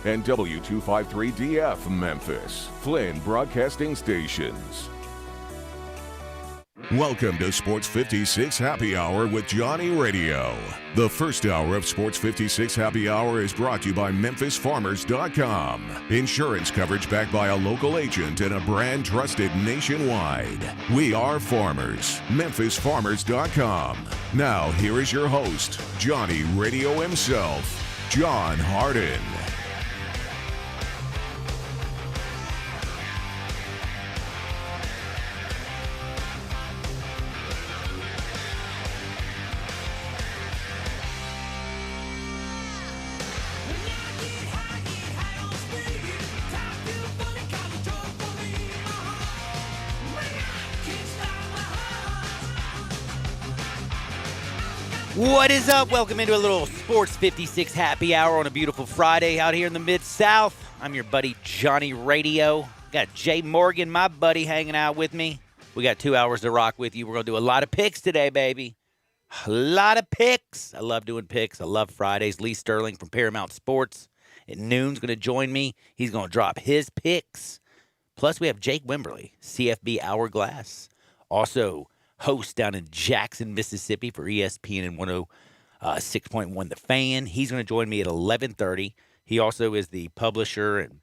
and W253DF Memphis, Flynn Broadcasting Stations. Welcome to Sports 56 Happy Hour with Johnny Radio. The first hour of Sports 56 Happy Hour is brought to you by MemphisFarmers.com. Insurance coverage backed by a local agent and a brand trusted nationwide. We are farmers. MemphisFarmers.com. Now, here is your host, Johnny Radio himself, John Harden. What is up? Welcome into a little Sports 56 Happy Hour on a beautiful Friday out here in the Mid-South. I'm your buddy Johnny Radio. Got Jay Morgan, my buddy, hanging out with me. We got 2 hours to rock with you. We're going to do a lot of picks today, baby. A lot of picks. I love doing picks. I love Fridays. Lee Sterling from Paramount Sports at noon's going to join me. He's going to drop his picks. Plus, we have Jake Wimberly, CFB Hourglass. Also, host down in Jackson, Mississippi for ESPN and 106.1 The Fan. He's going to join me at 11:30. He also is the publisher and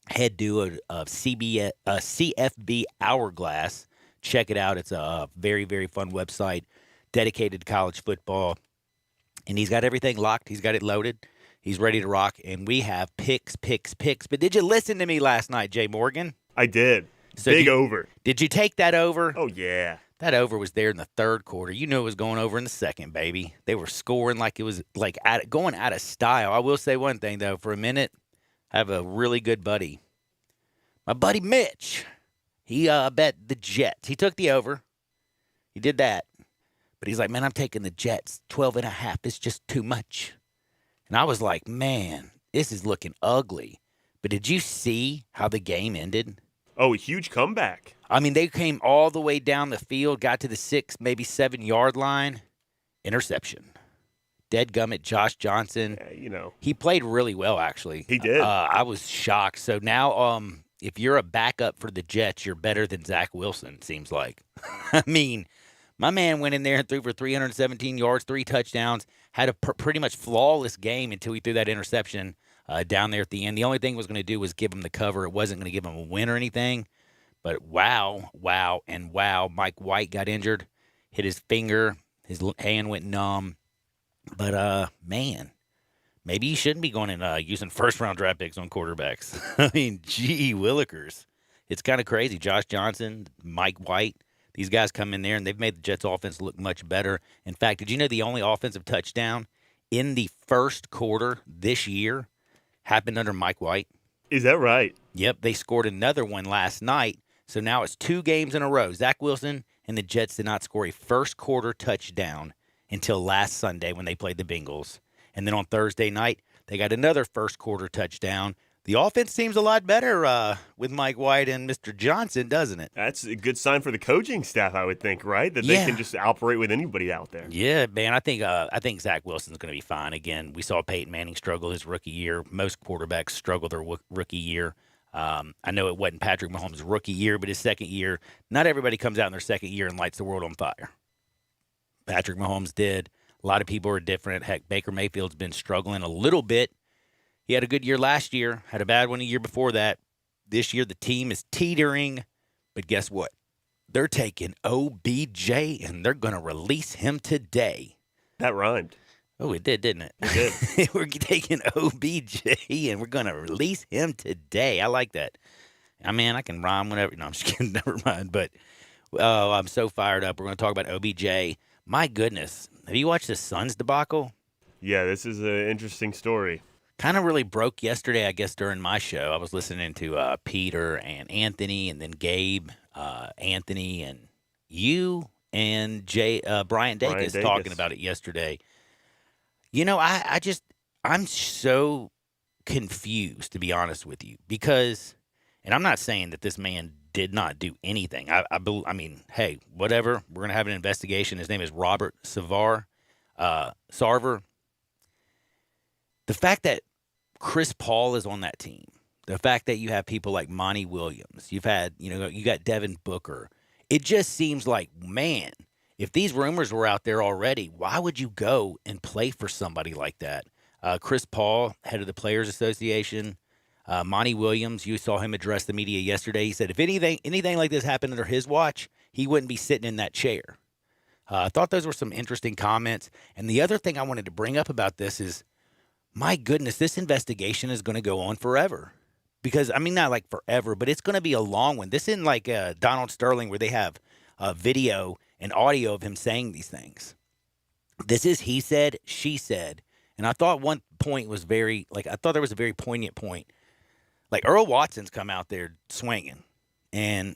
head duo of CFB Hourglass. Check it out. It's a very, very fun website dedicated to college football. And he's got everything locked. He's got it loaded. He's ready to rock. And we have picks. But did you listen to me last night, Jay Morgan? I did. So Big over. Did you take that over? Oh, yeah. That over was there in the third quarter. You knew it was going over in the second, baby. They were scoring like it was like going out of style. I will say one thing, though. For a minute, I have a really good buddy. My buddy Mitch, he bet the Jets. He took the over. He did that. But he's like, man, I'm taking the Jets. 12.5. It's just too much. And I was like, man, this is looking ugly. But did you see how the game ended? Oh, a huge comeback. I mean, they came all the way down the field, got to the 6, maybe 7-yard line. Interception. Deadgummit Josh Johnson. He played really well, actually. He did. I was shocked. So now, if you're a backup for the Jets, you're better than Zach Wilson, it seems like. I mean, my man went in there and threw for 317 yards, 3 touchdowns, had a pretty much flawless game until he threw that interception down there at the end. The only thing it was going to do was give him the cover. It wasn't going to give him a win or anything. But wow, Mike White got injured, hit his finger, his hand went numb. But, man, maybe you shouldn't be going and using first-round draft picks on quarterbacks. I mean, gee willikers. It's kind of crazy. Josh Johnson, Mike White, these guys come in there, and they've made the Jets' offense look much better. In fact, did you know the only offensive touchdown in the first quarter this year happened under Mike White? Is that right? Yep, they scored another one last night. So now it's 2 games in a row. Zach Wilson and the Jets did not score a first-quarter touchdown until last Sunday when they played the Bengals. And then on Thursday night, they got another first-quarter touchdown. The offense seems a lot better with Mike White and Mr. Johnson, doesn't it? That's a good sign for the coaching staff, I would think, right? That they can just operate with anybody out there. Yeah, man. I think Zach Wilson's going to be fine. Again, we saw Peyton Manning struggle his rookie year. Most quarterbacks struggle their rookie year. I know it wasn't Patrick Mahomes' rookie year, but his second year, not everybody comes out in their second year and lights the world on fire. Patrick Mahomes did. A lot of people are different. Heck, Baker Mayfield's been struggling a little bit. He had a good year last year, had a bad one a year before that. This year, the team is teetering, but guess what? They're taking OBJ, and they're going to release him today. That rhymed. Oh, it did, didn't it? It did. We're taking OBJ, and we're going to release him today. I like that. I mean, I can rhyme whenever. No, I'm just kidding. Never mind. But I'm so fired up. We're going to talk about OBJ. My goodness. Have you watched the Suns debacle? Yeah, this is an interesting story. Kind of really broke yesterday, I guess, during my show. I was listening to Peter and Anthony and then Gabe, Anthony, and you and Brian Dacus talking about it yesterday. You know, I'm so confused, to be honest with you, because, and I'm not saying that this man did not do anything. I mean, hey, whatever. We're going to have an investigation. His name is Robert Sarver. The fact that Chris Paul is on that team. The fact that you have people like Monty Williams, you got Devin Booker. It just seems like, man, if these rumors were out there already, why would you go and play for somebody like that? Chris Paul, head of the Players Association, Monty Williams, you saw him address the media yesterday. He said if anything like this happened under his watch, he wouldn't be sitting in that chair. I thought those were some interesting comments. And the other thing I wanted to bring up about this is, my goodness, this investigation is going to go on forever. Because, I mean, not like forever, but it's going to be a long one. This isn't like Donald Sterling where they have video and audio of him saying these things. This is he said, she said. And I thought one point was I thought there was a very poignant point. Like Earl Watson's come out there swinging. And,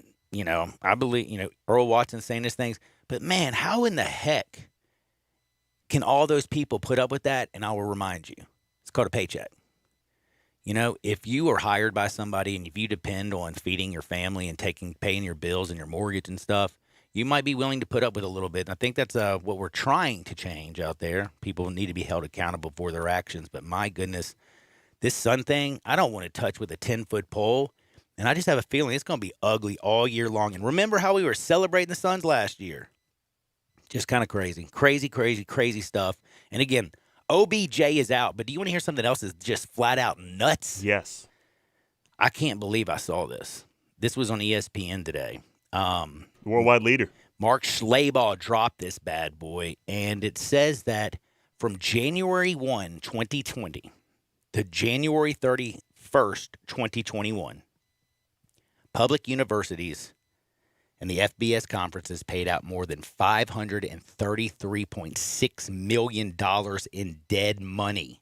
I believe, Earl Watson's saying these things. But, man, how in the heck can all those people put up with that? And I will remind you, it's called a paycheck. If you are hired by somebody and if you depend on feeding your family and paying your bills and your mortgage and stuff, you might be willing to put up with a little bit. And I think that's what we're trying to change out there. People need to be held accountable for their actions. But my goodness, this sun thing, I don't want to touch with a 10-foot pole. And I just have a feeling it's going to be ugly all year long. And remember how we were celebrating the Suns last year? Just kind of crazy. Crazy, crazy, crazy stuff. And again, OBJ is out, but do you want to hear something else that's just flat out nuts? Yes. I can't believe I saw this. This was on ESPN today. Worldwide leader. Mark Schlabach dropped this bad boy, and it says that from January 1, 2020 to January 31st, 2021, public universities and the FBS conferences paid out more than $533.6 million in dead money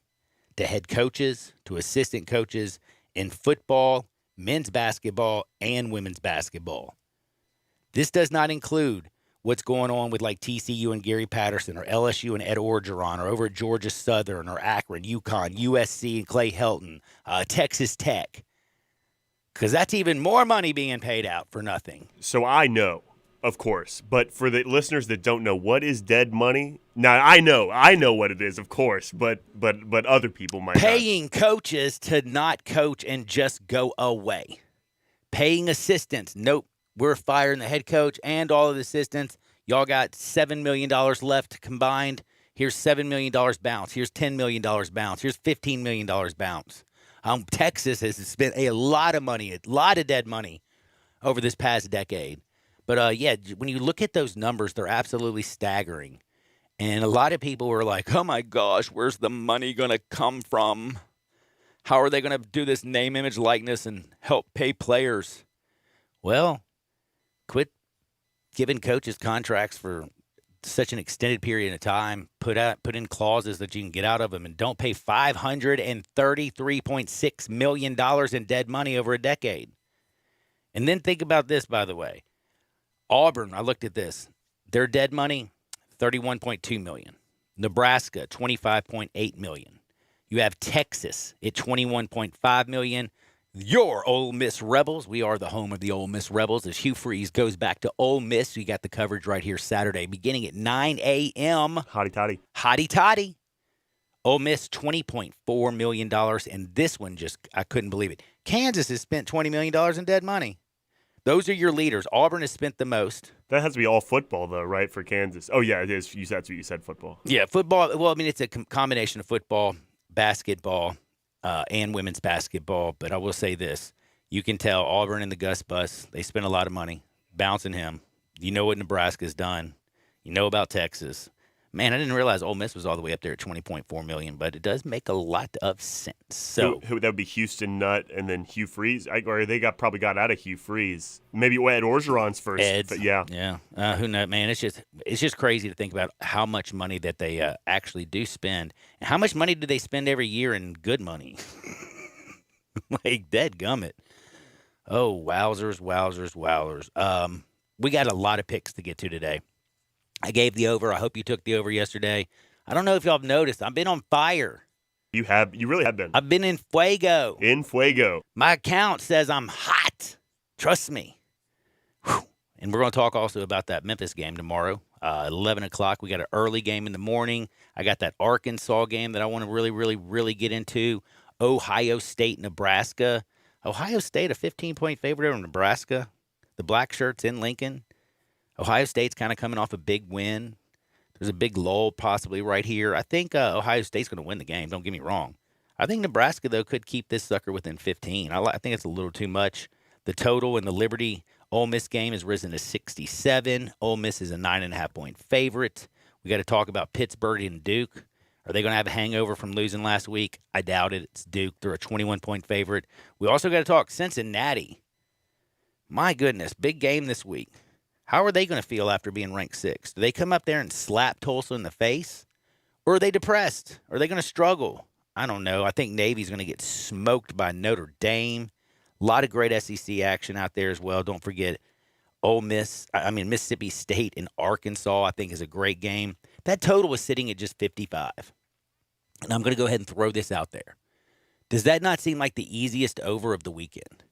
to head coaches, to assistant coaches in football, men's basketball, and women's basketball. This does not include what's going on with like TCU and Gary Patterson or LSU and Ed Orgeron or over at Georgia Southern or Akron, UConn, USC and Clay Helton, Texas Tech. Because that's even more money being paid out for nothing. So I know, of course, but for the listeners that don't know, what is dead money? Now I know what it is, of course, but other people might paying coaches to not coach and just go away. Paying assistants, nope, we're firing the head coach and all of the assistants. Y'all got $7 million left combined. Here's $7 million bounce. Here's $10 million bounce. Here's $15 million bounce. Texas has spent a lot of money, a lot of dead money over this past decade. But, when you look at those numbers, they're absolutely staggering. And a lot of people were like, oh, my gosh, where's the money going to come from? How are they going to do this name, image, likeness, and help pay players? Well, quit giving coaches contracts for such an extended period of time, put in clauses that you can get out of them, and don't pay $533.6 million in dead money over a decade. And then think about this, by the way. Auburn, I looked at this. Their dead money, $31.2 million. Nebraska, $25.8 million. You have Texas at $21.5 million. Your Ole Miss Rebels. We are the home of the Ole Miss Rebels. As Hugh Freeze goes back to Ole Miss, you got the coverage right here Saturday, beginning at 9 a.m. Hotty toddy. Hotty toddy. Ole Miss, $20.4 million. And this one I couldn't believe it. Kansas has spent $20 million in dead money. Those are your leaders. Auburn has spent the most. That has to be all football, though, right, for Kansas? Oh, yeah, it is. That's what you said, football. Yeah, football. Well, I mean, it's a combination of football, basketball, and women's basketball. But I will say this. You can tell Auburn and the Gus Bus, they spent a lot of money bouncing him. You know what Nebraska's done. You know about Texas. Man, I didn't realize Ole Miss was all the way up there at $20.4 million, but it does make a lot of sense. So that would be Houston Nutt and then Hugh Freeze, or they probably got out of Hugh Freeze. Maybe Ed Orgeron's first. Ed's, but yeah. Who knows, man? It's just crazy to think about how much money that they actually do spend, and how much money do they spend every year in good money? Like dadgummit. Oh, wowzers. We got a lot of picks to get to today. I gave the over. I hope you took the over yesterday. I don't know if y'all have noticed. I've been on fire. You really have been. I've been in fuego. In fuego. My account says I'm hot. Trust me. Whew. And we're going to talk also about that Memphis game tomorrow, 11 o'clock. We got an early game in the morning. I got that Arkansas game that I want to really, really, really get into. Ohio State, Nebraska. Ohio State, a 15-point favorite over Nebraska. The black shirts in Lincoln. Ohio State's kind of coming off a big win. There's a big lull possibly right here. I think Ohio State's going to win the game. Don't get me wrong. I think Nebraska, though, could keep this sucker within 15. I think it's a little too much. The total in the Liberty Ole Miss game has risen to 67. Ole Miss is a 9.5-point favorite. We got to talk about Pittsburgh and Duke. Are they going to have a hangover from losing last week? I doubt it. It's Duke. They're a 21-point favorite. We also got to talk Cincinnati. My goodness, big game this week. How are they going to feel after being ranked 6th? Do they come up there and slap Tulsa in the face? Or are they depressed? Are they going to struggle? I don't know. I think Navy's going to get smoked by Notre Dame. A lot of great SEC action out there as well. Don't forget Mississippi State and Arkansas, I think, is a great game. That total was sitting at just 55. And I'm going to go ahead and throw this out there. Does that not seem like the easiest over of the weekend?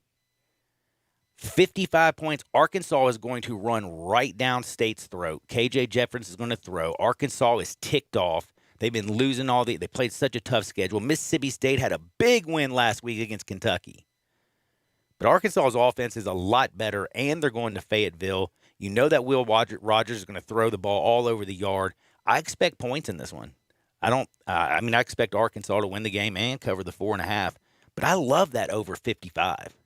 55 points. Arkansas is going to run right down State's throat. KJ Jefferson is going to throw. Arkansas is ticked off. They've been losing they played such a tough schedule. Mississippi State had a big win last week against Kentucky. But Arkansas's offense is a lot better, and they're going to Fayetteville. You know that Will Rogers is going to throw the ball all over the yard. I expect points in this one. I expect Arkansas to win the game and cover the 4.5. But I love that over 55.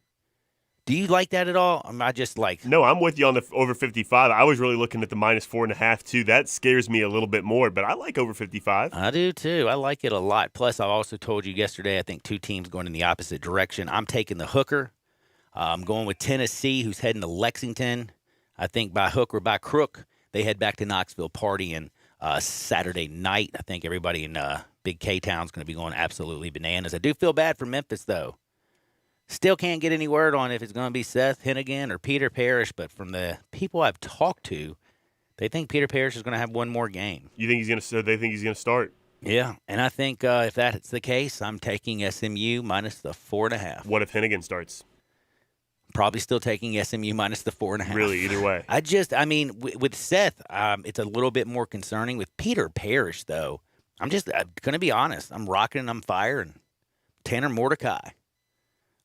Do you like that at all? Am I just like... No, I'm with you on the over 55. I was really looking at the minus 4.5 too. That scares me a little bit more, but I like over 55. I do too. I like it a lot. Plus, I also told you yesterday, I think two teams going in the opposite direction. I'm taking the hooker. I'm going with Tennessee, who's heading to Lexington. I think by hook or by crook, they head back to Knoxville partying Saturday night. I think everybody in Big K-Town is going to be going absolutely bananas. I do feel bad for Memphis, though. Still can't get any word on if it's going to be Seth Hennigan or Peter Parrish, but from the people I've talked to, they think Peter Parrish is going to have one more game. You think he's going to? So they think he's going to start. Yeah, and I think if that's the case, I'm taking SMU minus the 4.5. What if Hennigan starts? Probably still taking SMU minus the 4.5. Really, either way. With Seth, it's a little bit more concerning. With Peter Parrish, though, I'm going to be honest. I'm rocking and I'm firing. Tanner Mordecai.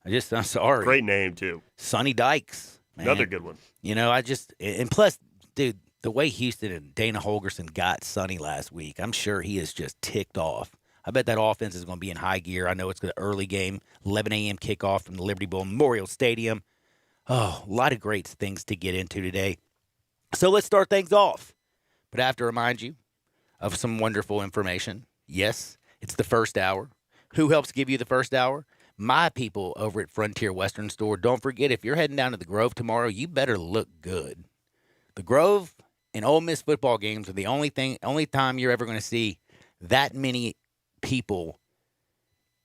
I'm sorry. Great name, too. Sonny Dykes. Man. Another good one. And plus, dude, the way Houston and Dana Holgerson got Sonny last week, I'm sure he is just ticked off. I bet that offense is going to be in high gear. I know it's an early game, 11 a.m. kickoff from the Liberty Bowl Memorial Stadium. Oh, a lot of great things to get into today. So let's start things off. But I have to remind you of some wonderful information. Yes, it's the first hour. Who helps give you the first hour? My people over at Frontier Western Store. Don't forget, if you're heading down to the Grove tomorrow, you better look good. The Grove and Ole Miss football games are the only time you're ever going to see that many people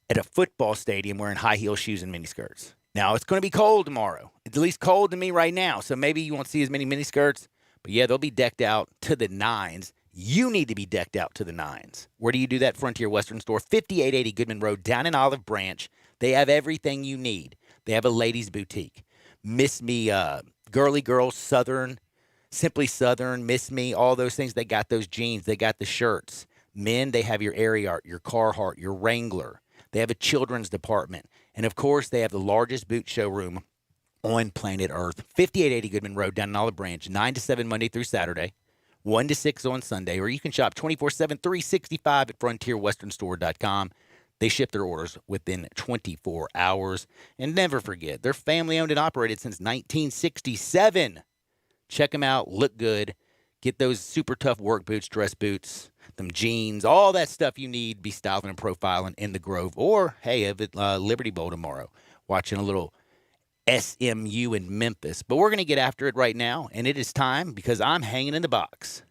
at a football stadium wearing high heel shoes and miniskirts. Now, it's going to be cold tomorrow. It's at least cold to me right now, so maybe you won't see as many miniskirts. But, yeah, they'll be decked out to the nines. You need to be decked out to the nines. Where do you do that? Frontier Western Store, 5880 Goodman Road, down in Olive Branch. They have everything you need. They have a ladies' boutique. Miss Me, Girly Girls, Southern, Simply Southern, Miss Me, all those things. They got those jeans. They got the shirts. Men, they have your Ariat, your Carhartt, your Wrangler. They have a children's department. And, of course, they have the largest boot showroom on planet Earth. 5880 Goodman Road, down in Olive Branch, 9 to 7 Monday through Saturday, 1 to 6 on Sunday. Or you can shop 24/7, 365 at FrontierWesternStore.com. They ship their orders within 24 hours. And never forget, they're family-owned and operated since 1967. Check them out. Look good. Get those super tough work boots, dress boots, them jeans, all that stuff you need. Be styling and profiling in the Grove. Or, hey, at Liberty Bowl tomorrow, watching a little SMU in Memphis. But we're going to get after it right now, and it is time because I'm hanging in the box.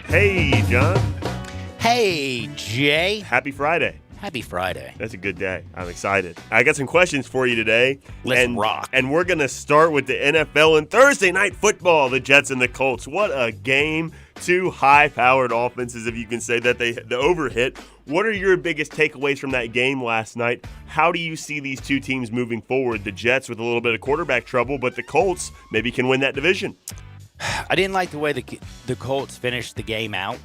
Hey, John. Hey, Jay. Happy Friday. Happy Friday. That's a good day. I'm excited. I got some questions for you today. Let's rock. And we're going to start with the NFL and Thursday Night Football, the Jets and the Colts. What a game. Two high-powered offenses, if you can say that, the overhit. What are your biggest takeaways from that game last night? How do you see these two teams moving forward? The Jets with a little bit of quarterback trouble, but the Colts maybe can win that division. I didn't like the way the Colts finished the game out.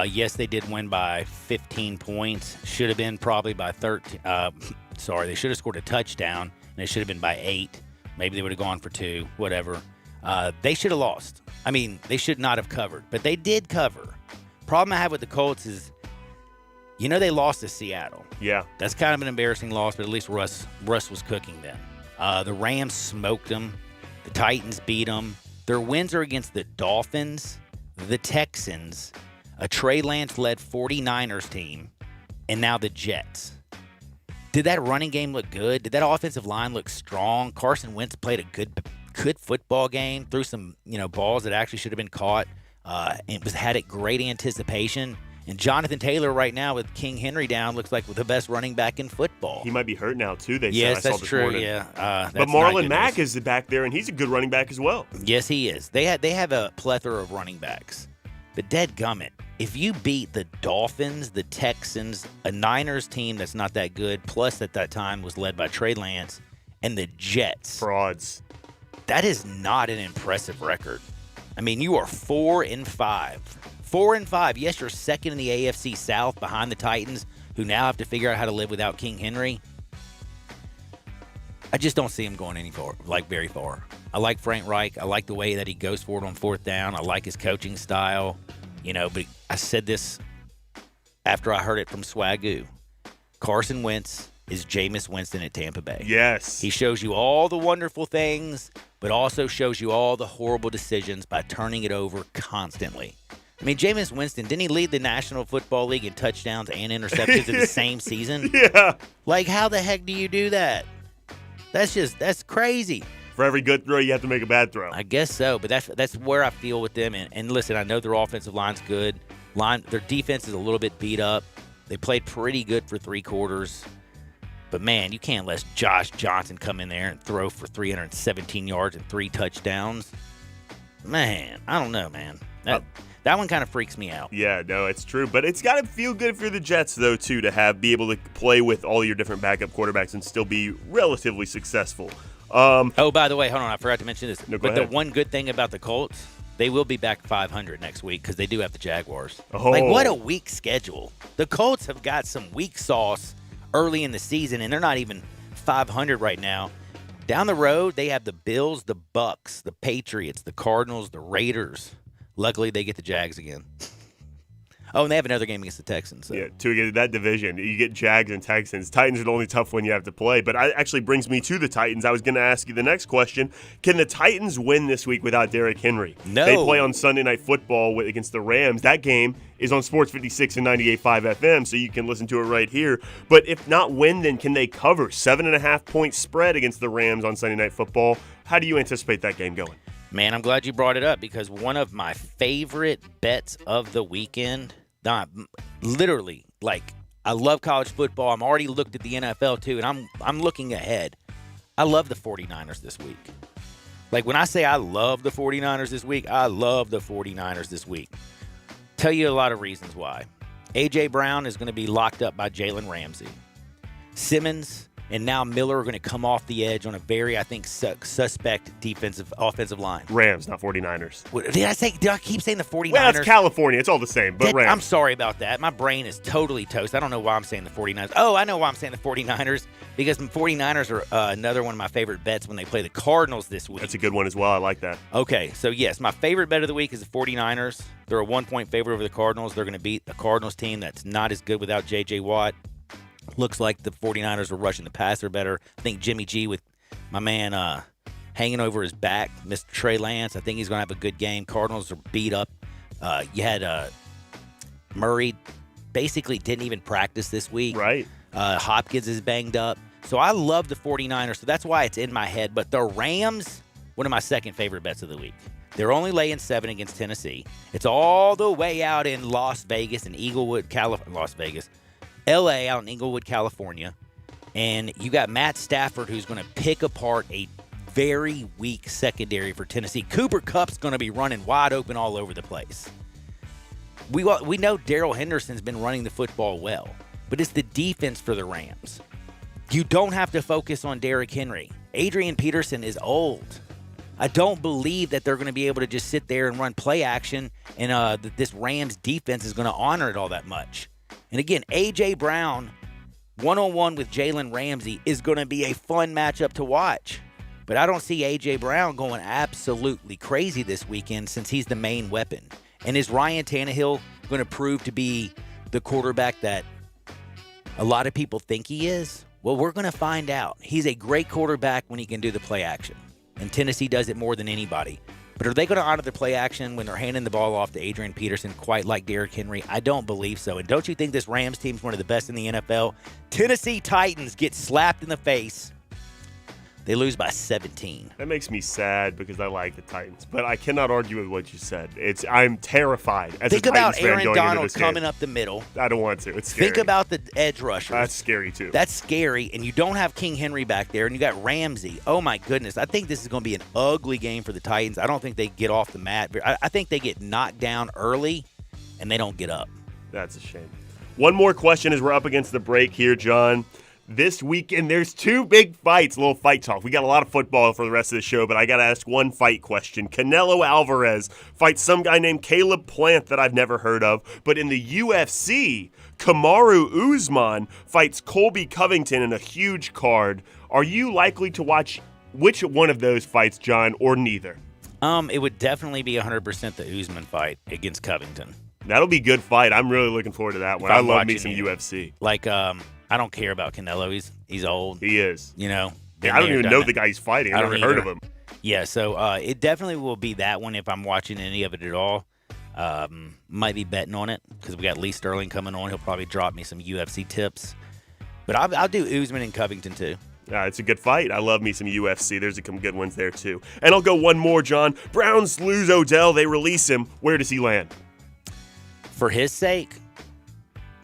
Yes, they did win by 15 points. Should have been probably by 13. They should have scored a touchdown, and it should have been by 8. Maybe they would have gone for 2, whatever. They should have lost. I mean, they should not have covered, but they did cover. Problem I have with the Colts is, they lost to Seattle. Yeah. That's kind of an embarrassing loss, but at least Russ was cooking then. The Rams smoked them. The Titans beat them. Their wins are against the Dolphins, the Texans, a Trey Lance-led 49ers team, and now the Jets. Did that running game look good? Did that offensive line look strong? Carson Wentz played a good football game, threw some balls that actually should have been caught, and had a great anticipation. And Jonathan Taylor right now with King Henry down looks like the best running back in football. He might be hurt now too. They yes, said. I that's saw this true. morning. Yeah, but Marlon Mack is back there, and he's a good running back as well. Yes, he is. They have a plethora of running backs. But dadgummit, if you beat the Dolphins, the Texans, a Niners team that's not that good, plus at that time was led by Trey Lance, and the Jets. Frauds. That is not an impressive record. I mean, you are 4-5. 4-5. Yes, you're second in the AFC South behind the Titans, who now have to figure out how to live without King Henry. I just don't see him going very far. I like Frank Reich. I like the way that he goes for it on fourth down. I like his coaching style. But I said this after I heard it from Swagoo. Carson Wentz is Jameis Winston at Tampa Bay. Yes. He shows you all the wonderful things, but also shows you all the horrible decisions by turning it over constantly. I mean, Jameis Winston, didn't he lead the National Football League in touchdowns and interceptions in the same season? Yeah. Like, how the heck do you do that? That's crazy. For every good throw, you have to make a bad throw. I guess so, but that's where I feel with them. And listen, I know their offensive line's good. Their defense is a little bit beat up. They played pretty good for 3 quarters. But, man, you can't let Josh Johnson come in there and throw for 317 yards and 3 touchdowns. Man, I don't know, man. That one kind of freaks me out. Yeah, no, it's true. But it's got to feel good for the Jets, though, too, to be able to play with all your different backup quarterbacks and still be relatively successful. Oh, by the way, hold on. I forgot to mention this. No, but the one good thing about the Colts, they will be back 500 next week because they do have the Jaguars. Oh. Like, what a weak schedule. The Colts have got some weak sauce early in the season, and they're not even 500 right now. Down the road, they have the Bills, the Bucks, the Patriots, the Cardinals, the Raiders. Luckily, they get the Jags again. Oh, and they have another game against the Texans. So. Yeah, to get that division, you get Jags and Texans. Titans are the only tough one you have to play. But it actually brings me to the Titans. I was going to ask you the next question. Can the Titans win this week without Derrick Henry? No. They play on Sunday Night Football against the Rams. That game is on Sports 56 and 98.5 FM, so you can listen to it right here. But if not win, then can they cover 7.5-point spread against the Rams on Sunday Night Football? How do you anticipate that game going? Man, I'm glad you brought it up because one of my favorite bets of the weekend, literally, like, I love college football. I'm already looked at the NFL too, and I'm looking ahead. I love the 49ers this week. Like, when I say I love the 49ers this week, I love the 49ers this week. Tell you a lot of reasons why. A.J. Brown is going to be locked up by Jalen Ramsey. Simmons and now Miller are going to come off the edge on a very, I think, suspect offensive line. Rams, not 49ers. What, did I keep saying the 49ers? Well, it's California. It's all the same, but Rams. I'm sorry about that. My brain is totally toast. I don't know why I'm saying the 49ers. Oh, I know why I'm saying the 49ers. Because the 49ers are another one of my favorite bets when they play the Cardinals this week. That's a good one as well. I like that. Okay, so yes, my favorite bet of the week is the 49ers. They're a 1-point favorite over the Cardinals. They're going to beat a Cardinals team that's not as good without J.J. Watt. Looks like the 49ers are rushing the passer better. I think Jimmy G with my man hanging over his back, Mr. Trey Lance. I think he's going to have a good game. Cardinals are beat up. You had Murray basically didn't even practice this week. Right. Hopkins is banged up. So I love the 49ers, so that's why it's in my head. But the Rams, one of my second favorite bets of the week. They're only laying 7 against Tennessee. It's all the way out in Las Vegas and Inglewood, L.A. out in Inglewood, California. And you got Matt Stafford, who's going to pick apart a very weak secondary for Tennessee. Cooper Kupp's going to be running wide open all over the place. We know Darrell Henderson's been running the football well, but it's the defense for the Rams. You don't have to focus on Derrick Henry. Adrian Peterson is old. I don't believe that they're going to be able to just sit there and run play action, and this Rams defense is going to honor it all that much. And again, A.J. Brown, one-on-one with Jalen Ramsey is going to be a fun matchup to watch. But I don't see A.J. Brown going absolutely crazy this weekend since he's the main weapon. And is Ryan Tannehill going to prove to be the quarterback that a lot of people think he is? Well, we're going to find out. He's a great quarterback when he can do the play action. And Tennessee does it more than anybody. But are they going to honor the play action when they're handing the ball off to Adrian Peterson quite like Derrick Henry? I don't believe so. And don't you think this Rams team is one of the best in the NFL? Tennessee Titans get slapped in the face. They lose by 17. That makes me sad because I like the Titans, but I cannot argue with what you said. I'm terrified as Think a Titans about fan Aaron going Donald into this coming game. up the middle. I don't want to. It's scary. Think about the edge rushers. That's scary too. That's scary, and you don't have King Henry back there, and you got Ramsey. Oh, my goodness. I think this is going to be an ugly game for the Titans. I don't think they get off the mat. I think they get knocked down early, and they don't get up. That's a shame. One more question as we're up against the break here, John. This weekend, there's two big fights, a little fight talk. We got a lot of football for the rest of the show, but I got to ask one fight question. Canelo Alvarez fights some guy named Caleb Plant that I've never heard of. But in the UFC, Kamaru Usman fights Colby Covington in a huge card. Are you likely to watch which one of those fights, John, or neither? It would definitely be 100% the Usman fight against Covington. That'll be a good fight. I'm really looking forward to that one. I love me some UFC. I don't care about Canelo. He's old. He is. You know. I don't even know the guy he's fighting. I've never heard of him. Yeah, so it definitely will be that one if I'm watching any of it at all. Might be betting on it because we got Lee Sterling coming on. He'll probably drop me some UFC tips. But I'll do Usman and Covington too. It's a good fight. I love me some UFC. There's some good ones there too. And I'll go one more, John. Browns lose Odell. They release him. Where does he land? For his sake,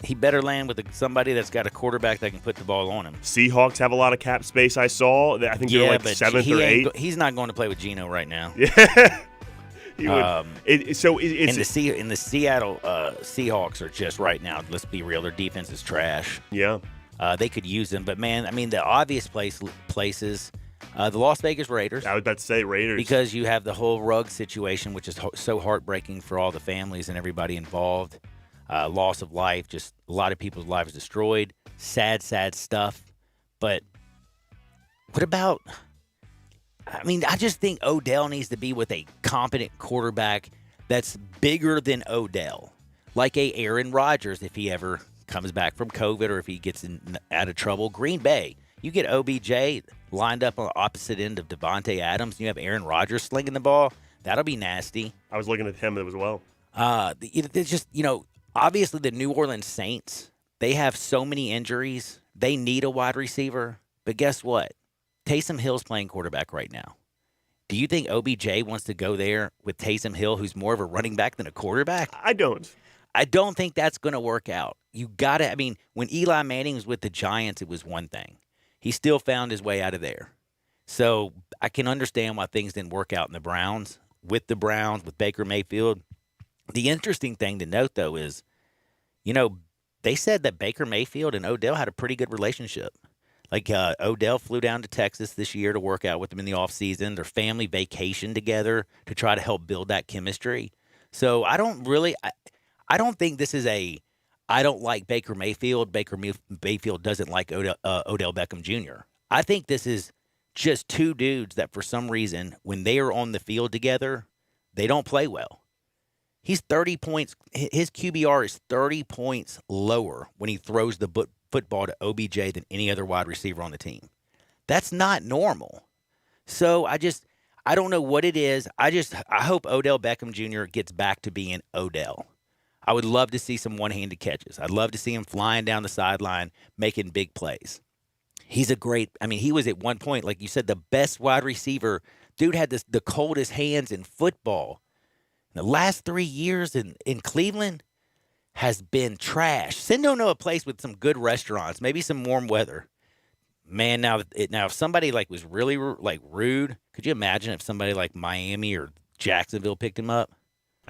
he better land with somebody that's got a quarterback that can put the ball on him. Seahawks have a lot of cap space, I saw. I think they're like 7th or 8th. He's not going to play with Geno right now. Yeah. He would. In the Seattle Seahawks are just right now, let's be real, their defense is trash. Yeah. They could use him. But, man, I mean, the obvious places, the Las Vegas Raiders. I was about to say Raiders. Because you have the whole rug situation, which is so heartbreaking for all the families and everybody involved. Loss of life, just a lot of people's lives destroyed. Sad, sad stuff. But what about, I mean, I just think Odell needs to be with a competent quarterback that's bigger than Odell. Like a Aaron Rodgers if he ever comes back from COVID or if he gets out of trouble. Green Bay, you get OBJ lined up on the opposite end of Devontae Adams, and you have Aaron Rodgers slinging the ball. That'll be nasty. I was looking at him as well. It's just, obviously, the New Orleans Saints, they have so many injuries. They need a wide receiver. But guess what? Taysom Hill's playing quarterback right now. Do you think OBJ wants to go there with Taysom Hill, who's more of a running back than a quarterback? I don't. I don't think that's going to work out. When Eli Manning was with the Giants, it was one thing. He still found his way out of there. So I can understand why things didn't work out in the Browns, with Baker Mayfield. The interesting thing to note, though, is, they said that Baker Mayfield and Odell had a pretty good relationship. Like, Odell flew down to Texas this year to work out with them in the offseason. Their family vacationed together to try to help build that chemistry. So I don't think this is I don't like Baker Mayfield. Baker Mayfield doesn't like Odell Beckham Jr. I think this is just two dudes that for some reason, when they are on the field together, they don't play well. He's 30 points. His QBR is 30 points lower when he throws the football to OBJ than any other wide receiver on the team. That's not normal. So I don't know what it is. I hope Odell Beckham Jr. gets back to being Odell. I would love to see some one-handed catches. I'd love to see him flying down the sideline, making big plays. He was at one point, like you said, the best wide receiver. Dude had the coldest hands in football. The last 3 years in Cleveland has been trash. Send him to a place with some good restaurants, maybe some warm weather. Man, now if somebody was really rude, could you imagine if somebody like Miami or Jacksonville picked him up?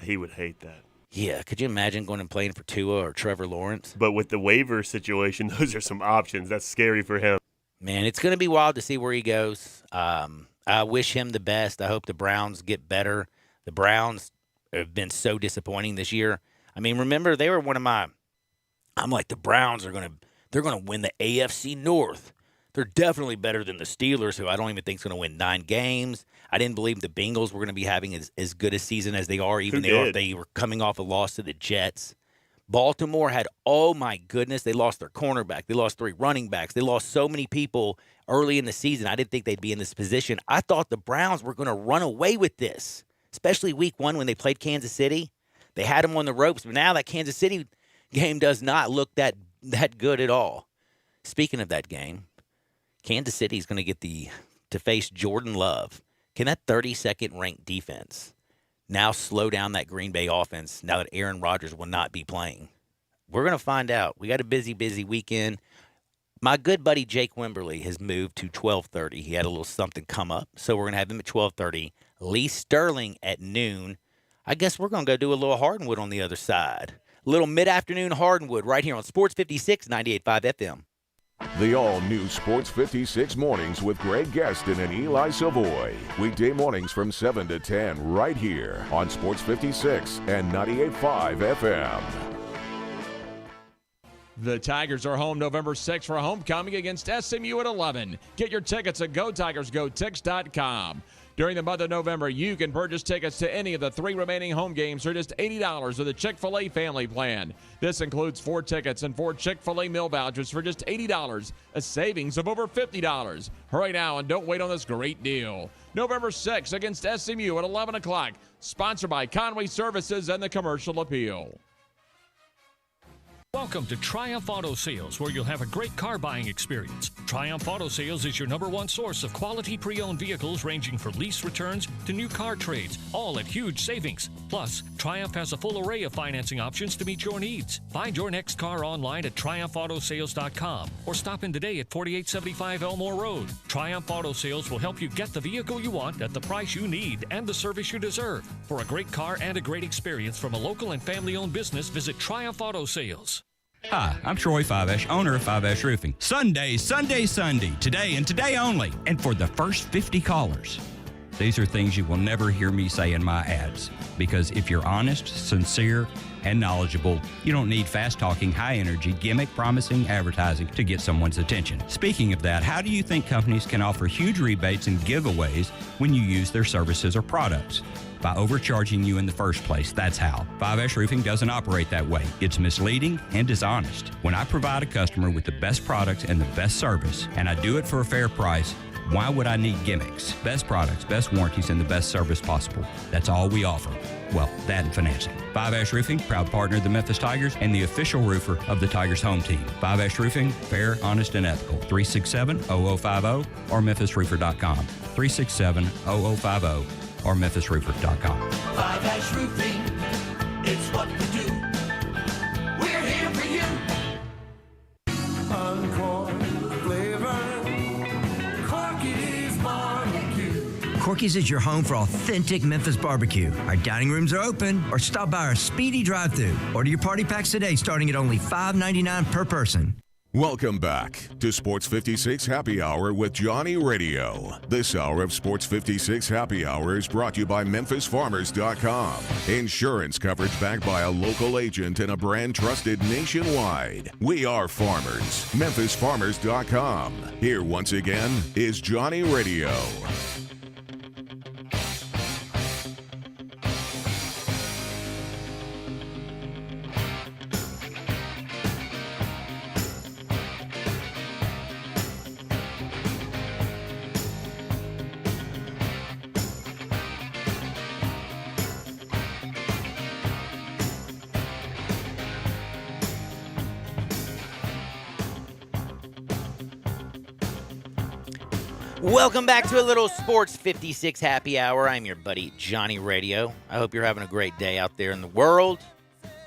He would hate that. Yeah, could you imagine going and playing for Tua or Trevor Lawrence? But with the waiver situation, those are some options. That's scary for him. Man, it's going to be wild to see where he goes. I wish him the best. I hope the Browns get better. The Browns have been so disappointing this year. I mean, remember, they were one of my – I'm like, the Browns they're going to win the AFC North. They're definitely better than the Steelers, who I don't even think is going to win 9 games. I didn't believe the Bengals were going to be having as good a season as they are, even though they were coming off a loss to the Jets. Baltimore had, oh my goodness, they lost their cornerback. They lost 3 running backs. They lost so many people early in the season. I didn't think they'd be in this position. I thought the Browns were going to run away with this, especially week 1 when they played Kansas City. They had them on the ropes, but now that Kansas City game does not look that good at all. Speaking of that game, Kansas City is going to get to face Jordan Love. Can that 32nd ranked defense now slow down that Green Bay offense now that Aaron Rodgers will not be playing? We're going to find out. We got a busy weekend. My good buddy Jake Wimberly has moved to 12:30. He had a little something come up, so we're going to have him at 12:30. Lee Sterling at noon. I guess we're going to go do a little Hardwood on the other side. A little mid-afternoon Hardwood right here on Sports 56, 98.5 FM. The all-new Sports 56 mornings with Greg Gaston and Eli Savoy. Weekday mornings from 7 to 10 right here on Sports 56 and 98.5 FM. The Tigers are home November 6th for homecoming against SMU at 11. Get your tickets at GoTigersGoTix.com. During the month of November, you can purchase tickets to any of the 3 remaining home games for just $80 with the Chick-fil-A family plan. This includes 4 tickets and 4 Chick-fil-A meal vouchers for just $80, a savings of over $50. Hurry now and don't wait on this great deal. November 6th against SMU at 11 o'clock, sponsored by Conway Services and the Commercial Appeal. Welcome to Triumph Auto Sales, where you'll have a great car buying experience. Triumph Auto Sales is your #1 source of quality pre-owned vehicles ranging from lease returns to new car trades, all at huge savings. Plus, Triumph has a full array of financing options to meet your needs. Find your next car online at TriumphAutoSales.com or stop in today at 4875 Elmore Road. Triumph Auto Sales will help you get the vehicle you want at the price you need and the service you deserve. For a great car and a great experience from a local and family-owned business, visit Triumph Auto Sales. Hi, I'm Troy Fivesh, owner of Fivesh Roofing. Sunday, today and today only. And for the first 50 callers. These are things you will never hear me say in my ads. Because if you're honest, sincere, and knowledgeable, you don't need fast-talking, high-energy, gimmick-promising advertising to get someone's attention. Speaking of that, how do you think companies can offer huge rebates and giveaways when you use their services or products? By overcharging you in the first place. That's how. 5S Roofing doesn't operate that way. It's misleading and dishonest. When I provide a customer with the best products and the best service, and I do it for a fair price, why would I need gimmicks? Best products, best warranties, and the best service possible. That's all we offer. Well, that and financing. 5S Roofing, proud partner of the Memphis Tigers and the official roofer of the Tigers home team. 5S Roofing, fair, honest, and ethical. 367-0050 or memphisroofer.com. 367-0050 or memphisroofer.com. 5S Roofing, it's what we do. We're here for you. Encore flavor, Corky's Barbecue. Corky's is your home for authentic Memphis barbecue. Our dining rooms are open, or stop by our speedy drive-thru. Order your party packs today starting at only $5.99 per person. Welcome back to Sports 56 Happy Hour with Johnny Radio. This hour of Sports 56 Happy Hour is brought to you by MemphisFarmers.com. Insurance coverage backed by a local agent and a brand trusted nationwide. We are farmers. MemphisFarmers.com. Here once again is Johnny Radio. Welcome back to a little Sports 56 Happy Hour. I'm your buddy, Johnny Radio. I hope you're having a great day out there in the world.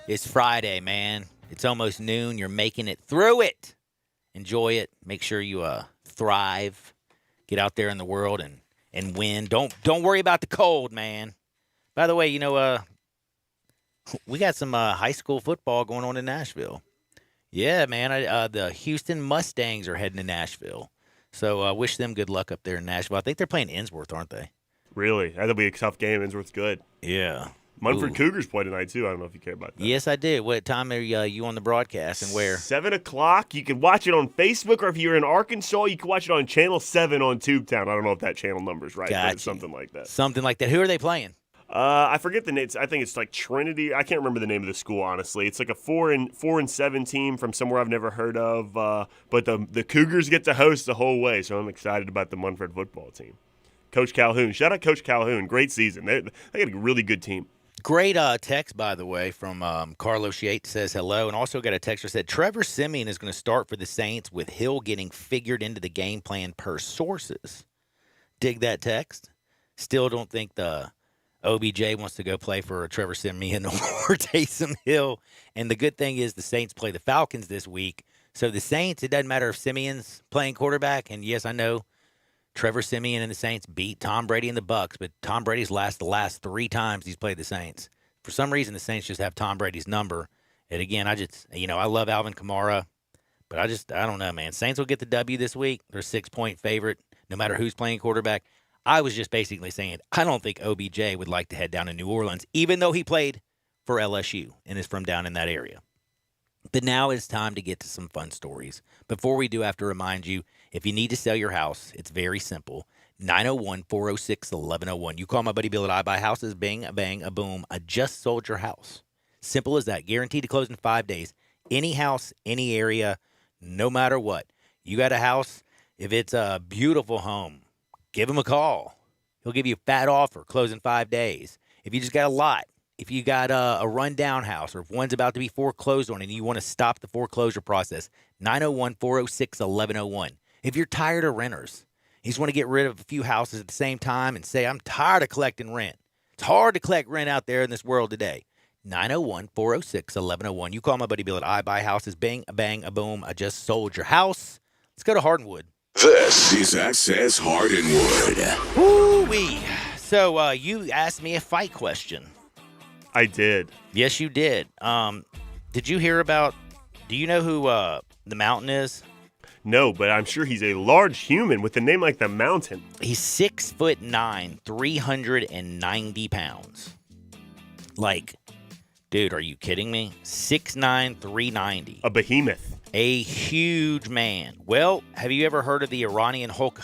It's Friday, man. It's almost noon. You're making it through it. Enjoy it. Make sure you thrive. Get out there in the world and win. Don't worry about the cold, man. By the way, you know, we got some high school football going on in Nashville. Yeah, man. The Houston Mustangs are heading to Nashville. So wish them good luck up there in Nashville. I think they're playing Innsworth, aren't they? Really? That'll be a tough game. Innsworth's good. Yeah. Munford Ooh. Cougars play tonight, too. I don't know if you care about that. Yes, I did. What time are you on the broadcast and where? 7 o'clock. You can watch it on Facebook, or if you're in Arkansas, you can watch it on Channel 7 on TubeTown. I don't know if that channel number's right, but it's something like that. Something like that. Who are they playing? I forget the name. I think it's like Trinity. I can't remember the name of the school, honestly. It's like a 4-7 team from somewhere I've never heard of. But the Cougars get to host the whole way, so I'm excited about the Munford football team. Coach Calhoun. Shout out Coach Calhoun. Great season. They got a really good team. Great text, by the way, from Carlos Yates says hello. And also got a texter said, Trevor Siemian is going to start for the Saints with Hill getting figured into the game plan per sources. Dig that text. Still don't think the OBJ wants to go play for Trevor Siemian or Taysom Hill. And the good thing is the Saints play the Falcons this week. So the Saints, it doesn't matter if Siemian's playing quarterback. And, yes, I know Trevor Siemian and the Saints beat Tom Brady and the Bucs, but Tom Brady's the last 3 times he's played the Saints. For some reason, the Saints just have Tom Brady's number. And, again, I love Alvin Kamara, but I don't know, man. Saints will get the W this week. They're a 6-point favorite no matter who's playing quarterback. I was just basically saying I don't think OBJ would like to head down to New Orleans, even though he played for LSU and is from down in that area. But now it's time to get to some fun stories. Before we do, I have to remind you, if you need to sell your house, it's very simple. 901-406-1101. You call my buddy Bill at iBuyHouses, bang, a bang, a boom. I just sold your house. Simple as that. Guaranteed to close in 5 days. Any house, any area, no matter what. You got a house, if it's a beautiful home, give him a call. He'll give you a fat offer, close in 5 days. If you just got a lot, if you got a rundown house, or if one's about to be foreclosed on and you want to stop the foreclosure process, 901-406-1101. If you're tired of renters, you just want to get rid of a few houses at the same time and say, I'm tired of collecting rent. It's hard to collect rent out there in this world today. 901-406-1101. You call my buddy Bill at iBuyHouses. Bang, a bang, a boom. I just sold your house. Let's go to Hardwood. This is Access Hardwood. Woo-wee. So you asked me a fight question. I did. Yes, you did. Did you hear about, do you know who the Mountain is? No, but I'm sure he's a large human with a name like the Mountain. He's 6'9", 390 pounds. Like, dude, are you kidding me? 6'9", 390. A behemoth. A huge man. Well, have you ever heard of the Iranian Hulk?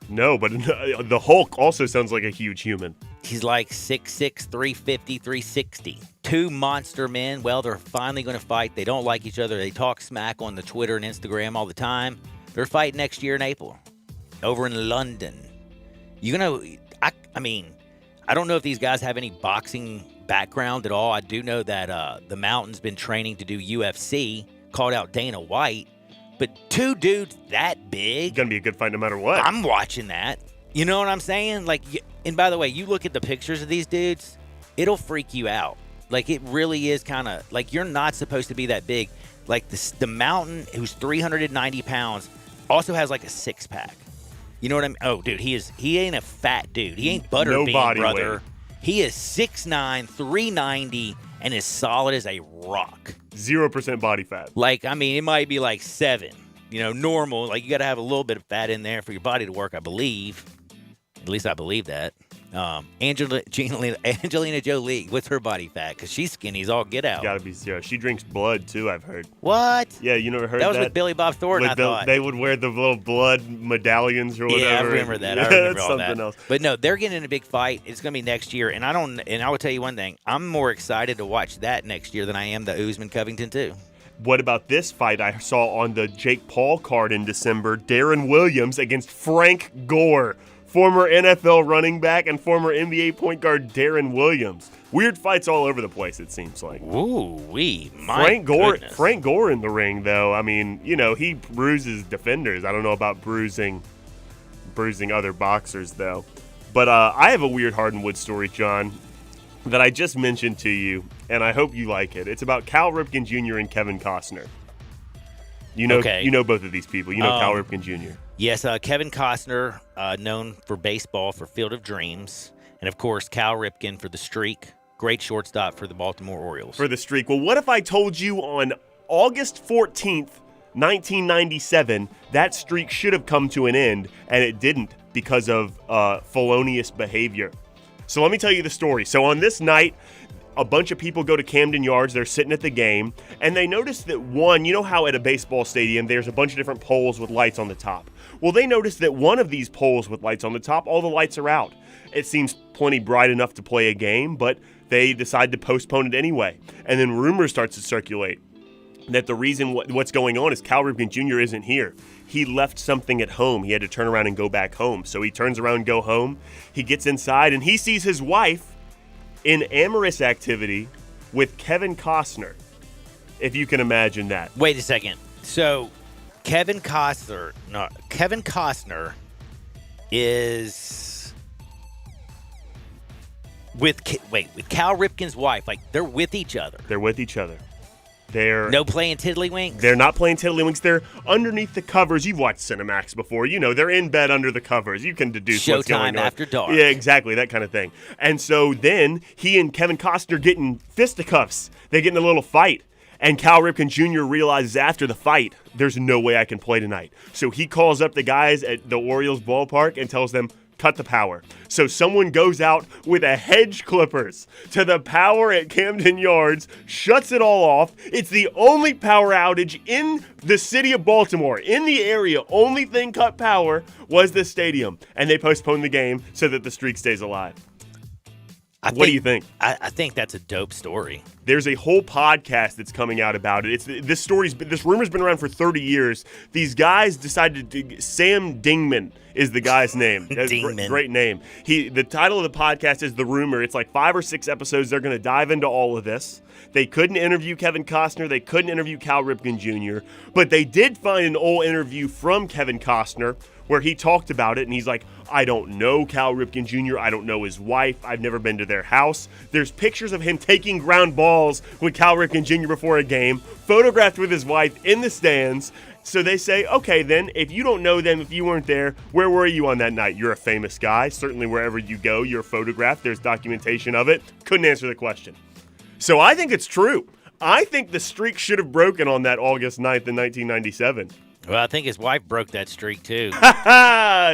No, but the Hulk also sounds like a huge human. He's like 6'6", 350, 360. 2 monster men. Well, they're finally going to fight. They don't like each other. They talk smack on the Twitter and Instagram all the time. They're fighting next year in April over in London. I mean, I don't know if these guys have any boxing background at all. I do know that the Mountain's been training to do UFC, called out Dana White. But 2 dudes that big. Gonna be a good fight no matter what. I'm watching that. You know what I'm saying? Like, and by the way, you look at the pictures of these dudes, it'll freak you out. Like, it really is kind of like you're not supposed to be that big. Like the Mountain, who's 390 pounds, also has like a 6-pack. You know what I mean? Oh, dude, he ain't a fat dude. He ain't Butterbean, brother. Weight. He is 6'9", 390, and as solid as a rock. 0% body fat. Like, I mean, it might be like 7. Normal. Like, you got to have a little bit of fat in there for your body to work, I believe. At least I believe that. Angelina Jolie, what's her body fat? Because she's skinny as all get out. Gotta be zero. She drinks blood, too, I've heard. What? Yeah, you never heard that? That was with Billy Bob Thornton, I thought. They would wear the little blood medallions or whatever. Yeah, I remember that. I remember all that. Something else. But no, they're getting in a big fight. It's going to be next year. And I will tell you one thing. I'm more excited to watch that next year than I am the Usman-Covington, too. What about this fight I saw on the Jake Paul card in December? Darren Williams against Frank Gore. Former NFL running back and former NBA point guard Darren Williams. Weird fights all over the place, it seems like. Ooh-wee. Frank Gore in the ring, though. I mean, he bruises defenders. I don't know about bruising other boxers, though. But I have a weird Hardwood story, John, that I just mentioned to you, and I hope you like it. It's about Cal Ripken Jr. and Kevin Costner. You know both of these people. You know Cal Ripken Jr. Yes, Kevin Costner, known for baseball for Field of Dreams. And, of course, Cal Ripken for The Streak. Great shortstop for the Baltimore Orioles. For The Streak. Well, what if I told you on August 14th 1997, that streak should have come to an end, and it didn't because of felonious behavior. So let me tell you the story. So on this night, a bunch of people go to Camden Yards. They're sitting at the game, and they notice that one, you know how at a baseball stadium there's a bunch of different poles with lights on the top? Well, they noticed that one of these poles with lights on the top, all the lights are out. It seems plenty bright enough to play a game, but they decide to postpone it anyway. And then rumors start to circulate that the reason what's going on is Cal Ripken Jr. isn't here. He left something at home. He had to turn around and go back home. So he turns around and go home. He gets inside, and he sees his wife in amorous activity with Kevin Costner, if you can imagine that. Wait a second. So Kevin Costner is with Cal Ripken's wife. Like, they're with each other. They're with each other. They're no playing tiddlywinks? They're not playing tiddlywinks. They're underneath the covers. You've watched Cinemax before. You know, they're in bed under the covers. You can deduce what's going on. Showtime After Dark. Yeah, exactly, that kind of thing. And so then he and Kevin Costner get in fisticuffs. They get in a little fight. And Cal Ripken Jr. realizes after the fight, there's no way I can play tonight. So he calls up the guys at the Orioles ballpark and tells them, cut the power. So someone goes out with a hedge clippers to the power at Camden Yards, shuts it all off. It's the only power outage in the city of Baltimore. In the area, only thing cut power was the stadium. And they postponed the game so that the streak stays alive. What do you think? I think that's a dope story. There's a whole podcast that's coming out about it. This rumor's been around for 30 years. These guys decided to. Sam Dingman is the guy's name. Dingman. Great name. The title of the podcast is The Rumor. It's like 5 or 6 episodes. They're going to dive into all of this. They couldn't interview Kevin Costner. They couldn't interview Cal Ripken Jr. But they did find an old interview from Kevin Costner where he talked about it, and he's like, I don't know Cal Ripken Jr. I don't know his wife. I've never been to their house. There's pictures of him taking ground balls with Cal Ripken Jr. before a game, photographed with his wife in the stands. So they say, okay, then, if you don't know them, if you weren't there, where were you on that night? You're a famous guy. Certainly wherever you go, you're photographed. There's documentation of it. Couldn't answer the question. So I think it's true. I think the streak should have broken on that August 9th in 1997. Well, I think his wife broke that streak, too.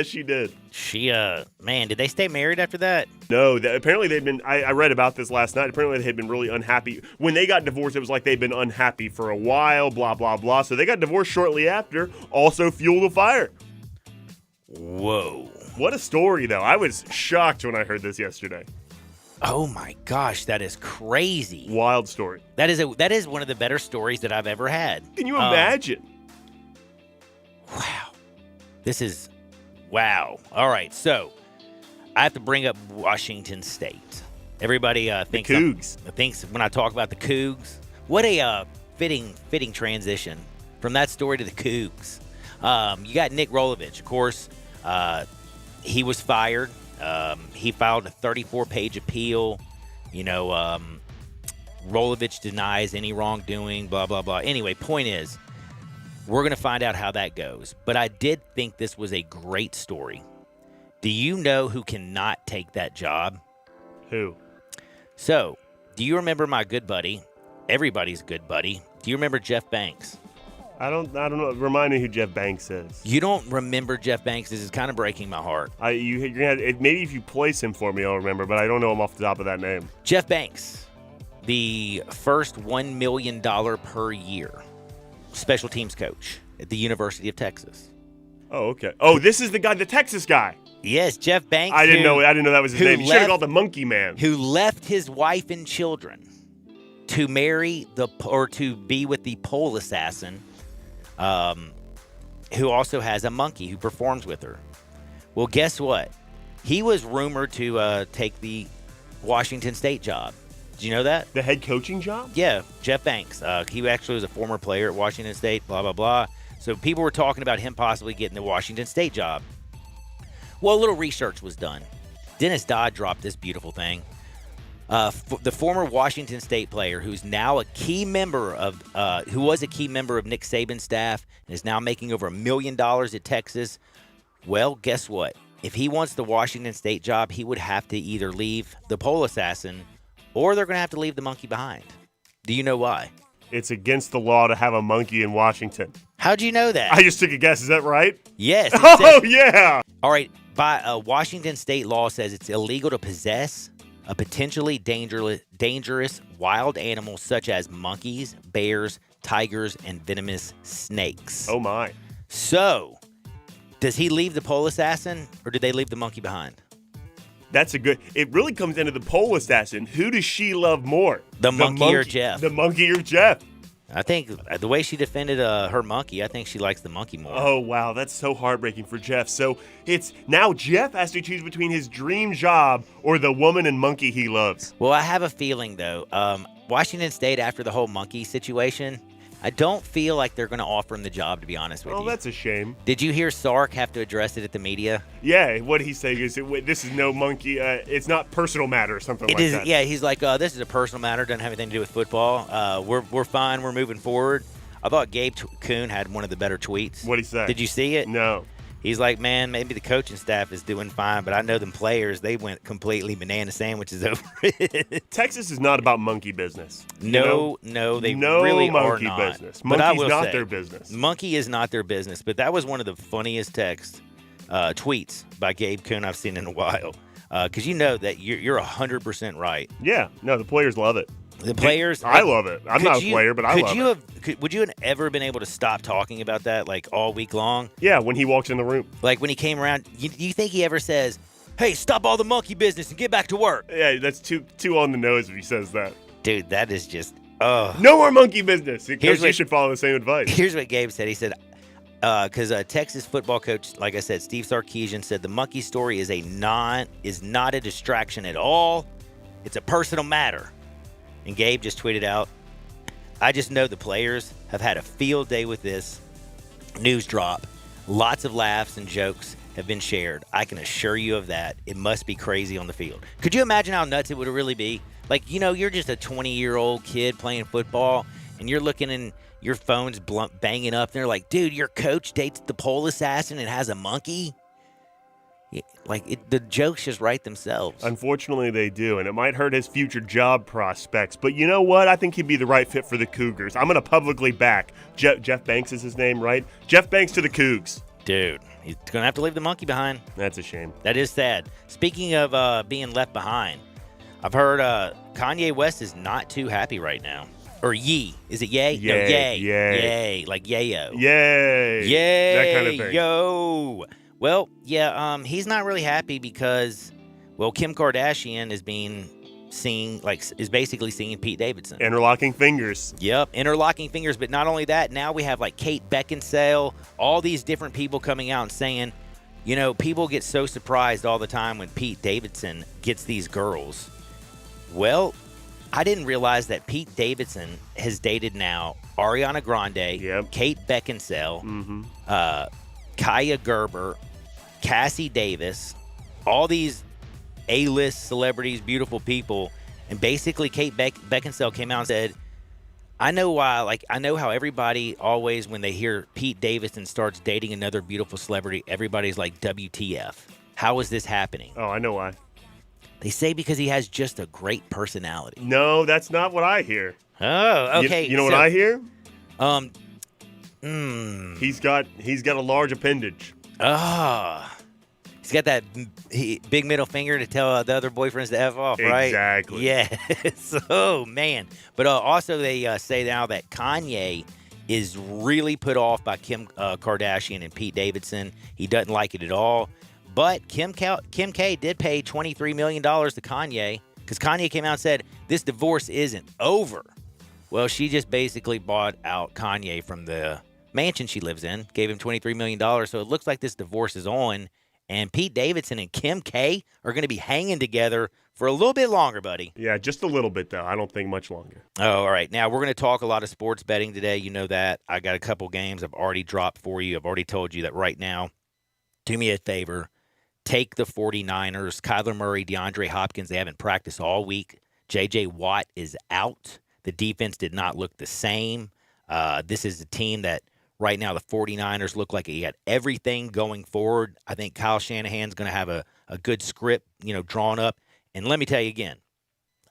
She did. Man, did they stay married after that? No, apparently they'd been, I read about this last night. Apparently they had been really unhappy. When they got divorced, it was like they'd been unhappy for a while, blah, blah, blah. So they got divorced shortly after, also fueled the fire. Whoa. What a story, though. I was shocked when I heard this yesterday. Oh, my gosh, that is crazy. Wild story. That is one of the better stories that I've ever had. Can you imagine? Wow. Wow. All right, so I have to bring up Washington State. Everybody thinks Cougs. When I talk about the Cougs, what a fitting transition from that story to the Cougs. You got Nick Rolovich, of course. He was fired. He filed a 34-page appeal. Rolovich denies any wrongdoing, blah, blah, blah. Anyway, point is, we're going to find out how that goes. But I did think this was a great story. Do you know who cannot take that job? Who? So, do you remember my good buddy, everybody's good buddy? Do you remember Jeff Banks? I don't know. Remind me who Jeff Banks is. You don't remember Jeff Banks? This is kind of breaking my heart. You're gonna have, maybe if you place him for me, I'll remember, but I don't know him off the top of that name. Jeff Banks, the first $1 million per year special teams coach at the University of Texas. Oh, okay. Oh, this is the guy, the Texas guy. Yes, Jeff Banks. I didn't know that was his name. You should have called the Monkey Man. Who left his wife and children to to be with the pole assassin, who also has a monkey who performs with her. Well, guess what? He was rumored to take the Washington State job. Did you know that? The head coaching job? Yeah, Jeff Banks. He actually was a former player at Washington State, blah, blah, blah. So people were talking about him possibly getting the Washington State job. Well, a little research was done. Dennis Dodd dropped this beautiful thing. The former Washington State player who's now a key member of who was a key member of Nick Saban's staff and is now making over $1 million at Texas. Well, guess what? If he wants the Washington State job, he would have to either leave the pole assassin or they're going to have to leave the monkey behind. Do you know why? It's against the law to have a monkey in Washington. How'd you know that? I just took a guess. Is that right? Yes. it Oh, says- yeah. All right. By Washington state law says it's illegal to possess a potentially dangerous wild animal such as monkeys, bears, tigers, and venomous snakes. Oh, my. So, does he leave the pole assassin, or did they leave the monkey behind? That's a good. It really comes into the pole assassin. Who does she love more? The monkey or Jeff? The monkey or Jeff? I think the way she defended her monkey, I think she likes the monkey more. Oh, wow. That's so heartbreaking for Jeff. So it's now Jeff has to choose between his dream job or the woman and monkey he loves. Well, I have a feeling, though, Washington State, after the whole monkey situation, I don't feel like they're going to offer him the job, to be honest with you. Oh, that's a shame. Did you hear Sark have to address it at the media? Yeah, what he's saying is this is no monkey. It's not personal matter or something like that. Yeah, he's like, this is a personal matter. Doesn't have anything to do with football. We're fine. We're moving forward. I thought Gabe Kuhn had one of the better tweets. What'd he say? Did you see it? No. He's like, man, maybe the coaching staff is doing fine, but I know them players, they went completely banana sandwiches over it. Texas is not about monkey business. No, they really are monkey not. business. But I Monkey's will not say, their business. Monkey is not their business, but that was one of the funniest tweets by Gabe Kuhn I've seen in a while. Because you know that you're 100% right. Yeah, no, the players love it. The players, I love it. I'm not a player, but I love it. Would you have ever been able to stop talking about that like all week long? Yeah, when he walks in the room. Like when he came around, you think he ever says, "Hey, stop all the monkey business and get back to work"? Yeah, that's too on the nose if he says that. Dude, that is just no more monkey business. Here's Coach, you what- should follow the same advice. Here's what Gabe said. He said, because Texas football coach, like I said, Steve Sarkisian said the monkey story is not a distraction at all. It's a personal matter. And Gabe just tweeted out, I just know the players have had a field day with this news drop. Lots of laughs and jokes have been shared. I can assure you of that. It must be crazy on the field. Could you imagine how nuts it would really be? Like, you're just a 20-year-old kid playing football, and you're looking and your phone's banging up. And they're like, dude, your coach dates the pole assassin and has a monkey? The jokes just write themselves. Unfortunately, they do, and it might hurt his future job prospects. But you know what? I think he'd be the right fit for the Cougars. I'm going to publicly back Jeff Banks is his name, right? Jeff Banks to the Cougs. Dude, he's going to have to leave the monkey behind. That's a shame. That is sad. Speaking of being left behind, I've heard Kanye West is not too happy right now. Or yee. Is it yay? Yay, No, yay. yay. Yay. Like yayo. Yay. Yay. That kind of thing. Yo. Well, yeah, he's not really happy because, Kim Kardashian is basically seeing Pete Davidson. Interlocking fingers. Yep, interlocking fingers. But not only that, now we have Kate Beckinsale, all these different people coming out and saying, people get so surprised all the time when Pete Davidson gets these girls. Well, I didn't realize that Pete Davidson has dated now Ariana Grande, Kate Beckinsale, Kaya Gerber, Cassie Davis, all these A-list celebrities, beautiful people, and basically Kate Beckinsale came out and said, I know how everybody always, when they hear Pete Davidson starts dating another beautiful celebrity, everybody's like, WTF. How is this happening? Oh, I know why. They say because he has just a great personality. No, that's not what I hear. Oh, okay. You know what I hear? He's got a large appendage. He's got that big middle finger to tell the other boyfriends to F off, right? Exactly. Yes. Oh, man. But also they say now that Kanye is really put off by Kim Kardashian and Pete Davidson. He doesn't like it at all. But Kim K did pay $23 million to Kanye because Kanye came out and said, this divorce isn't over. Well, she just basically bought out Kanye from the mansion she lives in, gave him $23 million. So it looks like this divorce is on. And Pete Davidson and Kim K are going to be hanging together for a little bit longer, buddy. Yeah, just a little bit, though. I don't think much longer. Oh, all right. Now, we're going to talk a lot of sports betting today. You know that. I got a couple games I've already dropped for you. I've already told you that right now. Do me a favor. Take the 49ers. Kyler Murray, DeAndre Hopkins, they haven't practiced all week. J.J. Watt is out. The defense did not look the same. This is a team that right now the 49ers look like he had everything going forward. I think Kyle Shanahan's going to have a good script, drawn up. And let me tell you again,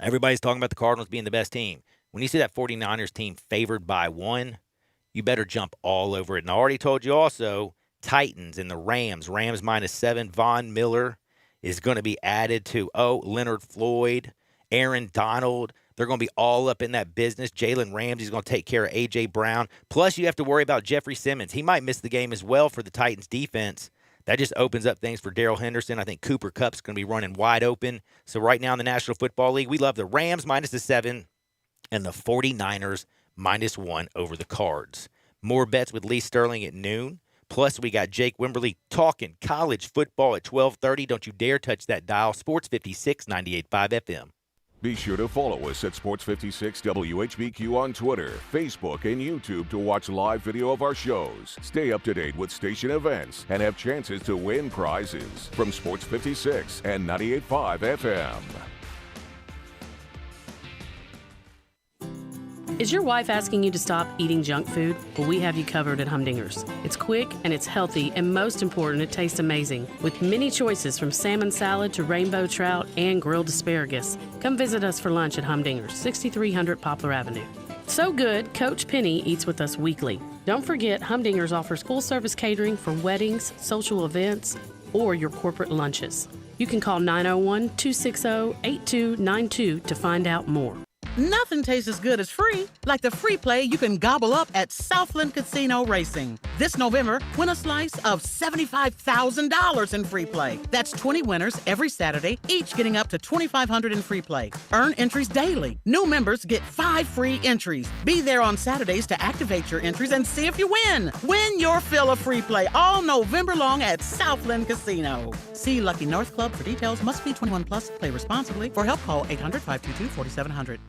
everybody's talking about the Cardinals being the best team. When you see that 49ers team favored by 1, you better jump all over it. And I already told you also, Titans and the Rams. Rams -7. Von Miller is going to be added to, Leonard Floyd, Aaron Donald. They're going to be all up in that business. Jalen Ramsey's going to take care of A.J. Brown. Plus, you have to worry about Jeffrey Simmons. He might miss the game as well for the Titans defense. That just opens up things for Darrell Henderson. I think Cooper Kupp's going to be running wide open. So right now in the National Football League, we love the Rams -7 and the 49ers -1 over the Cards. More bets with Lee Sterling at noon. Plus, we got Jake Wimberly talking college football at 12:30. Don't you dare touch that dial. Sports 56, 98.5 FM. Be sure to follow us at Sports 56 WHBQ on Twitter, Facebook, and YouTube to watch live video of our shows. Stay up to date with station events and have chances to win prizes from Sports 56 and 98.5 FM. Is your wife asking you to stop eating junk food? Well, we have you covered at Humdinger's. It's quick and it's healthy, and most important, it tastes amazing. With many choices from salmon salad to rainbow trout and grilled asparagus. Come visit us for lunch at Humdinger's, 6300 Poplar Avenue. So good, Coach Penny eats with us weekly. Don't forget, Humdinger's offers full-service catering for weddings, social events, or your corporate lunches. You can call 901-260-8292 to find out more. Nothing tastes as good as free, like the free play you can gobble up at Southland Casino Racing. This November, win a slice of $75,000 in free play. That's 20 winners every Saturday, each getting up to $2,500 in free play. Earn entries daily. New members get 5 free entries. Be there on Saturdays to activate your entries and see if you win. Win your fill of free play all November long at Southland Casino. See Lucky North Club for details. Must be 21 plus. Play responsibly. For help, call 800-522-4700.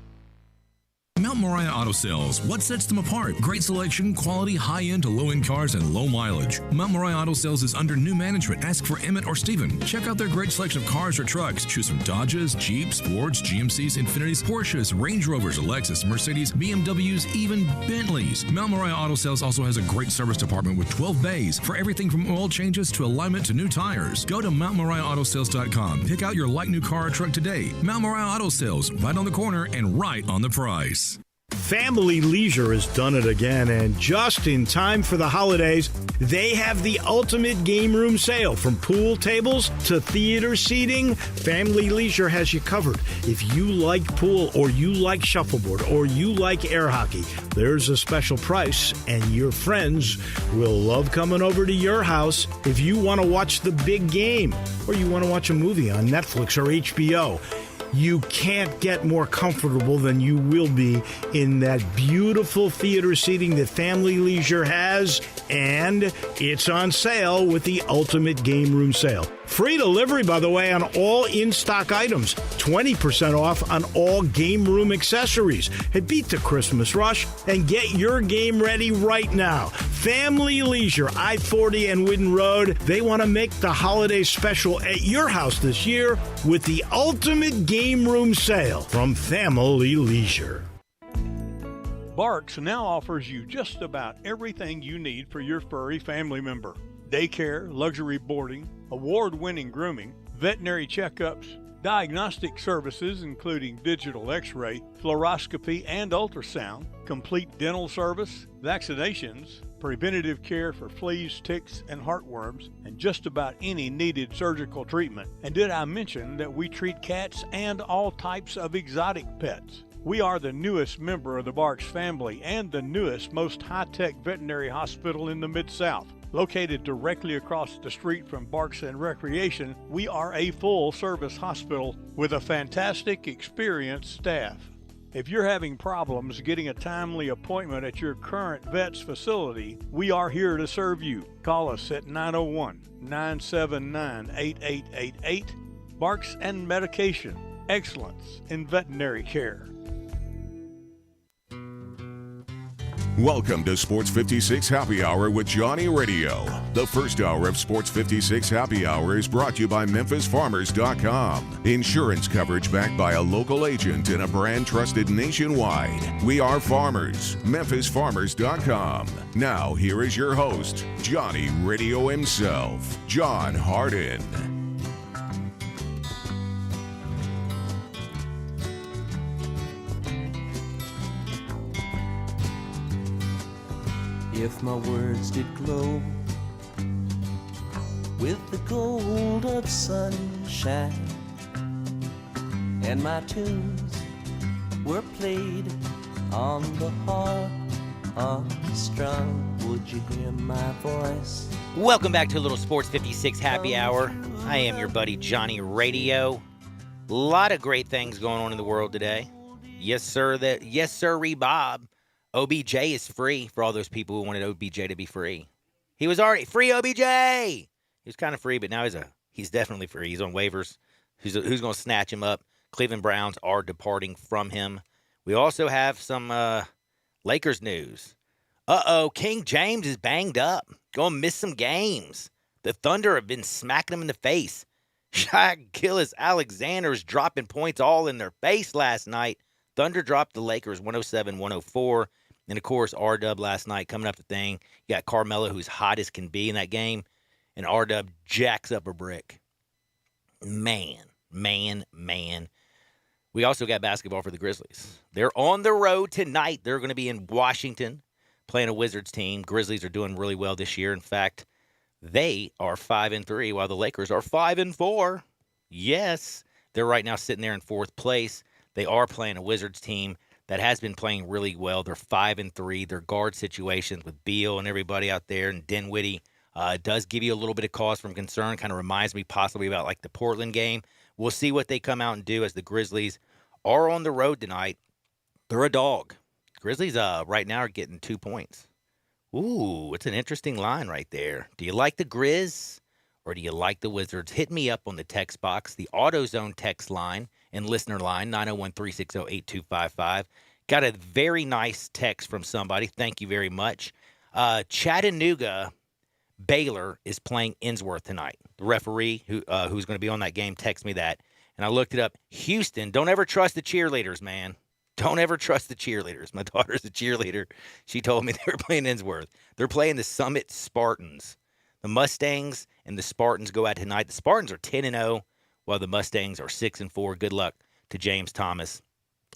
Mount Moriah Auto Sales. What sets them apart? Great selection, quality, high-end to low-end cars, and low mileage. Mount Moriah Auto Sales is under new management. Ask for Emmett or Steven. Check out their great selection of cars or trucks. Choose from Dodges, Jeeps, Fords, GMCs, Infinitis, Porsches, Range Rovers, Lexus, Mercedes, BMWs, even Bentleys. Mount Moriah Auto Sales also has a great service department with 12 bays for everything from oil changes to alignment to new tires. Go to MountMoriahAutoSales.com. Pick out your like new car or truck today. Mount Moriah Auto Sales, right on the corner and right on the price. Family Leisure has done it again, and just in time for the holidays, they have the ultimate game room sale. From pool tables to theater seating, Family Leisure has you covered. If you like pool, or you like shuffleboard, or you like air hockey, there's a special price, and your friends will love coming over to your house if you want to watch the big game, or you want to watch a movie on Netflix or HBO. You can't get more comfortable than you will be in that beautiful theater seating that Family Leisure has, and it's on sale with the Ultimate Game Room Sale. Free delivery, by the way, on all in-stock items. 20% off on all game room accessories. Hey, beat the Christmas rush and get your game ready right now. Family Leisure, I-40 and Whidden Road. They want to make the holiday special at your house this year with the Ultimate Game Room Sale from Family Leisure. Barks now offers you just about everything you need for your furry family member. Daycare, luxury boarding, award-winning grooming, veterinary checkups, diagnostic services including digital x-ray, fluoroscopy and ultrasound, complete dental service, vaccinations, preventative care for fleas, ticks, and heartworms, and just about any needed surgical treatment. And did I mention that we treat cats and all types of exotic pets? We are the newest member of the Barks family and the newest, most high-tech veterinary hospital in the Mid-South. Located directly across the street from Barks and Recreation, we are a full-service hospital with a fantastic, experienced staff. If you're having problems getting a timely appointment at your current vet's facility, we are here to serve you. Call us at 901-979-8888. Barks and Medication. Excellence in veterinary care. Welcome to Sports 56 Happy Hour with Johnny Radio. The first hour of Sports 56 Happy Hour is brought to you by MemphisFarmers.com. Insurance coverage backed by a local agent and a brand trusted nationwide. We are farmers. MemphisFarmers.com. Now, here is your host, Johnny Radio himself, John Hardin. If my words did glow with the gold of sunshine, and my tunes were played on the harp unstrung, would you hear my voice? Welcome back to a little Sports 56 Happy Hour. I am your buddy Johnny Radio. A lot of great things going on in the world today. Yes, sir. Yes, sir, Bob. OBJ is free for all those people who wanted OBJ to be free. He was already free. OBJ. He was kind of free, but now he's definitely free. He's on waivers. Who's going to snatch him up? Cleveland Browns are departing from him. We also have some Lakers news. King James is banged up. Going to miss some games. The Thunder have been smacking him in the face. Shai Gilgeous-Alexander's dropping points all in their face last night. Thunder dropped the Lakers 107-104. And, of course, R-Dub last night coming up the thing. You got Carmelo, who's hot as can be in that game. And R-Dub jacks up a brick. Man. We also got basketball for the Grizzlies. They're on the road tonight. They're going to be in Washington playing a Wizards team. Grizzlies are doing really well this year. In fact, they are 5-3 while the Lakers are 5-4. Yes, they're right now sitting there in fourth place. They are playing a Wizards team that has been playing really well. They're 5-3. Their guard situations with Beal and everybody out there and Dinwiddie does give you a little bit of cause from concern. Kind of reminds me possibly about like the Portland game. We'll see what they come out and do as the Grizzlies are on the road tonight. They're a dog. Grizzlies right now are getting 2 points. Ooh, it's an interesting line right there. Do you like the Grizz or do you like the Wizards? Hit me up on the text box, the AutoZone text line and listener line, 901-360-8255. Got a very nice text from somebody. Thank you very much. Chattanooga Baylor is playing Innsworth tonight. The referee who's going to be on that game texted me that, and I looked it up. Houston, don't ever trust the cheerleaders, man. Don't ever trust the cheerleaders. My daughter's a cheerleader. She told me they were playing Innsworth. They're playing the Summit Spartans. The Mustangs and the Spartans go out tonight. The Spartans are 10-0, while the Mustangs are 6-4. Good luck to James Thomas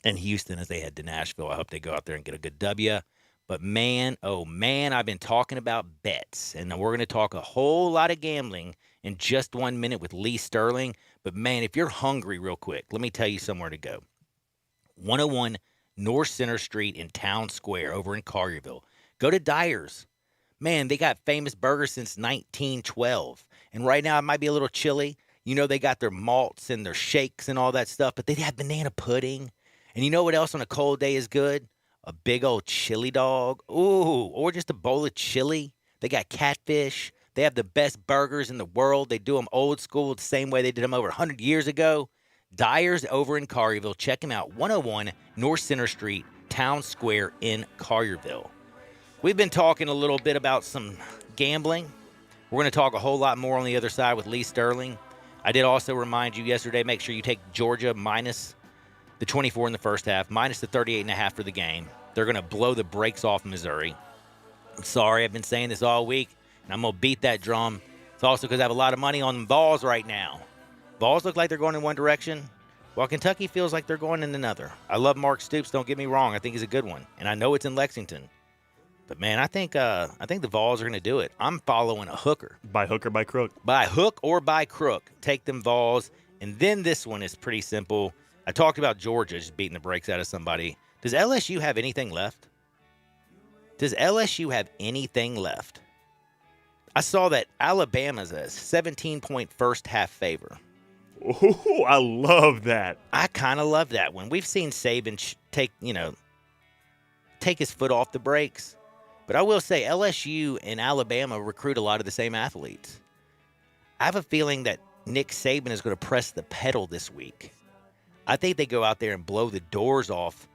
and Houston as they head to Nashville. I hope they go out there and get a good W. But man, oh man, I've been talking about bets, and we're going to talk a whole lot of gambling in just 1 minute with Lee Sterling. But man, if you're hungry real quick, let me tell you somewhere to go. 101 North Center Street in Town Square over in Collierville. Go to Dyer's. Man, they got famous burgers since 1912. And right now it might be a little chilly. You know, they got their malts and their shakes and all that stuff, but they have banana pudding. And you know what else on a cold day is good? A big old chili dog. Ooh, or just a bowl of chili. They got catfish. They have the best burgers in the world. They do them old school the same way they did them over 100 years ago. Dyer's over in Collierville. Check them out. 101 North Center Street, Town Square in Collierville. We've been talking a little bit about some gambling. We're going to talk a whole lot more on the other side with Lee Sterling. I did also remind you yesterday, make sure you take Georgia minus the 24 in the first half, minus the 38.5 for the game. They're going to blow the brakes off Missouri. I'm sorry, I've been saying this all week, and I'm going to beat that drum. It's also because I have a lot of money on Vols right now. Vols look like they're going in one direction, while Kentucky feels like they're going in another. I love Mark Stoops, don't get me wrong. I think he's a good one, and I know it's in Lexington. But, man, I think the Vols are going to do it. I'm following a hooker. By hook or by crook? By hook or by crook. Take them Vols. And then this one is pretty simple. I talked about Georgia just beating the brakes out of somebody. Does LSU have anything left? Does LSU have anything left? I saw that Alabama's a 17-point first-half favor. Oh, I love that. I kind of love that one. We've seen Saban take his foot off the brakes. But I will say LSU and Alabama recruit a lot of the same athletes. I have a feeling that Nick Saban is going to press the pedal this week. I think they go out there and blow the doors off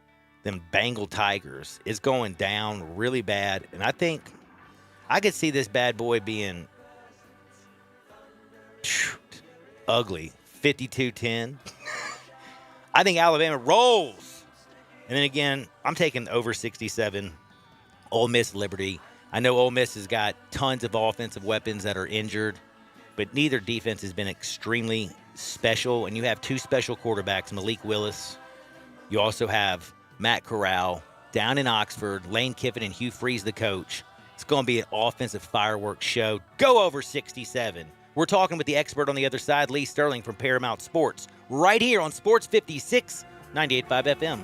them Bengal Tigers. It's going down really bad. And I think I could see this bad boy being ugly. 52-10. I think Alabama rolls. And then again, I'm taking over 67. Ole Miss, Liberty. I know Ole Miss has got tons of offensive weapons that are injured, but neither defense has been extremely special. And you have two special quarterbacks, Malik Willis. You also have Matt Corral down in Oxford, Lane Kiffin and Hugh Freeze, the coach. It's going to be an offensive fireworks show. Go over 67. We're talking with the expert on the other side, Lee Sterling from Paramount Sports, right here on Sports 56, 98.5 FM.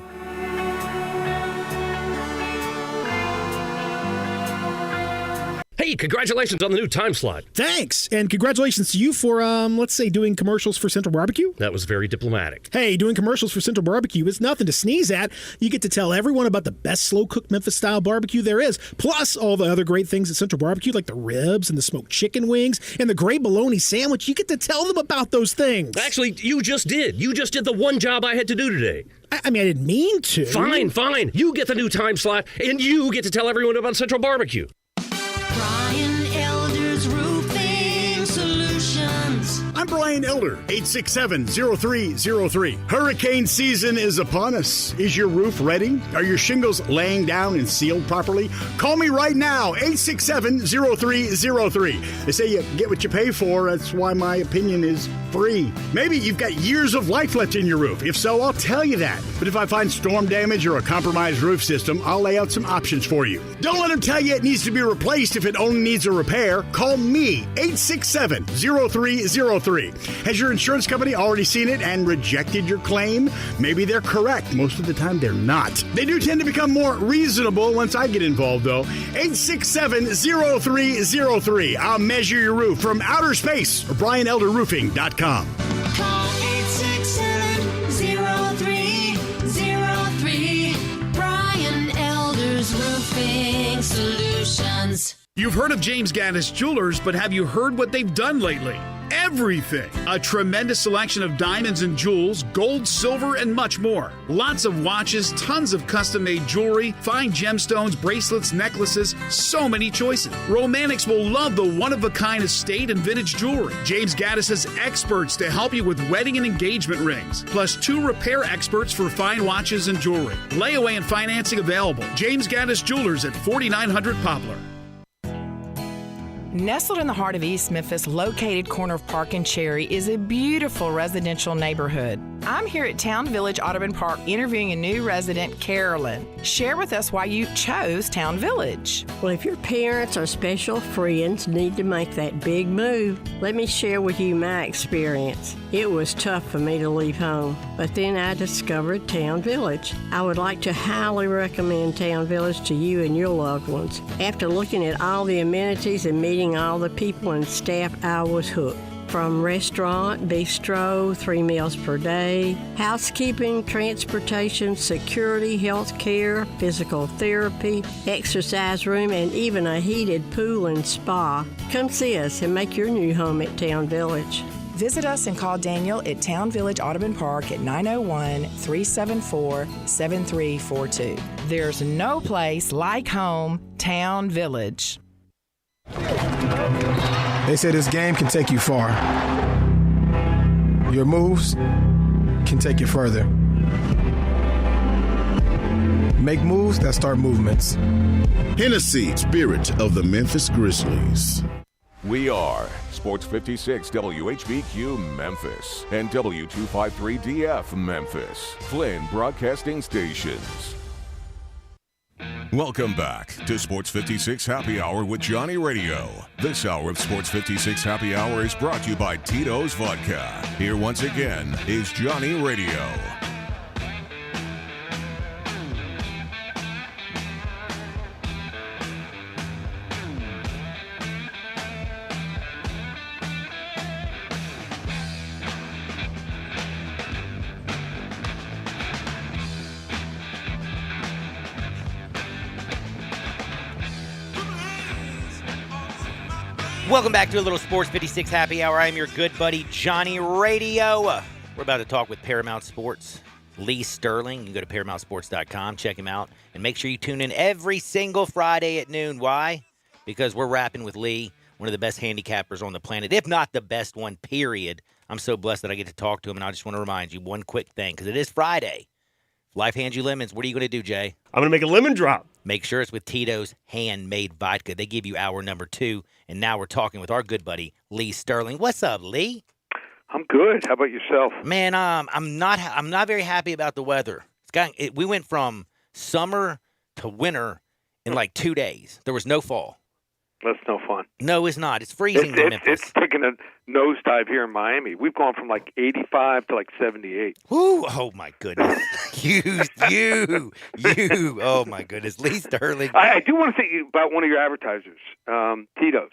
Hey, congratulations on the new time slot. Thanks, and congratulations to you for, let's say, doing commercials for Central Barbecue. That was very diplomatic. Hey, doing commercials for Central Barbecue is nothing to sneeze at. You get to tell everyone about the best slow-cooked Memphis-style barbecue there is, plus all the other great things at Central Barbecue, like the ribs and the smoked chicken wings and the great bologna sandwich. You get to tell them about those things. Actually, you just did. You just did the one job I had to do today. I mean, I didn't mean to. Fine. You get the new time slot, and you get to tell everyone about Central Barbecue. Brian Elder's Roofing Solutions. I'm Brian Elder, 867-0303. Hurricane season is upon us. Is your roof ready? Are your shingles laying down and sealed properly? Call me right now, 867-0303. They say you get what you pay for. That's why my opinion is free. Maybe you've got years of life left in your roof. If so, I'll tell you that. But if I find storm damage or a compromised roof system, I'll lay out some options for you. Don't let them tell you it needs to be replaced if it only needs a repair. Call me, 867-0303. Has your insurance company already seen it and rejected your claim? Maybe they're correct. Most of the time, they're not. They do tend to become more reasonable once I get involved, though. 867-0303. I'll measure your roof from outer space or BrianElderRoofing.com. Call 867-0303. Brian Elder's Roofing Solutions. You've heard of James Gaddis Jewelers, but have you heard what they've done lately? Everything. A tremendous selection of diamonds and jewels, gold, silver, and much more. Lots of watches, tons of custom-made jewelry, fine gemstones, bracelets, necklaces, so many choices. Romantics will love the one-of-a-kind estate and vintage jewelry. James Gaddis has experts to help you with wedding and engagement rings, plus 2 repair experts for fine watches and jewelry. Layaway and financing available. James Gaddis Jewelers at 4900 Poplar. Nestled in the heart of East Memphis, located corner of Park and Cherry, is a beautiful residential neighborhood. I'm here at Town Village Audubon Park interviewing a new resident, Carolyn. Share with us why you chose Town Village. Well, if your parents or special friends need to make that big move, let me share with you my experience. It was tough for me to leave home, but then I discovered Town Village. I would like to highly recommend Town Village to you and your loved ones. After looking at all the amenities and meeting all the people and staff, I was hooked. From restaurant, bistro, 3 meals per day, housekeeping, transportation, security, health care, physical therapy, exercise room, and even a heated pool and spa. Come see us and make your new home at Town Village. Visit us and call Daniel at Town Village Audubon Park at 901-374-7342. There's no place like home, Town Village. They say this game can take you far. Your moves can take you further. Make moves that start movements. Hennessy, spirit of the Memphis Grizzlies. We are Sports 56 WHBQ Memphis and W253DF Memphis, Flynn Broadcasting Stations. Welcome back to Sports 56 Happy Hour with Johnny Radio. This hour of Sports 56 Happy Hour is brought to you by Tito's Vodka. Here once again is Johnny Radio. Welcome back to a little Sports 56 Happy Hour. I'm your good buddy, Johnny Radio. We're about to talk with Paramount Sports, Lee Sterling. You can go to ParamountSports.com, check him out, and make sure you tune in every single Friday at noon. Why? Because we're rapping with Lee, one of the best handicappers on the planet, if not the best one, period. I'm so blessed that I get to talk to him, and I just want to remind you one quick thing, because it is Friday. If life hands you lemons, what are you going to do, Jay? I'm going to make a lemon drop. Make sure it's with Tito's handmade vodka. They give you hour number 2, and now we're talking with our good buddy, Lee Sterling. What's up, Lee? I'm good. How about yourself? Man, I'm not very happy about the weather. We went from summer to winter in like 2 days. There was no fall. That's no fun. No, it's not. It's freezing in Memphis. It's taking a nosedive here in Miami. We've gone from like 85 to like 78. Woo! Oh my goodness. you. Oh my goodness. Lee Sterling. I do want to say about one of your advertisers, Tito's.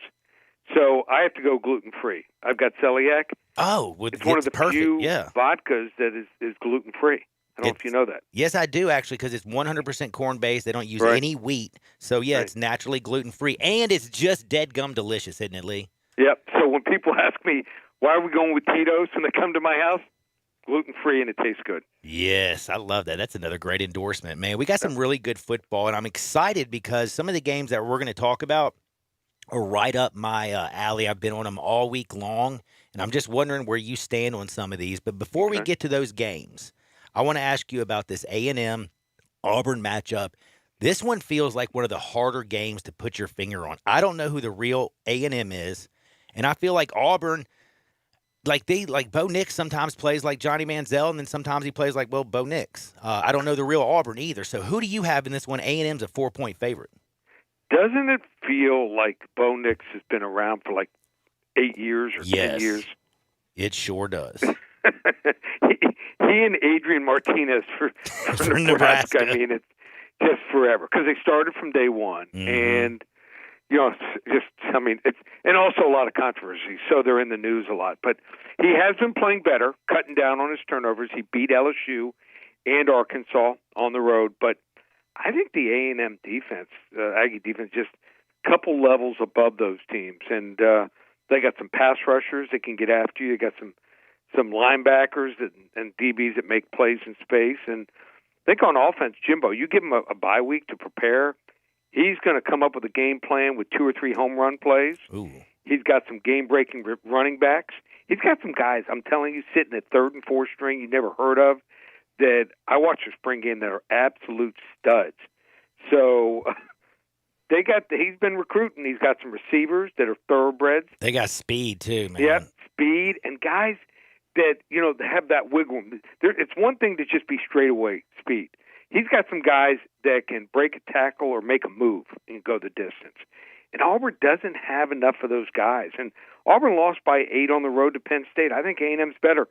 So I have to go gluten-free. I've got celiac. Oh, it's one of the few vodkas that is gluten-free. I don't know if you know that. Yes, I do, actually, because it's 100% corn-based. They don't use any wheat. So, yeah, it's naturally gluten-free. And it's just dead gum delicious, isn't it, Lee? Yep. So when people ask me, why are we going with Tito's when they come to my house? Gluten-free, and it tastes good. Yes, I love that. That's another great endorsement, man. We got some really good football, and I'm excited because some of the games that we're going to talk about are right up my alley. I've been on them all week long, and I'm just wondering where you stand on some of these. But before we get to those games, I want to ask you about this A&M Auburn matchup. This one feels like one of the harder games to put your finger on. I don't know who the real A&M is, and I feel like Auburn, like Bo Nix sometimes plays like Johnny Manziel, and then sometimes he plays like Bo Nix. I don't know the real Auburn either. So who do you have in this one? A&M's a 4-point favorite. Doesn't it feel like Bo Nix has been around for like 8 years or 10 years? It sure does. He and Adrian Martinez for Nebraska. I mean, it's just forever because they started from day one, and and also a lot of controversy. So they're in the news a lot. But he has been playing better, cutting down on his turnovers. He beat LSU and Arkansas on the road. But I think the A&M defense, Aggie defense, just a couple levels above those teams, and they got some pass rushers that can get after you. They got some linebackers and DBs that make plays in space. And I think on offense, Jimbo, you give him a bye week to prepare, he's going to come up with a game plan with 2 or 3 home run plays. Ooh. He's got some game-breaking running backs. He's got some guys, I'm telling you, sitting at 3rd and 4th string you never heard of that I watched their spring game that are absolute studs. So he's been recruiting. He's got some receivers that are thoroughbreds. They got speed, too, man. Yep, speed, and guys that, have that wiggle. It's one thing to just be straightaway speed. He's got some guys that can break a tackle or make a move and go the distance. And Auburn doesn't have enough of those guys. And Auburn lost by 8 on the road to Penn State. I think A&M's better.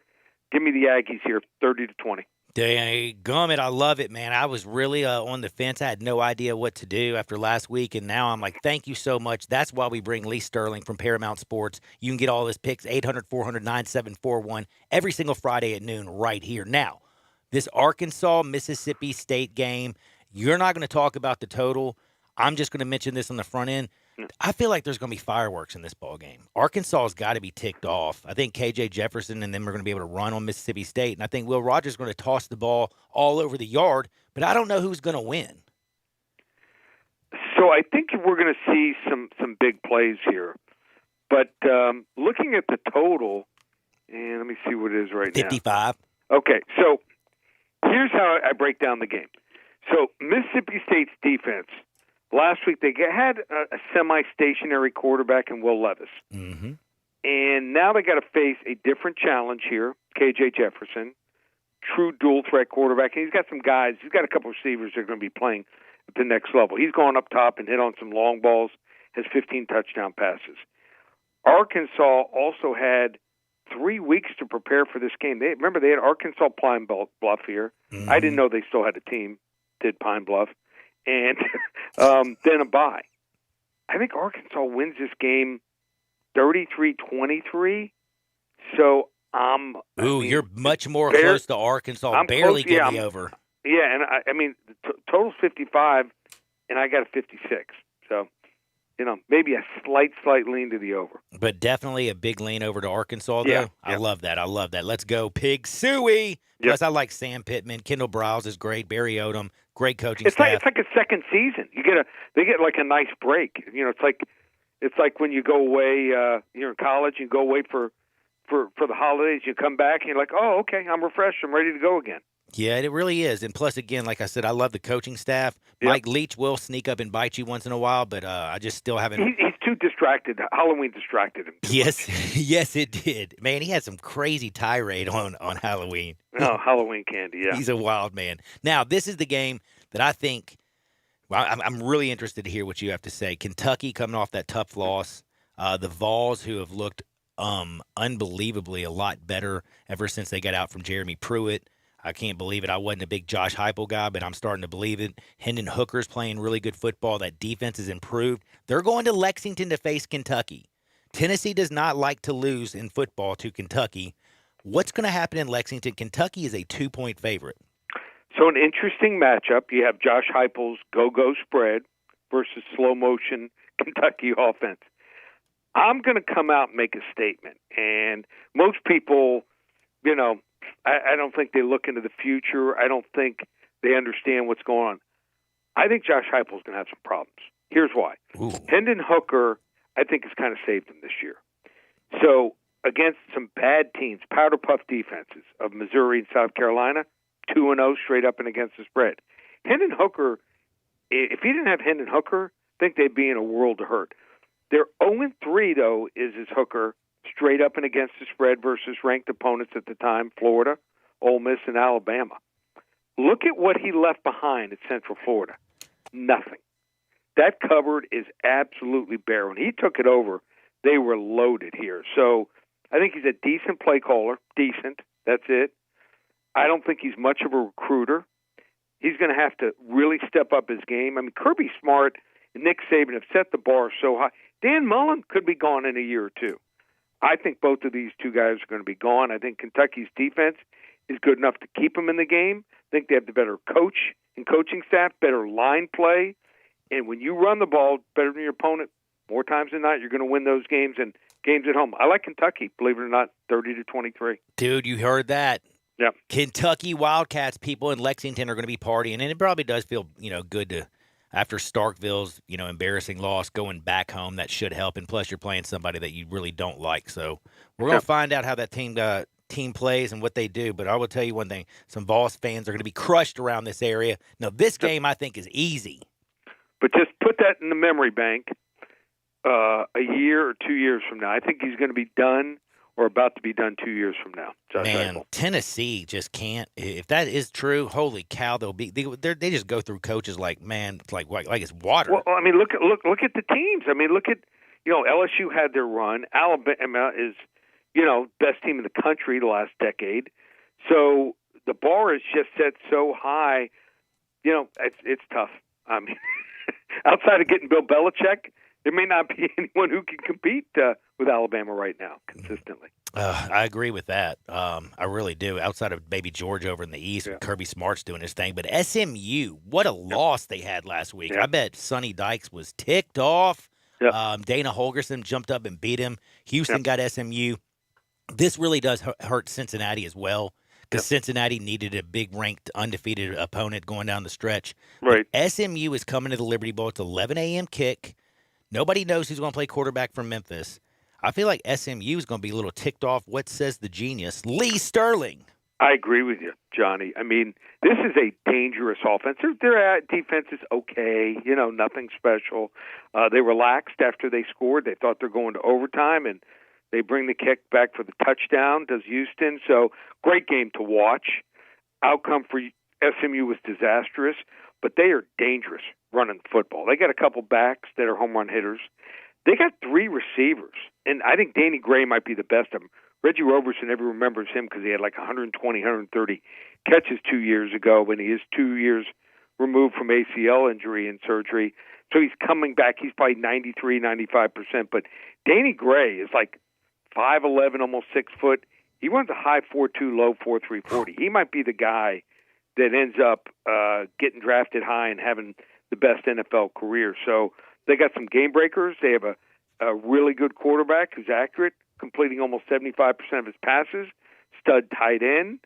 Give me the Aggies here, 30-20. Gummit, I love it, man. I was really on the fence. I had no idea what to do after last week, and now I'm like, thank you so much. That's why we bring Lee Sterling from Paramount Sports. You can get all his picks, 800-400-9741, every single Friday at noon right here. Now, this Arkansas-Mississippi State game, you're not going to talk about the total. I'm just going to mention this on the front end. I feel like there's going to be fireworks in this ball game. Arkansas has got to be ticked off. I think KJ Jefferson and them are going to be able to run on Mississippi State, and I think Will Rogers is going to toss the ball all over the yard, but I don't know who's going to win. So I think we're going to see some big plays here. But looking at the total, and let me see what it is right 55. now. Okay, so here's how I break down the game. So Mississippi State's defense, last week they had a semi-stationary quarterback in Will Levis. Mm-hmm. And now they got to face a different challenge here, KJ Jefferson, true dual-threat quarterback. And he's got some guys, he's got a couple of receivers that are going to be playing at the next level. He's gone up top and hit on some long balls, has 15 touchdown passes. Arkansas also had 3 weeks to prepare for this game. They had Arkansas Pine Bluff here. Mm-hmm. I didn't know they still had a team, did Pine Bluff. And then a bye. I think Arkansas wins this game 33-23. So you're much more close to Arkansas. I'm barely close, getting over. Yeah, and the total's 55, and I got a 56. So, maybe a slight lean to the over. But definitely a big lean over to Arkansas, though. Yeah. I love that. Let's go, Pig Suey. Plus, I like Sam Pittman. Kendall Browse is great. Barry Odom, great coaching staff. It's like a second season. They get like a nice break. It's like when you go away. You're in college. You go away for the holidays. You come back and you're like, oh, okay, I'm refreshed. I'm ready to go again. Yeah, it really is. And plus, again, like I said, I love the coaching staff. Yep. Mike Leach will sneak up and bite you once in a while, but I just still haven't. He's too distracted. Halloween distracted him. Yes, it did. Man, he had some crazy tirade on Halloween. Oh, Halloween candy, yeah. He's a wild man. Now, this is the game that I think Well, I'm really interested to hear what you have to say. Kentucky coming off that tough loss. The Vols, who have looked unbelievably a lot better ever since they got out from Jeremy Pruitt. I can't believe it. I wasn't a big Josh Heupel guy, but I'm starting to believe it. Hendon Hooker's playing really good football. That defense has improved. They're going to Lexington to face Kentucky. Tennessee does not like to lose in football to Kentucky. What's going to happen in Lexington? Kentucky is a 2-point favorite. So an interesting matchup. You have Josh Heupel's go-go spread versus slow-motion Kentucky offense. I'm going to come out and make a statement. And most people, I don't think they look into the future. I don't think they understand what's going on. I think Josh Heupel's going to have some problems. Here's why. Ooh. Hendon Hooker, I think, has kind of saved him this year. So against some bad teams, powder puff defenses of Missouri and South Carolina, 2-0 straight up and against the spread. Hendon Hooker, if he didn't have Hendon Hooker, I think they'd be in a world of hurt. Their 0-3, though, is Hooker straight up and against the spread versus ranked opponents at the time, Florida, Ole Miss, and Alabama. Look at what he left behind at Central Florida. Nothing. That cupboard is absolutely bare. When he took it over, they were loaded here. So I think he's a decent play caller. Decent. That's it. I don't think he's much of a recruiter. He's going to have to really step up his game. I mean, Kirby Smart and Nick Saban have set the bar so high. Dan Mullen could be gone in a year or two. I think both of these two guys are going to be gone. I think Kentucky's defense is good enough to keep them in the game. I think they have the better coach and coaching staff, better line play. And when you run the ball better than your opponent, more times than not, you're going to win those games and games at home. I like Kentucky, believe it or not, 30-23. Dude, you heard that. Yep. Kentucky Wildcats people in Lexington are going to be partying, and it probably does feel, good to, after Starkville's, embarrassing loss, going back home. That should help, and plus you're playing somebody that you really don't like. So we're going to find out how that team plays and what they do. But I will tell you one thing: some Vols fans are going to be crushed around this area. Now, this game I think is easy. But just put that in the memory bank. A year or 2 years from now, I think he's going to be done or about to be done 2 years from now. Josh Heupel. Tennessee just can't. If that is true, holy cow, they just go through coaches like it's water. Well, I mean, look at the teams. I mean, look at LSU had their run. Alabama is best team in the country the last decade. So the bar is just set so high. It's tough. I mean, outside of getting Bill Belichick, there may not be anyone who can compete with Alabama right now consistently. I agree with that. I really do. Outside of maybe Georgia over in the East, Kirby Smart's doing his thing. But SMU, what a loss they had last week. I bet Sonny Dykes was ticked off. Dana Holgorsen jumped up and beat him. Houston got SMU. This really does hurt Cincinnati as well, because Cincinnati needed a big ranked undefeated opponent going down the stretch. Right. But SMU is coming to the Liberty Bowl. It's 11 a.m. kick. Nobody knows who's going to play quarterback from Memphis. I feel like SMU is going to be a little ticked off. What says the genius, Lee Sterling? I agree with you, Johnny. I mean, this is a dangerous offense. Their defense is okay, nothing special. They relaxed after they scored. They thought they're going to overtime, and they bring the kick back for the touchdown, does Houston. So great game to watch. Outcome for SMU was disastrous, but they are dangerous running football. They got a couple backs that are home run hitters. They got 3 receivers, and I think Danny Gray might be the best of them. Reggie Roberson, everyone remembers him because he had like 120, 130 catches 2 years ago when he is 2 years removed from ACL injury and surgery. So he's coming back. He's probably 93, 95%. But Danny Gray is like 5'11", almost 6 foot. He runs a high 4.2, low 4.3 40. He might be the guy that ends up getting drafted high and having the best NFL career. So they got some game breakers. They have a really good quarterback who's accurate, completing almost 75% of his passes, stud tight end.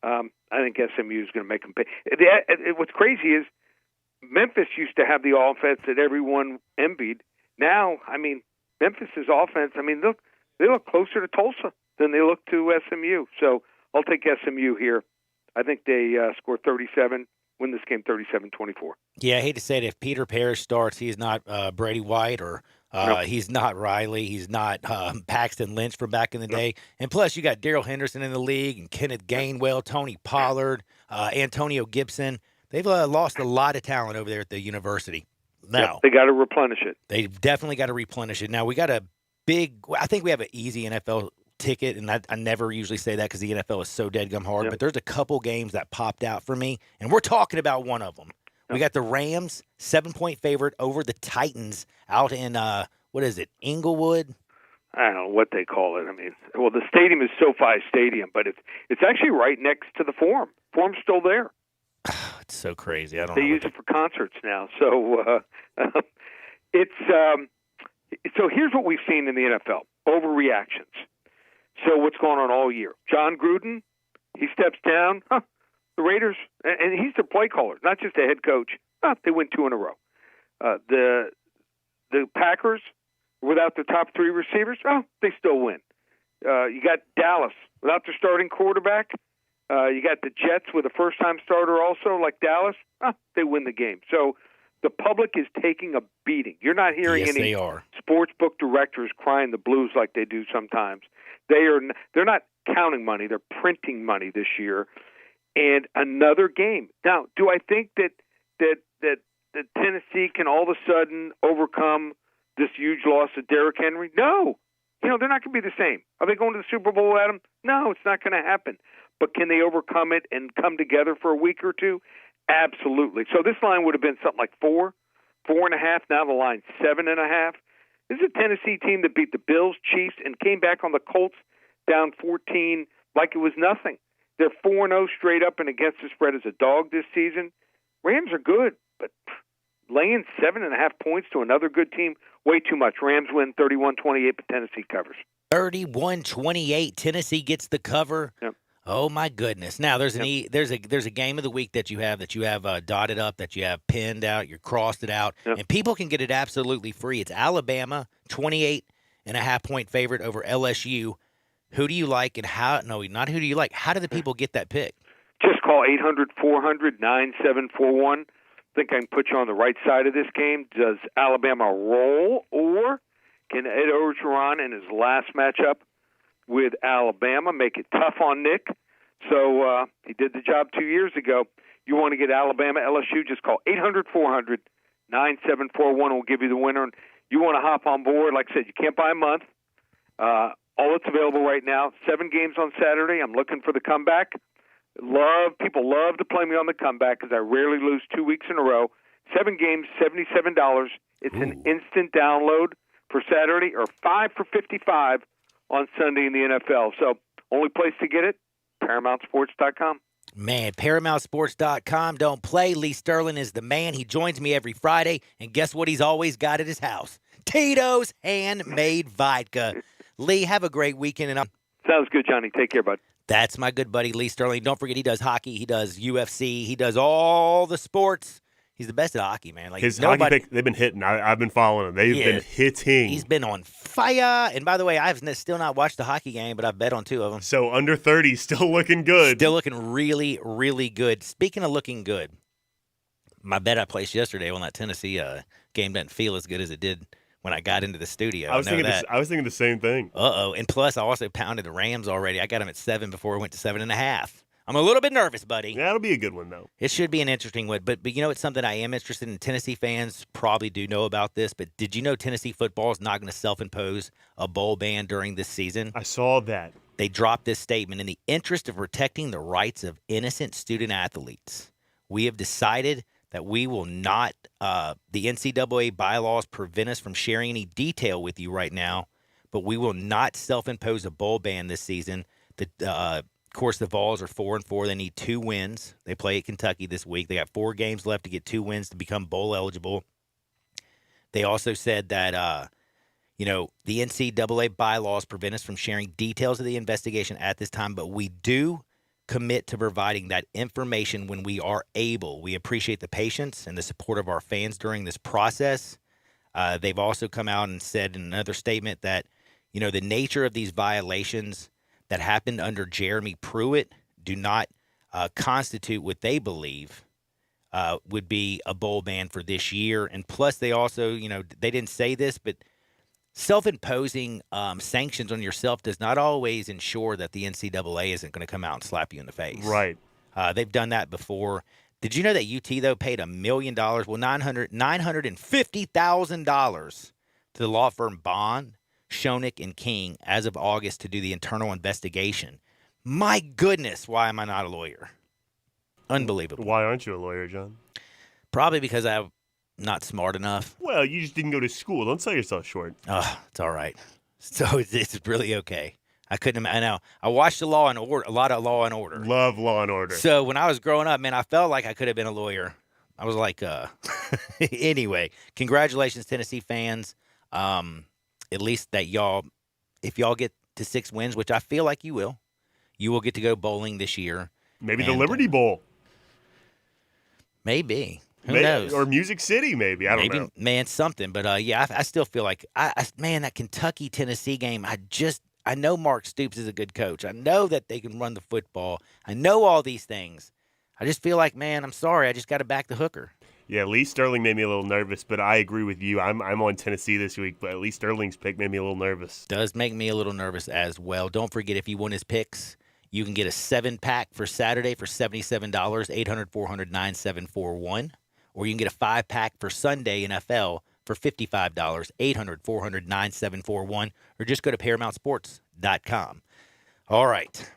I think SMU is going to make them pay. What's crazy is Memphis used to have the offense that everyone envied. Now, I mean, Memphis's offense, they look closer to Tulsa than they look to SMU. So I'll take SMU here. I think they score 37, win this game 37-24. Yeah, I hate to say it. If Peter Parrish starts, he's not Brady White or he's not Riley. He's not Paxton Lynch from back in the day. And plus, you got Darrell Henderson in the league and Kenneth Gainwell, Tony Pollard, Antonio Gibson. They've lost a lot of talent over there at the university. Now they got to replenish it. They've definitely got to replenish it. Now we got I think we have an easy NFL ticket, and I never usually say that because the NFL is so dead gum hard. But there's a couple games that popped out for me, and we're talking about one of them. We got the Rams 7-point favorite over the Titans out in what is it, Inglewood? I don't know what they call it. I mean, well, the stadium is SoFi Stadium, but it's actually right next to the Forum. Forum's still there. It's so crazy. I don't They know. use it for concerts now. So it's so here's what we've seen in the NFL: overreactions. So what's going on all year? John Gruden, he steps down. The Raiders, and he's the play caller, not just a head coach. They win 2 in a row. The Packers, without the top 3 receivers, they still win. You got Dallas without their starting quarterback. You got the Jets with a first-time starter also, like Dallas. They win the game. So the public is taking a beating. You're not hearing any sports book directors crying the blues like they do sometimes. They're not counting money. They're printing money this year. And another game. Now, do I think that Tennessee can all of a sudden overcome this huge loss of Derrick Henry? No. They're not going to be the same. Are they going to the Super Bowl, Adam? No, it's not going to happen. But can they overcome it and come together for a week or two? Absolutely. So this line would have been something like 4, 4.5. Now the line's 7.5. This is a Tennessee team that beat the Bills, Chiefs, and came back on the Colts down 14 like it was nothing. They're 4-0 straight up and against the spread as a dog this season. Rams are good, but laying 7.5 points to another good team, way too much. Rams win 31-28, but Tennessee covers. 31-28. Tennessee gets the cover. Yep. Oh my goodness! Now there's a game of the week that you have dotted up, that you have pinned out, you're crossed it out, and people can get it absolutely free. It's Alabama 28.5 point favorite over LSU. Who do you like, and how? No, not who do you like. How do the people get that pick? Just call 800-400-9741. I think I can put you on the right side of this game. Does Alabama roll, or can Ed Orgeron in his last matchup with Alabama make it tough on Nick? So he did the job 2 years ago. You want to get Alabama, LSU, just call 800-400-9741. We'll give you the winner. And you want to hop on board, like I said, you can't buy a month. All that's available right now, 7 games on Saturday. I'm looking for the comeback. People love to play me on the comeback because I rarely lose 2 weeks in a row. 7 games, $77. It's an instant download for Saturday, or 5 for $55 on Sunday in the NFL. So only place to get it, ParamountSports.com. Man, ParamountSports.com. Don't play. Lee Sterling is the man. He joins me every Friday, and guess what he's always got at his house? Tito's Handmade Vodka. Lee, have a great weekend. And sounds good, Johnny. Take care, bud. That's my good buddy, Lee Sterling. Don't forget, he does hockey. He does UFC. He does all the sports. He's the best at hockey, man. Like his hockey pick, they've been hitting. I've been following them. They've been hitting. He's been on fire. And by the way, I've still not watched the hockey game, but I've bet on 2 of them. So under 30, still looking good. Still looking really, really good. Speaking of looking good, my bet I placed yesterday on that Tennessee game didn't feel as good as it did when I got into the studio. I was thinking the same thing. And plus, I also pounded the Rams already. I got them at 7 before it went to 7.5. I'm a little bit nervous, buddy. Yeah, it'll be a good one, though. It should be an interesting one. But you know, it's something I am interested in. Tennessee fans probably do know about this, but did you know Tennessee football is not going to self-impose a bowl ban during this season? I saw that. They dropped this statement. In the interest of protecting the rights of innocent student-athletes, we have decided that we will not, the NCAA bylaws prevent us from sharing any detail with you right now, but we will not self-impose a bowl ban this season. Of course, the Vols are 4-4. They need 2 wins. They play at Kentucky this week. They got 4 games left to get 2 wins to become bowl eligible. They also said that, the NCAA bylaws prevent us from sharing details of the investigation at this time, but we do commit to providing that information when we are able. We appreciate the patience and the support of our fans during this process. They've also come out and said in another statement that, the nature of these violations that happened under Jeremy Pruitt do not constitute what they believe would be a bowl ban for this year. And plus, they also, they didn't say this, but self-imposing sanctions on yourself does not always ensure that the NCAA isn't going to come out and slap you in the face. Right. They've done that before. Did you know that UT, though, paid $1 million, well, $950,000 to the law firm Bond, Schoenig, and King as of August to do the internal investigation? My goodness, why am I not a lawyer? Unbelievable. Why aren't you a lawyer, John? Probably because I'm not smart enough. Well, you just didn't go to school. Don't sell yourself short. Oh, it's all right. So it's really okay. I couldn't. I know. I watched a lot of Law and Order. Love Law and Order. So when I was growing up, man, I felt like I could have been a lawyer. I was like, anyway. Congratulations, Tennessee fans. At least that if y'all get to 6 wins, which I feel like you will get to go bowling this year. Maybe the Liberty Bowl. Maybe. Who knows? Or Music City, maybe. I don't know. Man, something. But I still feel like that Kentucky Tennessee game. I know Mark Stoops is a good coach. I know that they can run the football. I know all these things. I just feel like, man, I'm sorry. I just got to back the hooker. Yeah, Lee Sterling made me a little nervous, but I agree with you. I'm on Tennessee this week, but Lee Sterling's pick made me a little nervous. Does make me a little nervous as well. Don't forget, if you win his picks, you can get a 7-pack for Saturday for $77, 800-400-9741. Or you can get a 5-pack for Sunday NFL for $55, 800-400-9741, or just go to ParamountSports.com. All right.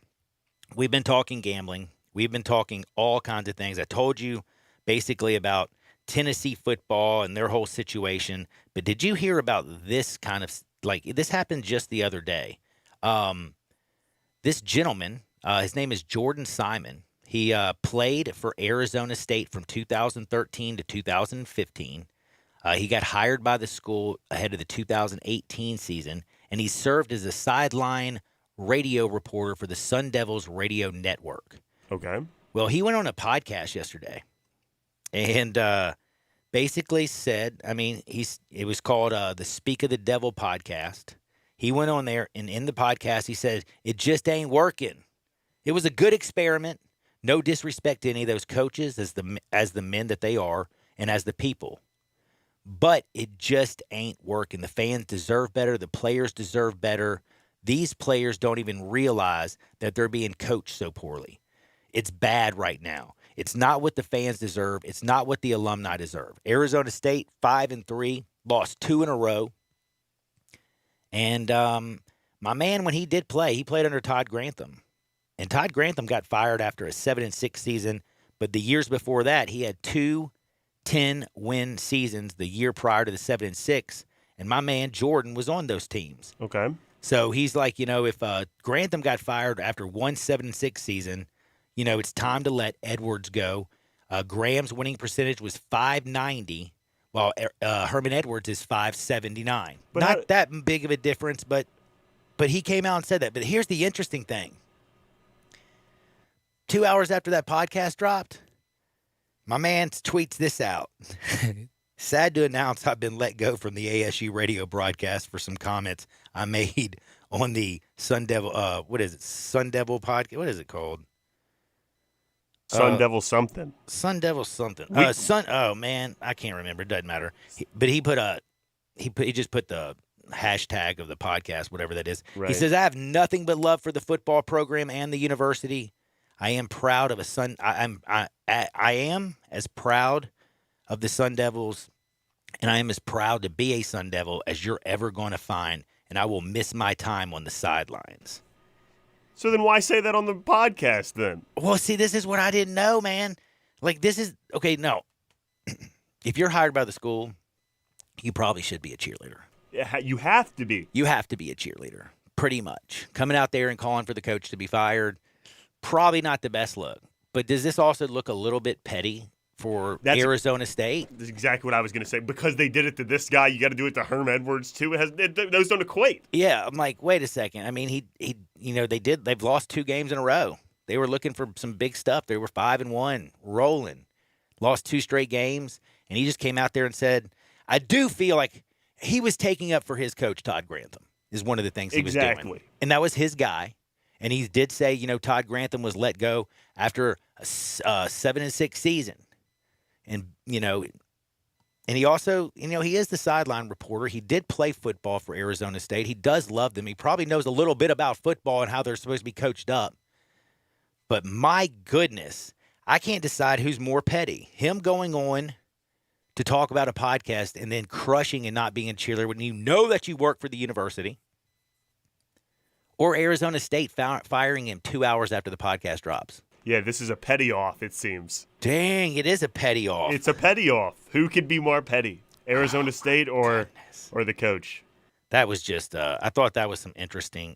We've been talking gambling. We've been talking all kinds of things. I told you basically about Tennessee football and their whole situation. But did you hear about this kind of, this happened just the other day. This gentleman, his name is Jordan Simon. He played for Arizona State from 2013 to 2015. He got hired by the school ahead of the 2018 season, and he served as a sideline radio reporter for the Sun Devils radio network. Okay. Well, he went on a podcast yesterday and basically said, it was called the Speak of the Devil podcast. He went on there, and in the podcast, he said, it just ain't working. It was a good experiment. No disrespect to any of those coaches as the men that they are and as the people. But it just ain't working. The fans deserve better. The players deserve better. These players don't even realize that they're being coached so poorly. It's bad right now. It's not what the fans deserve. It's not what the alumni deserve. Arizona State, 5-3, lost 2 in a row. And my man, when he did play, he played under Todd Grantham. And Todd Grantham got fired after a 7-6 season, but the years before that, he had 2 10-win seasons the year prior to the 7-6, and my man Jordan was on those teams. Okay. So he's like, if Grantham got fired after one 7-6 season, it's time to let Edwards go. Graham's winning percentage was .590, while Herman Edwards is .579. But Not that big of a difference, but he came out and said that. But here's the interesting thing. 2 hours after that podcast dropped, my man tweets this out. Sad to announce I've been let go from the ASU radio broadcast for some comments I made on the Sun Devil, Sun Devil podcast. What is it called? Sun Devil something. Sun Devil something. Oh man, I can't remember. It doesn't matter. But he just put the hashtag of the podcast, whatever that is. Right. He says, I have nothing but love for the football program and the university. I am proud of I am as proud of the Sun Devils, and I am as proud to be a Sun Devil as you're ever going to find, and I will miss my time on the sidelines. So then why say that on the podcast then? Well, see, this is what I didn't know, man. Okay, no. If you're hired by the school, you probably should be a cheerleader. Yeah, you have to be. You have to be a cheerleader, pretty much. Coming out there and calling for the coach to be fired, probably not the best look. But does this also look a little bit petty for Arizona State? That's exactly what I was going to say. Because they did it to this guy, you got to do it to Herm Edwards too. Those don't equate. Yeah, I'm like, wait a second. I mean, they've lost 2 games in a row. They were looking for some big stuff. They were 5-1, rolling, lost 2 straight games, and he just came out there and said, I do feel like he was taking up for his coach, Todd Grantham, is one of the things he was doing. And that was his guy. And he did say, Todd Grantham was let go after a 7-6 season. And he also, he is the sideline reporter. He did play football for Arizona State. He does love them. He probably knows a little bit about football and how they're supposed to be coached up. But my goodness, I can't decide who's more petty. Him going on to talk about a podcast and then crushing and not being a cheerleader when you know that you work for the university, or Arizona State firing him 2 hours after the podcast drops. Yeah, this is a petty off, it seems. Dang, it is a petty off. It's a petty off. Who could be more petty? Arizona State or the coach? That was just, I thought that was some interesting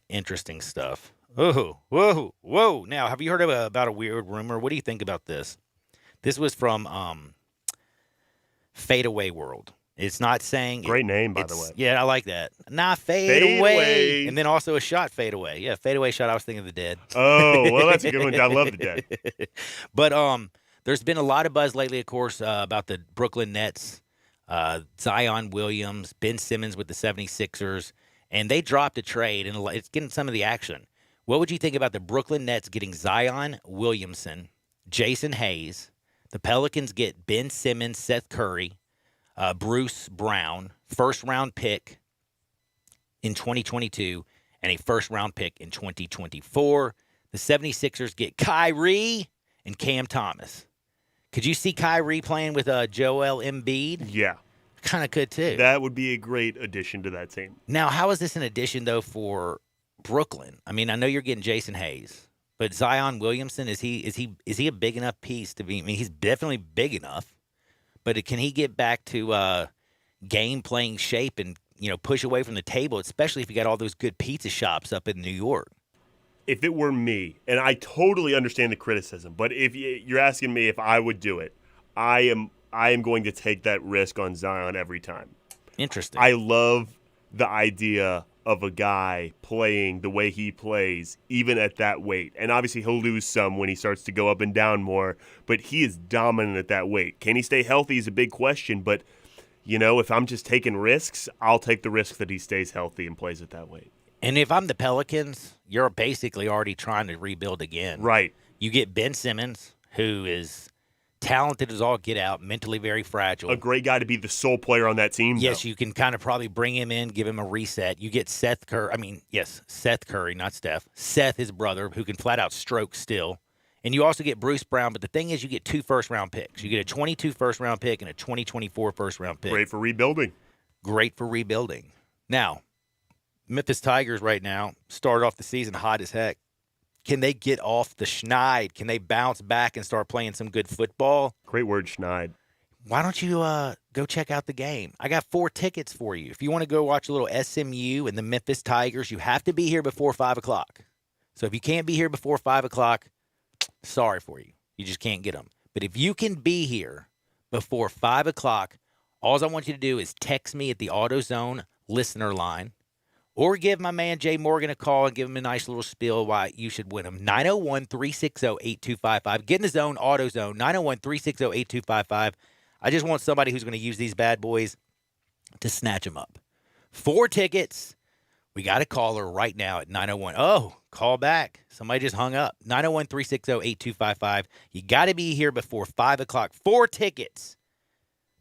stuff. Whoa. Now, have you heard about a weird rumor? What do you think about this? This was from Fadeaway World. It's not saying... Great name, by the way. Yeah, I like that. Fade away. And then also a shot, fade away. Yeah, fade away shot. I was thinking of the Dead. Oh, well, that's a good one. I love the Dead. But there's been a lot of buzz lately, of course, about the Brooklyn Nets, Zion Williams, Ben Simmons with the 76ers, and they dropped a trade, and it's getting some of the action. What would you think about the Brooklyn Nets getting Zion Williamson, Jason Hayes? The Pelicans get Ben Simmons, Seth Curry, Bruce Brown, first-round pick in 2022, and a first-round pick in 2024. The 76ers get Kyrie and Cam Thomas. Could you see Kyrie playing with Joel Embiid? Yeah. Kind of could, too. That would be a great addition to that team. Now, how is this an addition, though, for Brooklyn? I mean, I know you're getting Jason Hayes, but Zion Williamson, is he a big enough piece to be? I mean, he's definitely big enough. But can he get back to game-playing shape and, push away from the table, especially if you got all those good pizza shops up in New York? If it were me, and I totally understand the criticism, but if you're asking me if I would do it, I am going to take that risk on Zion every time. Interesting. I love the idea of a guy playing the way he plays, even at that weight. And obviously he'll lose some when he starts to go up and down more, but he is dominant at that weight. Can he stay healthy is a big question, but, if I'm just taking risks, I'll take the risk that he stays healthy and plays at that weight. And if I'm the Pelicans, you're basically already trying to rebuild again. Right. You get Ben Simmons, who is talented as all get out, mentally very fragile. A great guy to be the sole player on that team. Yes, though. you can kind of probably bring him in, give him a reset. You get Seth Curry, not Steph. Seth, his brother, who can flat out stroke still. And you also get Bruce Brown, but the thing is you get 2 first-round picks. You get a 22 first-round pick and a 2024 first-round pick. Great for rebuilding. Now, Memphis Tigers right now started off the season hot as heck. Can they get off the schneid? Can they bounce back and start playing some good football? Great word, schneid. Why don't you go check out the game? I got 4 tickets for you. If you want to go watch a little SMU and the Memphis Tigers, you have to be here before 5 o'clock. So if you can't be here before 5 o'clock, sorry for you. You just can't get them. But if you can be here before 5 o'clock, all I want you to do is text me at the AutoZone listener line, or give my man Jay Morgan a call and give him a nice little spiel why you should win him. 901-360-8255. Get in the zone, AutoZone. 901-360-8255. I just want somebody who's going to use these bad boys to snatch them up. 4 tickets. We got a caller right now at 901. Oh, call back. Somebody just hung up. 901-360-8255. You got to be here before 5 o'clock. 4 tickets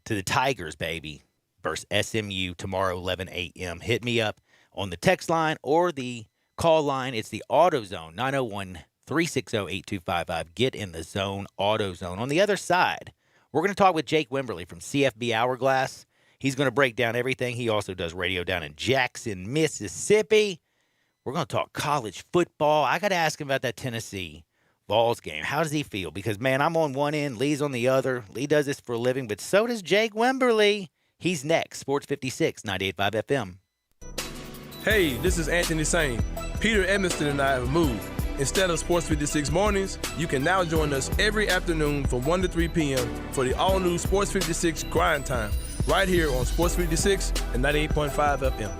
to the Tigers, baby, versus SMU tomorrow, 11 a.m. Hit me up on the text line or the call line. It's the AutoZone, 901-360-8255. Get in the zone, AutoZone. On the other side, we're going to talk with Jake Wimberly from CFB Hourglass. He's going to break down everything. He also does radio down in Jackson, Mississippi. We're going to talk college football. I got to ask him about that Tennessee Vols game. How does he feel? Because, man, I'm on one end, Lee's on the other. Lee does this for a living, but so does Jake Wimberly. He's next. Sports 56, 98.5 FM. Hey, this is Anthony Sane. Peter Edmonston and I have moved. Instead of Sports 56 mornings, you can now join us every afternoon from 1 to 3 p.m. for the all-new Sports 56 Grind Time, right here on Sports 56 and 98.5 FM.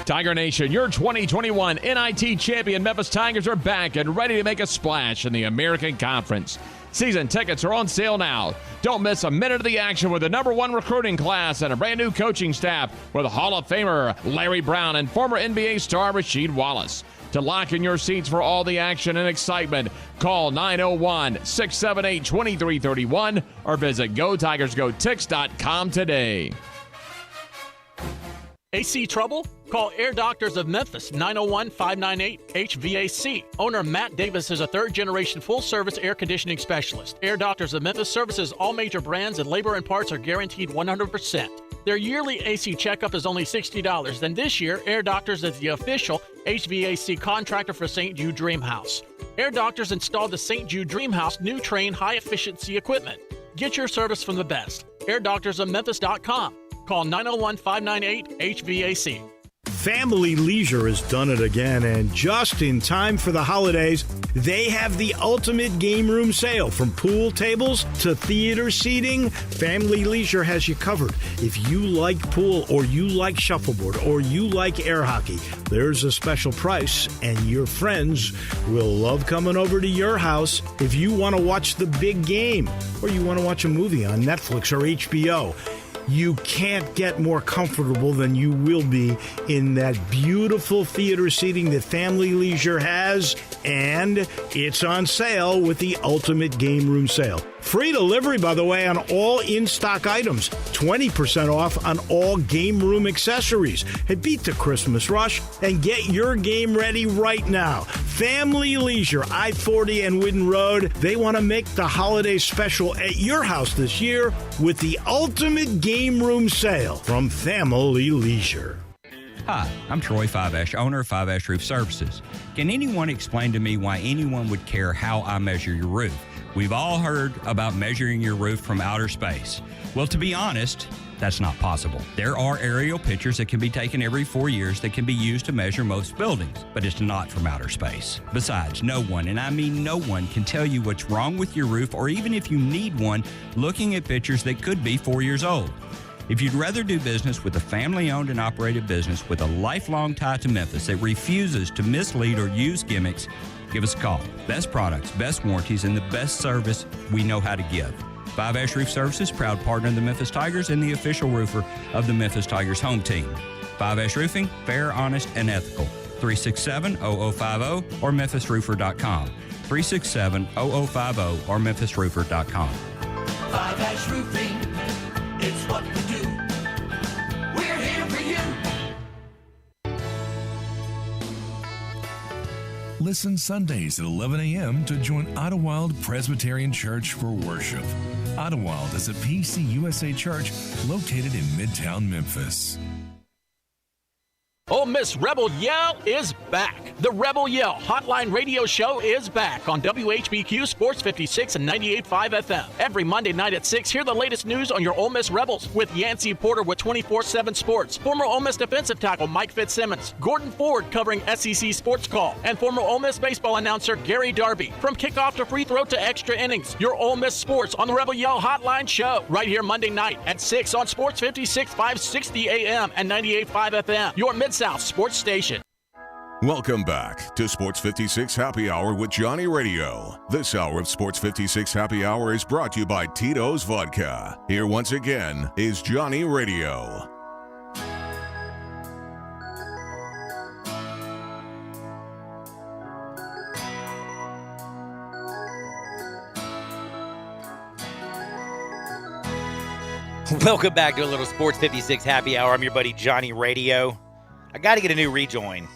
Tiger Nation, your 2021 NIT champion Memphis Tigers are back and ready to make a splash in the American Conference. Season tickets are on sale now. Don't miss a minute of the action with the #1 recruiting class and a brand new coaching staff with Hall of Famer Larry Brown and former NBA star Rasheed Wallace. To lock in your seats for all the action and excitement, call 901-678-2331 or visit GoTigersGoTix.com today. AC trouble? Call Air Doctors of Memphis, 901-598-HVAC. Owner Matt Davis is a third-generation full-service air conditioning specialist. Air Doctors of Memphis services all major brands, and labor and parts are guaranteed 100%. Their yearly AC checkup is only $60. Then this year, Air Doctors is the official HVAC contractor for St. Jude Dream House. Air Doctors installed the St. Jude Dream House new Train high-efficiency equipment. Get your service from the best. AirDoctorsOfMemphis.com. Call 901-598-HVAC. Family Leisure has done it again, and just in time for the holidays, they have the ultimate game room sale. From pool tables to theater seating, Family Leisure has you covered. If you like pool, or you like shuffleboard, or you like air hockey, there's a special price, and your friends will love coming over to your house. If you want to watch the big game, or you want to watch a movie on Netflix or HBO, you can't get more comfortable than you will be in that beautiful theater seating that Family Leisure has, and it's on sale with the Ultimate Game Room Sale. Free delivery, by the way, on all in-stock items. 20% off on all game room accessories. Hey, beat the Christmas rush and get your game ready right now. Family Leisure, I-40 and Whidden Road. They want to make the holiday special at your house this year with the Ultimate Game Room Sale from Family Leisure. Hi, I'm Troy Fiveash, owner of Fiveash Roof Services. Can anyone explain to me why anyone would care how I measure your roof? We've all heard about measuring your roof from outer space. Well, to be honest, that's not possible. There are aerial pictures that can be taken every 4 years that can be used to measure most buildings, but it's not from outer space. Besides, no one, and I mean no one, can tell you what's wrong with your roof, or even if you need one, looking at pictures that could be 4 years old. If you'd rather do business with a family-owned and operated business with a lifelong tie to Memphis that refuses to mislead or use gimmicks, give us a call. Best products, best warranties, and the best service we know how to give. Fiveash Roof Services, proud partner of the Memphis Tigers and the official roofer of the Memphis Tigers home team. Fiveash Roofing, fair, honest, and ethical. 367-0050 or memphisroofer.com. 367-0050 or memphisroofer.com. Fiveash Roofing, it's what we do. We're here for you. Listen Sundays at 11 a.m. to join Idlewild Presbyterian Church for worship. Idlewild is a PCUSA church located in Midtown Memphis. Ole Miss Rebel Yell is back. The Rebel Yell Hotline Radio Show is back on WHBQ Sports 56 and 98.5 FM. Every Monday night at 6, hear the latest news on your Ole Miss Rebels with Yancey Porter with 24/7 Sports, former Ole Miss defensive tackle Mike Fitzsimmons, Gordon Ford covering SEC Sports Call, and former Ole Miss baseball announcer Gary Darby. From kickoff to free throw to extra innings, your Ole Miss Sports on the Rebel Yell Hotline Show right here Monday night at 6 on Sports 56, 560 AM and 98.5 FM. Your Mid-South Sports Station. Welcome back to Sports 56 Happy Hour with Johnny Radio. This hour of Sports 56 Happy Hour is brought to you by Tito's Vodka. Here once again is Johnny Radio. Welcome back to a little Sports 56 Happy Hour. I'm your buddy Johnny Radio. I got to get a new rejoin.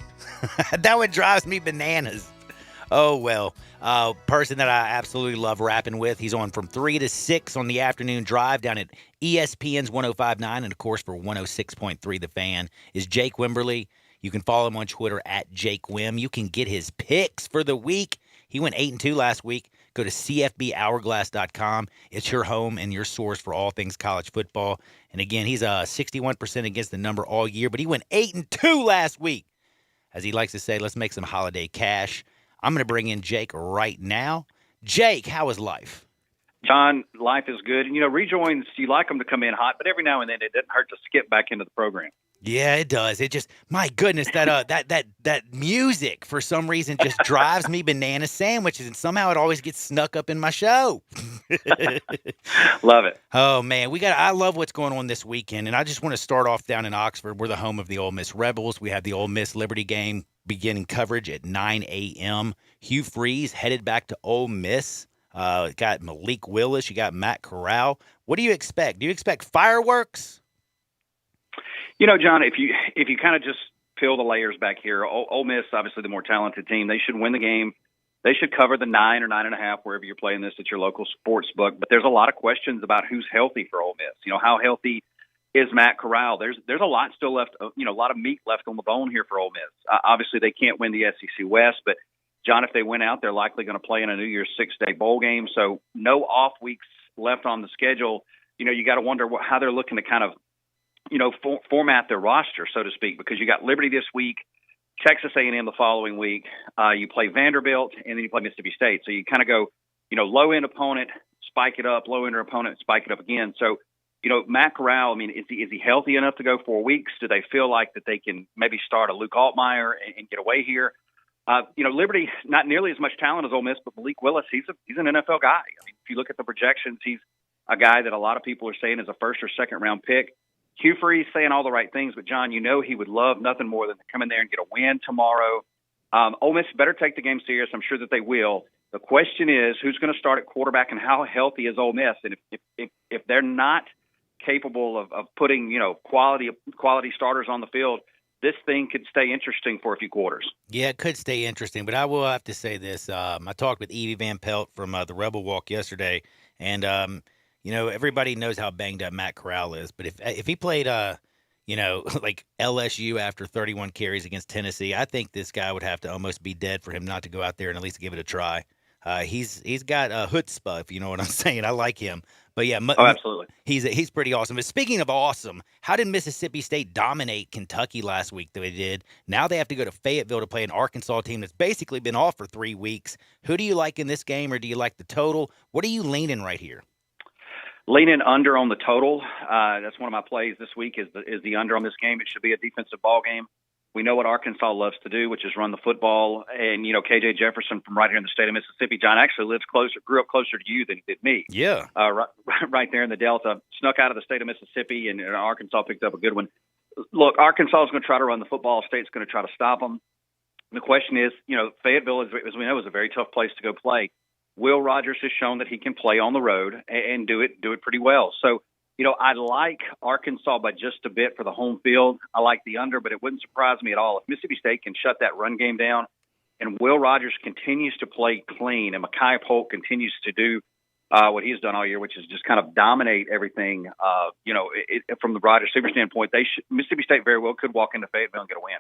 That one drives me bananas. Oh, well. Person that I absolutely love rapping with. He's on from 3 to 6 on the afternoon drive down at ESPN's 105.9. And, of course, for 106.3 The Fan is Jake Wimberly. You can follow him on Twitter at Jake Wim. You can get his picks for the week. He went 8-2 last week. Go to CFBHourglass.com. It's your home and your source for all things college football. And again, he's 61% against the number all year, but he went 8-2 last week. As he likes to say, let's make some holiday cash. I'm going to bring in Jake right now. Jake, how is life? John, life is good. And, rejoins, you like them to come in hot, but every now and then it doesn't hurt to skip back into the program. Yeah, it does. It just, my goodness, that music for some reason just drives me banana sandwiches, and somehow it always gets snuck up in my show. Love it. Oh man, I love what's going on this weekend, and I just want to start off down in Oxford. We're the home of the Ole Miss Rebels. We have the Ole Miss Liberty game beginning coverage at 9 a.m. Hugh Freeze headed back to Ole Miss. Got Malik Willis. You got Matt Corral. What do you expect? Do you expect fireworks? John, if you kind of just peel the layers back here. Ole Miss, obviously the more talented team. They should win the game. They should cover the 9 or 9.5 wherever you're playing this at your local sports book. But there's a lot of questions about who's healthy for Ole Miss. You know, how healthy is Matt Corral? There's a lot still left. You know, a lot of meat left on the bone here for Ole Miss. Obviously, they can't win the SEC West, but John, if they win out, they're likely going to play in a New Year's 6-day bowl game. So no off weeks left on the schedule. You know, you got to wonder how they're looking to kind of, you know, format their roster, so to speak, because you got Liberty this week, Texas A&M the following week. You play Vanderbilt, and then you play Mississippi State. So you kind of go, you know, low-end opponent, spike it up, low-end opponent, spike it up again. So, you know, Matt Corral, I mean, is he healthy enough to go 4 weeks? Do they feel like that they can maybe start a Luke Altmaier and get away here? You know, Liberty, not nearly as much talent as Ole Miss, but Malik Willis, he's an NFL guy. I mean, if you look at the projections, he's a guy that a lot of people are saying is a first or second round pick. Hugh Freeze saying all the right things, but John, you know he would love nothing more than to come in there and get a win tomorrow. Ole Miss better take the game serious. I'm sure that they will. The question is, who's going to start at quarterback and how healthy is Ole Miss? And if they're not capable of putting, you know, quality starters on the field, this thing could stay interesting for a few quarters. Yeah, it could stay interesting, but I will have to say this. I talked with Evie Van Pelt from the Rebel Walk yesterday, and, you know, everybody knows how banged up Matt Corral is, but if he played, you know, like LSU after 31 carries against Tennessee, I think this guy would have to almost be dead for him not to go out there and at least give it a try. He's got a chutzpah, if you know what I'm saying. I like him. But yeah, absolutely. He's pretty awesome. But speaking of awesome, how did Mississippi State dominate Kentucky last week that they did? Now they have to go to Fayetteville to play an Arkansas team that's basically been off for 3 weeks. Who do you like in this game, or do you like the total? What are you leaning right here? Leaning under on the total. That's one of my plays this week is the under on this game. It should be a defensive ball game. We know what Arkansas loves to do, which is run the football. And, you know, KJ Jefferson from right here in the state of Mississippi, John, actually grew up closer to you than he did me. Yeah. Right there in the Delta. Snuck out of the state of Mississippi, and Arkansas picked up a good one. Look, Arkansas is going to try to run the football. State's going to try to stop them. The question is, you know, Fayetteville, as we know, is a very tough place to go play. Will Rogers has shown that he can play on the road and do it pretty well. So, you know, I like Arkansas by just a bit for the home field. I like the under, but it wouldn't surprise me at all if Mississippi State can shut that run game down and Will Rogers continues to play clean and Mekhi Polk continues to do what he's done all year, which is just kind of dominate everything. You know, from the wide receiver standpoint, Mississippi State very well could walk into Fayetteville and get a win.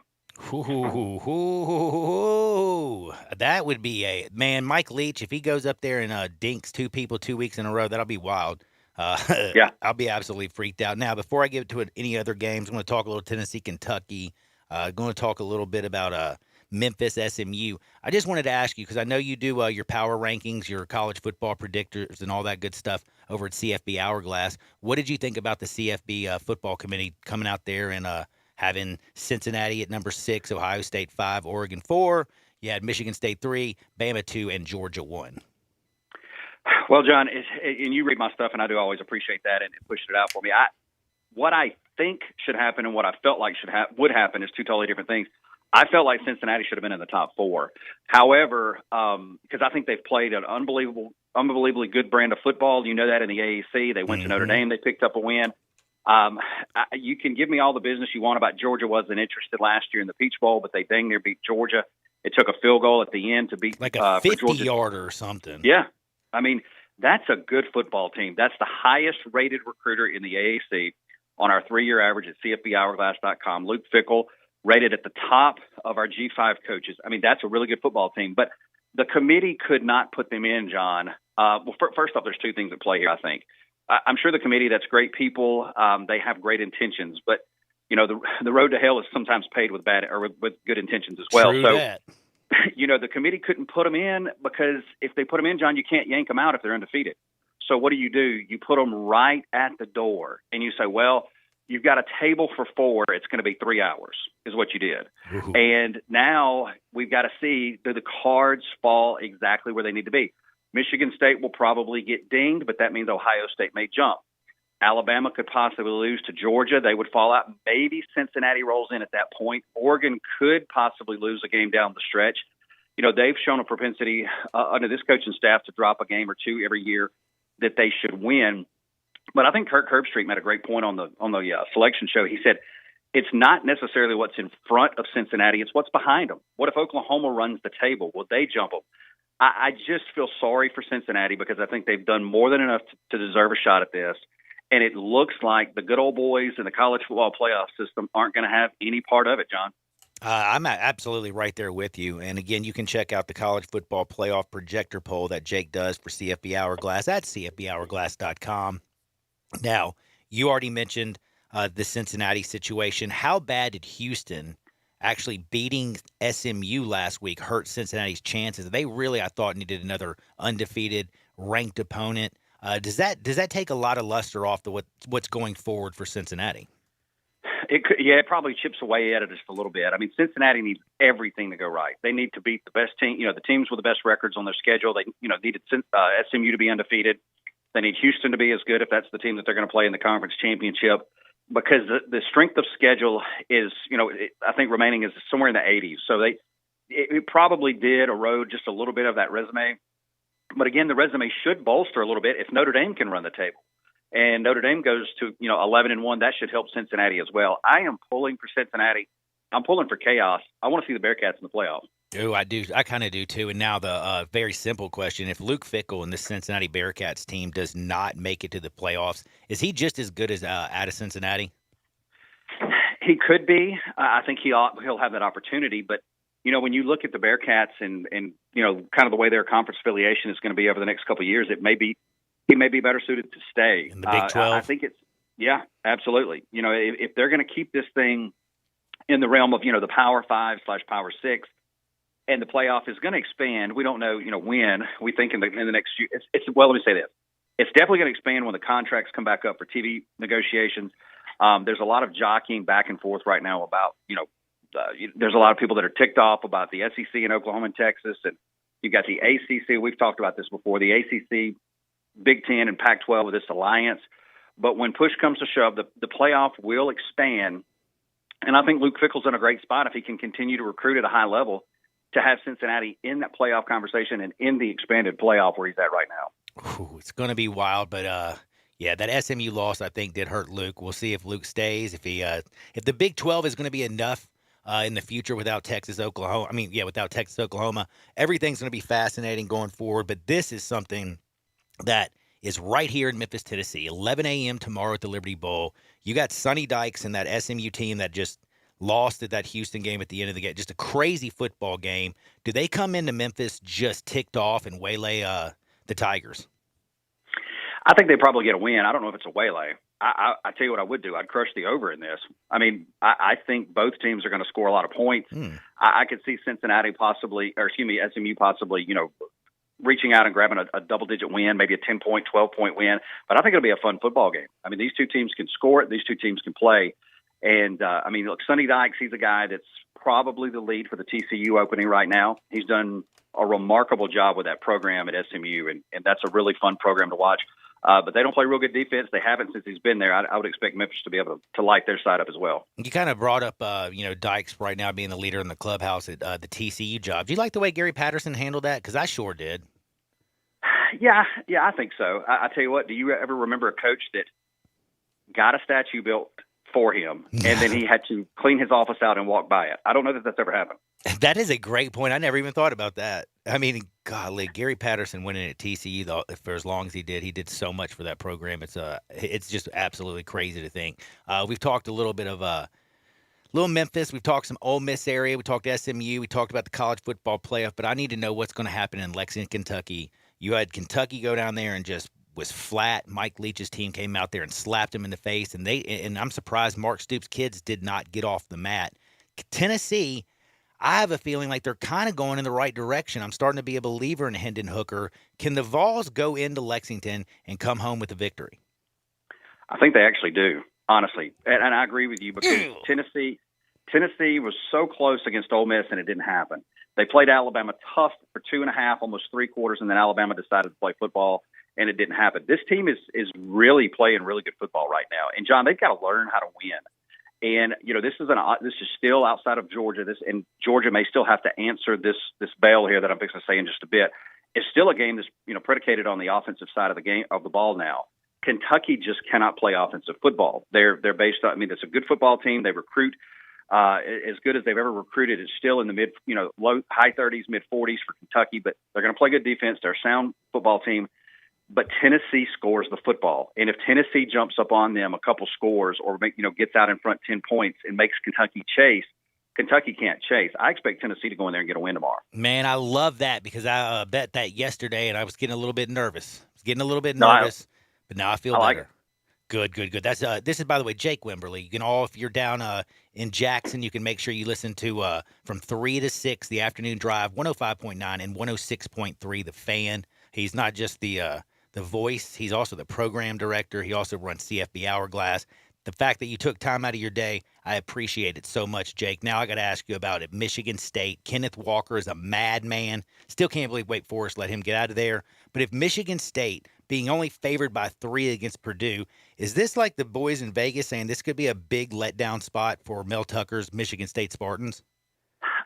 That would be man. Mike Leach, if he goes up there and dinks 2 people 2 weeks in a row, that'll be wild. Yeah, I'll be absolutely freaked out. Now, before I get to any other games, I'm going to talk a little Tennessee, Kentucky. Going to talk a little bit about Memphis, SMU. I just wanted to ask you, because I know you do your power rankings, your college football predictors, and all that good stuff over at CFB Hourglass. What did you think about the CFB football committee coming out there and having Cincinnati at number 6, Ohio State 5, Oregon 4? You had Michigan State 3, Bama 2, and Georgia 1. Well, John, and you read my stuff, and I do always appreciate that and pushing it out for me. What I think should happen and what I felt like would happen is 2 totally different things. I felt like Cincinnati should have been in the top 4. However, because I think they've played an unbelievably good brand of football. You know that in the AAC. They went to Notre Dame. They picked up a win. You can give me all the business you want about Georgia wasn't interested last year in the Peach Bowl, but they dang near beat Georgia. It took a field goal at the end to beat like a 50-yarder or something. Yeah. I mean, that's a good football team. That's the highest-rated recruiter in the AAC on our 3-year average at CFBHourglass.com. Luke Fickell rated at the top of our G5 coaches. I mean, that's a really good football team. But the committee could not put them in, John. Well, first off, there's 2 things at play here, I think. I'm sure the committee, that's great people. They have great intentions. But, you know, the road to hell is sometimes paved with bad or with good intentions as well. True so that. You know, the committee couldn't put them in because if they put them in, John, you can't yank them out if they're undefeated. So what do? You put them right at the door and you say, well, you've got a table for 4. It's going to be 3 hours is what you did. Ooh. And now we've got to see, do the cards fall exactly where they need to be? Michigan State will probably get dinged, but that means Ohio State may jump. Alabama could possibly lose to Georgia. They would fall out. Maybe Cincinnati rolls in at that point. Oregon could possibly lose a game down the stretch. You know, they've shown a propensity under this coaching staff to drop a game or 2 every year that they should win. But I think Kirk Herbstreit made a great point on the selection show. He said, it's not necessarily what's in front of Cincinnati. It's what's behind them. What if Oklahoma runs the table? Will they jump them? I just feel sorry for Cincinnati because I think they've done more than enough to deserve a shot at this. And it looks like the good old boys in the college football playoff system aren't going to have any part of it, John. I'm absolutely right there with you. And again, you can check out the college football playoff projector poll that Jake does for CFB Hourglass at CFBHourglass.com. Now, you already mentioned the Cincinnati situation. How bad did Houston actually beating SMU last week hurt Cincinnati's chances? They really, I thought, needed another undefeated ranked opponent. Does that take a lot of luster off what's going forward for Cincinnati? It could, it probably chips away at it just a little bit. I mean, Cincinnati needs everything to go right. They need to beat the best team, the teams with the best records on their schedule. They, needed SMU to be undefeated. They need Houston to be as good if that's the team that they're going to play in the conference championship, because the strength of schedule is, I think remaining is somewhere in the 80s. So it probably did erode just a little bit of that resume. But again, the resume should bolster a little bit if Notre Dame can run the table. And Notre Dame goes to 11-1. That should help Cincinnati as well. I am pulling for Cincinnati. I'm pulling for chaos. I want to see the Bearcats in the playoffs. Oh, I do. I kind of do too. And now the very simple question: if Luke Fickell and the Cincinnati Bearcats team does not make it to the playoffs, is he just as good as out of Cincinnati? He could be. I think he'll have that opportunity. But when you look at the Bearcats and kind of the way their conference affiliation is going to be over the next couple of years, he may be better suited to stay. In the Big 12? I think yeah, absolutely. If they're going to keep this thing in the realm of, the Power 5/Power 6, and the playoff is going to expand, we don't know, when. We think in the next few. Well, let me say this: it's definitely going to expand when the contracts come back up for TV negotiations. There's a lot of jockeying back and forth right now about, there's a lot of people that are ticked off about the SEC in Oklahoma and Texas, and you've got the ACC. We've talked about this before. The ACC, Big Ten, and Pac-12 with this alliance. But when push comes to shove, the playoff will expand. And I think Luke Fickell's in a great spot if he can continue to recruit at a high level to have Cincinnati in that playoff conversation and in the expanded playoff where he's at right now. Ooh, it's going to be wild, but that SMU loss I think did hurt Luke. We'll see if Luke stays. If the Big 12 is going to be enough in the future without Texas, Oklahoma. Without Texas, Oklahoma, everything's going to be fascinating going forward. But this is something that is right here in Memphis, Tennessee, 11 a.m. tomorrow at the Liberty Bowl. You got Sonny Dykes and that SMU team that just lost at that Houston game at the end of the game. Just a crazy football game. Do they come into Memphis just ticked off and waylay the Tigers? I think they probably get a win. I don't know if it's a waylay. I tell you what I would do. I'd crush the over in this. I think both teams are going to score a lot of points. I could see SMU possibly, reaching out and grabbing a double-digit win, maybe a 10-point, 12-point win. But I think it'll be a fun football game. These two teams can score it. These two teams can play. And, look, Sonny Dykes, he's a guy that's probably the lead for the TCU opening right now. He's done a remarkable job with that program at SMU, and that's a really fun program to watch. But they don't play real good defense. They haven't since he's been there. I would expect Memphis to be able to light their side up as well. You kind of brought up, Dykes right now being the leader in the clubhouse at the TCU job. Do you like the way Gary Patterson handled that? Because I sure did. Yeah, I think so. I tell you what, do you ever remember a coach that got a statue built for him and then he had to clean his office out and walk by it? I don't know that that's ever happened. That is a great point. I never even thought about that. Golly, Gary Patterson went in at TCU for as long as he did. He did so much for that program. It's just absolutely crazy to think. We've talked a little bit of little Memphis. We've talked some Ole Miss area. We talked SMU. We talked about the college football playoff. But I need to know what's going to happen in Lexington, Kentucky. You had Kentucky go down there and just was flat. Mike Leach's team came out there and slapped him in the face. And I'm surprised Mark Stoops' kids did not get off the mat. Tennessee, I have a feeling like they're kind of going in the right direction. I'm starting to be a believer in Hendon Hooker. Can the Vols go into Lexington and come home with a victory? I think they actually do, honestly. And I agree with you because Tennessee was so close against Ole Miss and it didn't happen. They played Alabama tough for 2.5, almost 3 quarters, and then Alabama decided to play football, and it didn't happen. This team is really playing really good football right now. And, John, they've got to learn how to win. And, this is still outside of Georgia. And Georgia may still have to answer this bail here that I'm fixing to say in just a bit. It's still a game that's, predicated on the offensive side of the ball now. Kentucky just cannot play offensive football. They're based on. I mean, it's a good football team. They recruit as good as they've ever recruited. It's still in the high 30s, mid 40s for Kentucky, but they're going to play good defense. They're a sound football team. But Tennessee scores the football, and if Tennessee jumps up on them a couple scores or gets out in front 10 points and makes Kentucky chase, Kentucky can't chase. I expect Tennessee to go in there and get a win tomorrow. Man, I love that because I bet that yesterday, and I was getting a little bit nervous. But now I feel better. Like it. Good. That's this is, by the way, Jake Wimberly. You can if you're down in Jackson, you can make sure you listen to from 3 to 6 the afternoon drive, 105.9 and 106.3 The Fan. He's not just the voice; he's also the program director. He also runs CFB Hourglass. The fact that you took time out of your day, I appreciate it so much, Jake. Now I got to ask you about it. Michigan State. Kenneth Walker is a madman. Still can't believe Wake Forest let him get out of there. But if Michigan State, being only favored by 3 against Purdue, is this like the boys in Vegas saying this could be a big letdown spot for Mel Tucker's Michigan State Spartans?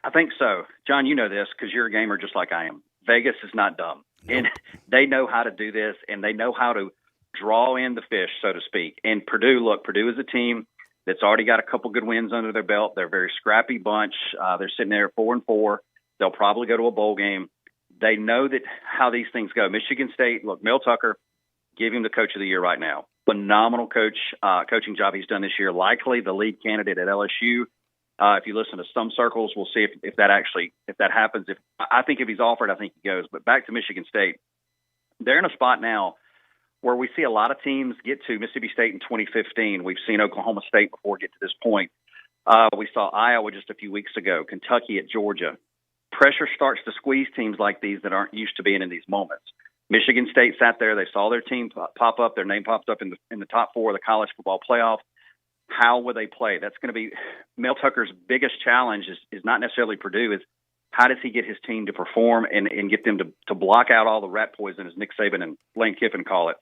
I think so. John, you know this because you're a gamer just like I am. Vegas is not dumb. Nope. And they know how to do this, and they know how to draw in the fish, so to speak. And Purdue is a team that's already got a couple good wins under their belt. They're a very scrappy bunch. They're sitting there 4-4. They'll probably go to a bowl game. They know that how these things go. Michigan State, look, Mel Tucker, give him the coach of the year right now. Phenomenal coaching job he's done this year. Likely the lead candidate at LSU. If you listen to some circles, we'll see if that happens. I think if he's offered, I think he goes. But back to Michigan State, they're in a spot now where we see a lot of teams get to. Mississippi State in 2015. We've seen Oklahoma State before get to this point. We saw Iowa just a few weeks ago, Kentucky at Georgia. Pressure starts to squeeze teams like these that aren't used to being in these moments. Michigan State sat there. They saw their team pop up. Their name popped up in the top 4 of the college football playoff. How will they play? That's going to be Mel Tucker's biggest challenge is not necessarily Purdue. Is how does he get his team to perform and get them to block out all the rat poison, as Nick Saban and Lane Kiffin call it.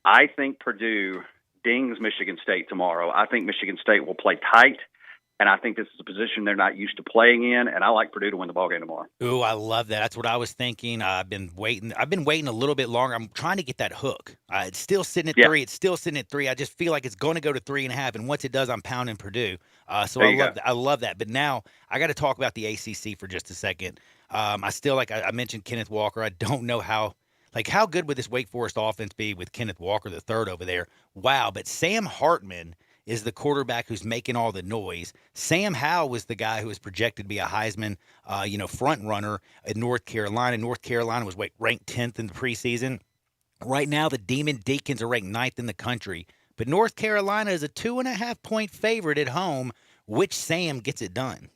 I think Purdue dings Michigan State tomorrow. I think Michigan State will play tight, and I think this is a position they're not used to playing in, and I like Purdue to win the ballgame tomorrow. Ooh, I love that. That's what I was thinking. I've been waiting a little bit longer. I'm trying to get that hook. It's still sitting at 3. It's still sitting at 3. I just feel like it's going to go to 3.5, and once it does, I'm pounding Purdue. So I love that. But now I got to talk about the ACC for just a second. I still, like I mentioned, Kenneth Walker. I don't know how good would this Wake Forest offense be with Kenneth Walker the third over there? Wow. But Sam Hartman is the quarterback who's making all the noise. Sam Howell was the guy who was projected to be a Heisman, front runner at North Carolina. North Carolina was ranked 10th in the preseason. Right now, the Demon Deacons are ranked 9th in the country. But North Carolina is a 2.5-point favorite at home. Which Sam gets it done?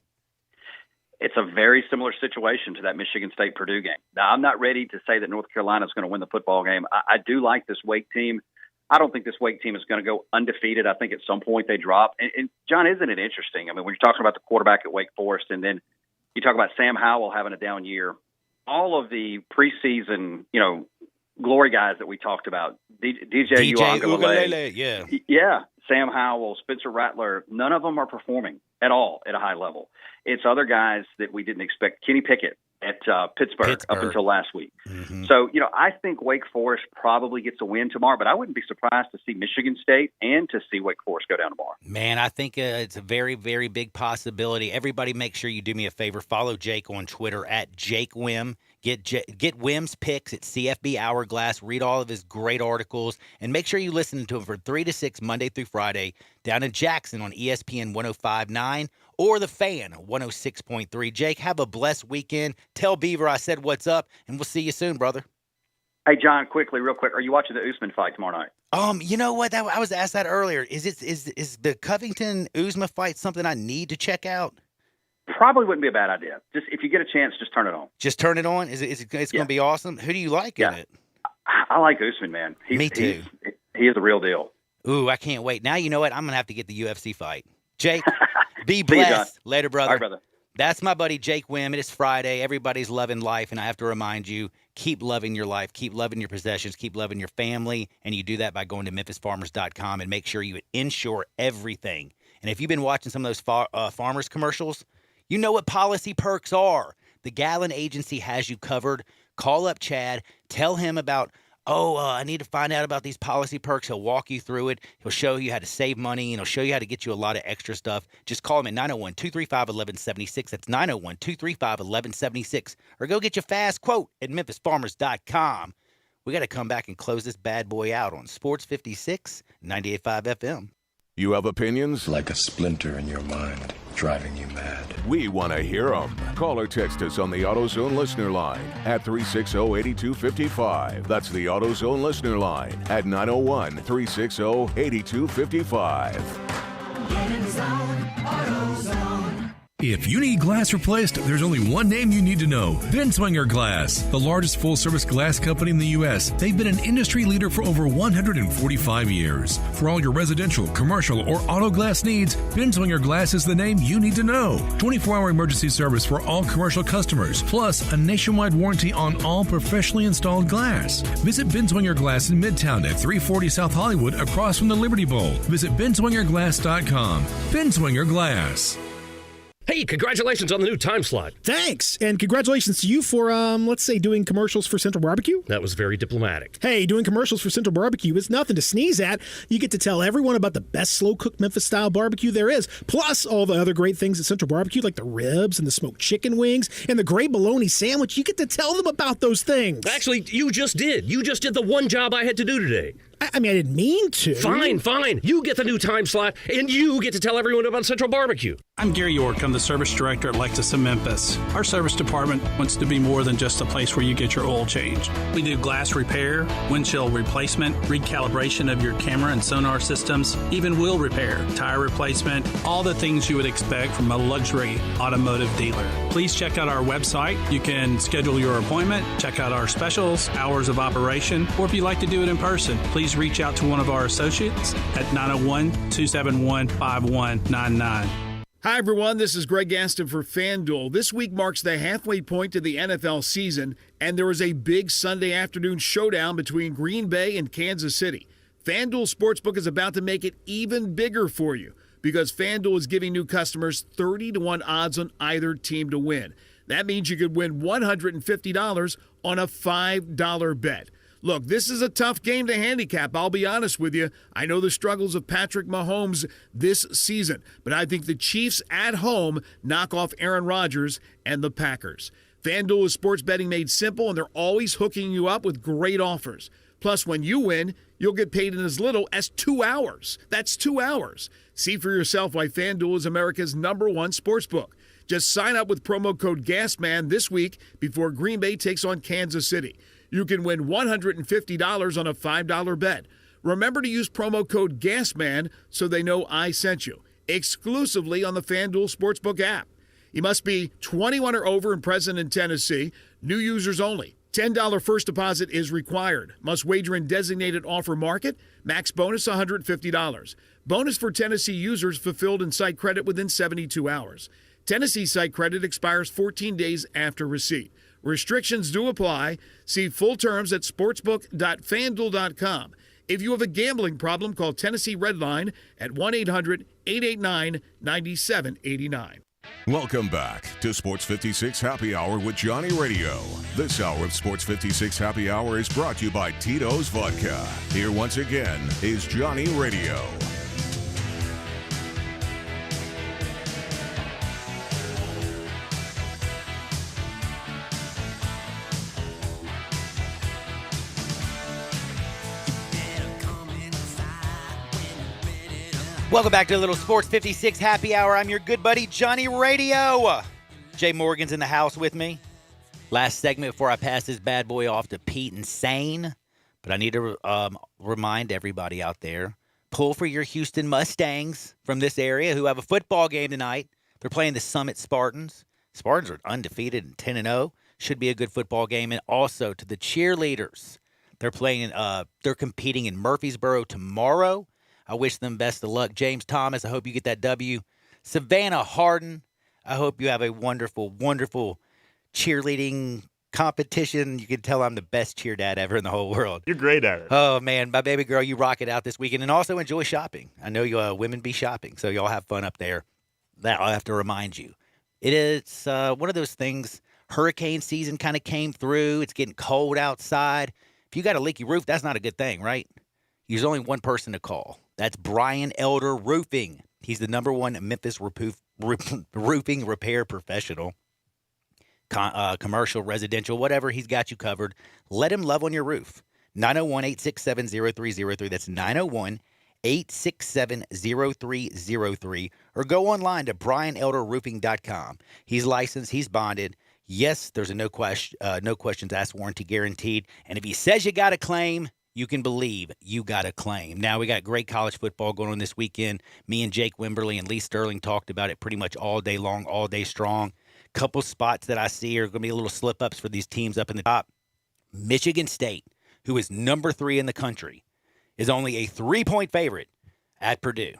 It's a very similar situation to that Michigan State-Purdue game. Now, I'm not ready to say that North Carolina is going to win the football game. I do like this Wake team. I don't think this Wake team is going to go undefeated. I think at some point they drop. And John, isn't it interesting? I mean, when you're talking about the quarterback at Wake Forest, and then you talk about Sam Howell having a down year, all of the preseason, glory guys that we talked about, DJ Uiagalelei, yeah, Sam Howell, Spencer Rattler, none of them are performing at all at a high level. It's other guys that we didn't expect. Kenny Pickett at Pittsburgh up until last week. Mm-hmm. So, I think Wake Forest probably gets a win tomorrow, but I wouldn't be surprised to see Michigan State and to see Wake Forest go down tomorrow. Man, I think it's a very, very big possibility. Everybody make sure you do me a favor. Follow Jake on Twitter at Jake Wim. Get Wim's picks at CFB Hourglass. Read all of his great articles. And make sure you listen to him from 3 to 6 Monday through Friday down in Jackson on ESPN 105.9 or The Fan 106.3. Jake, have a blessed weekend. Tell Beaver I said what's up, and we'll see you soon, brother. Hey, John, real quick, are you watching the Usman fight tomorrow night? You know what? I was asked that earlier. Is the Covington-Usman fight something I need to check out? Probably wouldn't be a bad idea. Just if you get a chance, just turn it on. Just turn it on? It's going to be awesome? Who do you like in it? I like Usman, man. Me too. He is the real deal. Ooh, I can't wait. Now you know what? I'm going to have to get the UFC fight. Jake, be blessed. Later, brother. All right, brother. That's my buddy Jake Wim. It is Friday. Everybody's loving life, and I have to remind you, keep loving your life, keep loving your possessions, keep loving your family, and you do that by going to memphisfarmers.com and make sure you insure everything. And if you've been watching some of those farmers commercials, you know what policy perks are. The Gallon Agency has you covered. Call up Chad. Tell him about I need to find out about these policy perks. He'll walk you through it. He'll show you how to save money, and he'll show you how to get you a lot of extra stuff. Just call him at 901-235-1176. That's 901-235-1176. Or go get your fast quote at memphisfarmers.com. We got to come back and close this bad boy out on Sports 56, 98.5 FM. You have opinions? Like a splinter in your mind, driving you mad. We want to hear them. Call or text us on the AutoZone listener line at 360-8255. That's the AutoZone listener line at 901-360-8255. Get in the zone, AutoZone. If you need glass replaced, there's only one name you need to know. Binswanger Glass, the largest full-service glass company in the U.S. They've been an industry leader for over 145 years. For all your residential, commercial, or auto glass needs, Binswanger Glass is the name you need to know. 24-hour emergency service for all commercial customers, plus a nationwide warranty on all professionally installed glass. Visit Binswanger Glass in Midtown at 340 South Hollywood across from the Liberty Bowl. Visit binswingerglass.com. Binswanger Glass. Hey, congratulations on the new time slot. Thanks. And congratulations to you for, let's say, doing commercials for Central Barbecue. That was very diplomatic. Hey, doing commercials for Central Barbecue is nothing to sneeze at. You get to tell everyone about the best slow-cooked Memphis-style barbecue there is, plus all the other great things at Central Barbecue, like the ribs and the smoked chicken wings and the great bologna sandwich. You get to tell them about those things. Actually, you just did. You just did the one job I had to do today. I mean, I didn't mean to. Fine. You get the new time slot, and you get to tell everyone about Central Barbecue. I'm Gary York. I'm the service director at Lexus in Memphis. Our service department wants to be more than just a place where you get your oil changed. We do glass repair, windshield replacement, recalibration of your camera and sonar systems, even wheel repair, tire replacement, all the things you would expect from a luxury automotive dealer. Please check out our website. You can schedule your appointment, check out our specials, hours of operation, or if you'd like to do it in person, please reach out to one of our associates at 901-271-5199. Hi, everyone. This is Greg Gaston for FanDuel. This week marks the halfway point to the NFL season, and there is a big Sunday afternoon showdown between Green Bay and Kansas City. FanDuel Sportsbook is about to make it even bigger for you because FanDuel is giving new customers 30-1 odds on either team to win. That means you could win $150 on a $5 bet. Look, this is a tough game to handicap, I'll be honest with you. I know the struggles of Patrick Mahomes this season, but I think the Chiefs at home knock off Aaron Rodgers and the Packers. FanDuel is sports betting made simple, and they're always hooking you up with great offers. Plus, when you win, you'll get paid in as little as 2 hours. That's 2 hours. See for yourself why FanDuel is America's #1 sportsbook. Just sign up with promo code GASMAN this week before Green Bay takes on Kansas City. You can win $150 on a $5 bet. Remember to use promo code GASMAN so they know I sent you. Exclusively on the FanDuel Sportsbook app. You must be 21 or over and present in Tennessee. New users only. $10 first deposit is required. Must wager in designated offer market. Max bonus $150. Bonus for Tennessee users fulfilled in site credit within 72 hours. Tennessee site credit expires 14 days after receipt. Restrictions do apply. See full terms at sportsbook.fanduel.com. If you have a gambling problem, call Tennessee Redline at 1-800-889-9789. Welcome back to Sports 56 Happy Hour with Johnny Radio. This hour of Sports 56 Happy Hour is brought to you by Tito's Vodka. Here once again is Johnny Radio. Welcome back to a little Sports 56 Happy Hour. I'm your good buddy, Johnny Radio. Jay Morgan's in the house with me. Last segment before I pass this bad boy off to Pete and Sane. But I need to remind everybody out there, pull for your Houston Mustangs from this area who have a football game tonight. They're playing the Summit Spartans. Spartans are undefeated and 10-0. Should be a good football game. And also to the cheerleaders. They're competing in Murfreesboro tomorrow. I wish them best of luck. James Thomas, I hope you get that W. Savannah Hardin, I hope you have a wonderful, wonderful cheerleading competition. You can tell I'm the best cheer dad ever in the whole world. You're great at it. Oh, man, my baby girl, you rock it out this weekend. And also enjoy shopping. I know you women be shopping, so y'all have fun up there. That I'll have to remind you. It is one of those things, hurricane season kind of came through. It's getting cold outside. If you got a leaky roof, that's not a good thing, right? There's only one person to call. That's Brian Elder Roofing. He's the #1 Memphis roofing repair professional. Commercial, residential, whatever, he's got you covered. Let him love on your roof. 901-867-0303. That's 901-867-0303. Or go online to brianelderroofing.com. He's licensed. He's bonded. Yes, there's a no questions asked warranty guaranteed. And if he says you got a claim, you can believe you got a claim. Now, we got great college football going on this weekend. Me and Jake Wimberly and Lee Sterling talked about it pretty much all day long, all day strong. Couple spots that I see are going to be a little slip-ups for these teams up in the top. Michigan State, who is #3 in the country, is only a 3-point favorite at Purdue.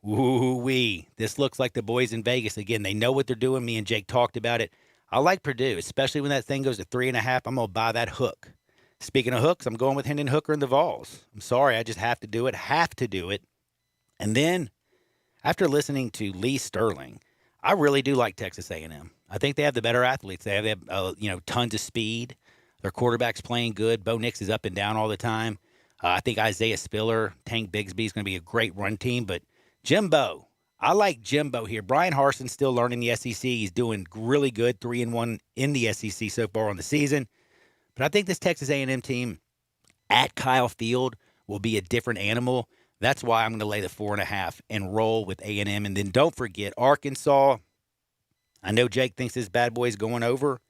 Ooh-wee. This looks like the boys in Vegas. Again, they know what they're doing. Me and Jake talked about it. I like Purdue, especially when that thing goes to 3.5. I'm going to buy that hook. Speaking of hooks, I'm going with Hendon Hooker and the Vols. I'm sorry, I just have to do it. And then, after listening to Lee Sterling, I really do like Texas A&M. I think they have the better athletes. They have tons of speed. Their quarterback's playing good. Bo Nix is up and down all the time. I think Isaiah Spiller, Tank Bigsby is going to be a great run team. But Jimbo, I like Jimbo here. Brian Harson's still learning the SEC. He's doing really good, 3-1 in the SEC so far on the season. But I think this Texas A&M team at Kyle Field will be a different animal. That's why I'm going to lay the 4.5 and roll with A&M. And then don't forget Arkansas. I know Jake thinks this bad boy is going over.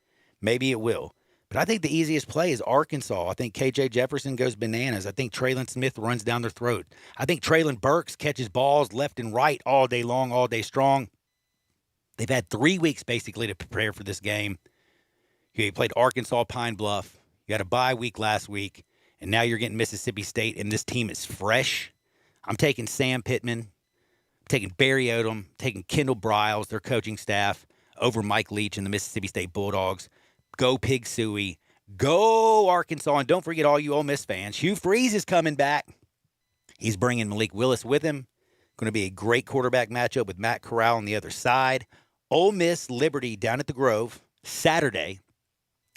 Maybe it will. But I think the easiest play is Arkansas. I think KJ Jefferson goes bananas. I think Traylon Smith runs down their throat. I think Traylon Burks catches balls left and right all day long, all day strong. They've had 3 weeks basically to prepare for this game. You played Arkansas, Pine Bluff. You had a bye week last week. And now you're getting Mississippi State, and this team is fresh. I'm taking Sam Pittman. I'm taking Barry Odom. Taking Kendall Briles, their coaching staff, over Mike Leach and the Mississippi State Bulldogs. Go Pig Suey. Go Arkansas. And don't forget all you Ole Miss fans. Hugh Freeze is coming back. He's bringing Malik Willis with him. Going to be a great quarterback matchup with Matt Corral on the other side. Ole Miss Liberty down at the Grove Saturday.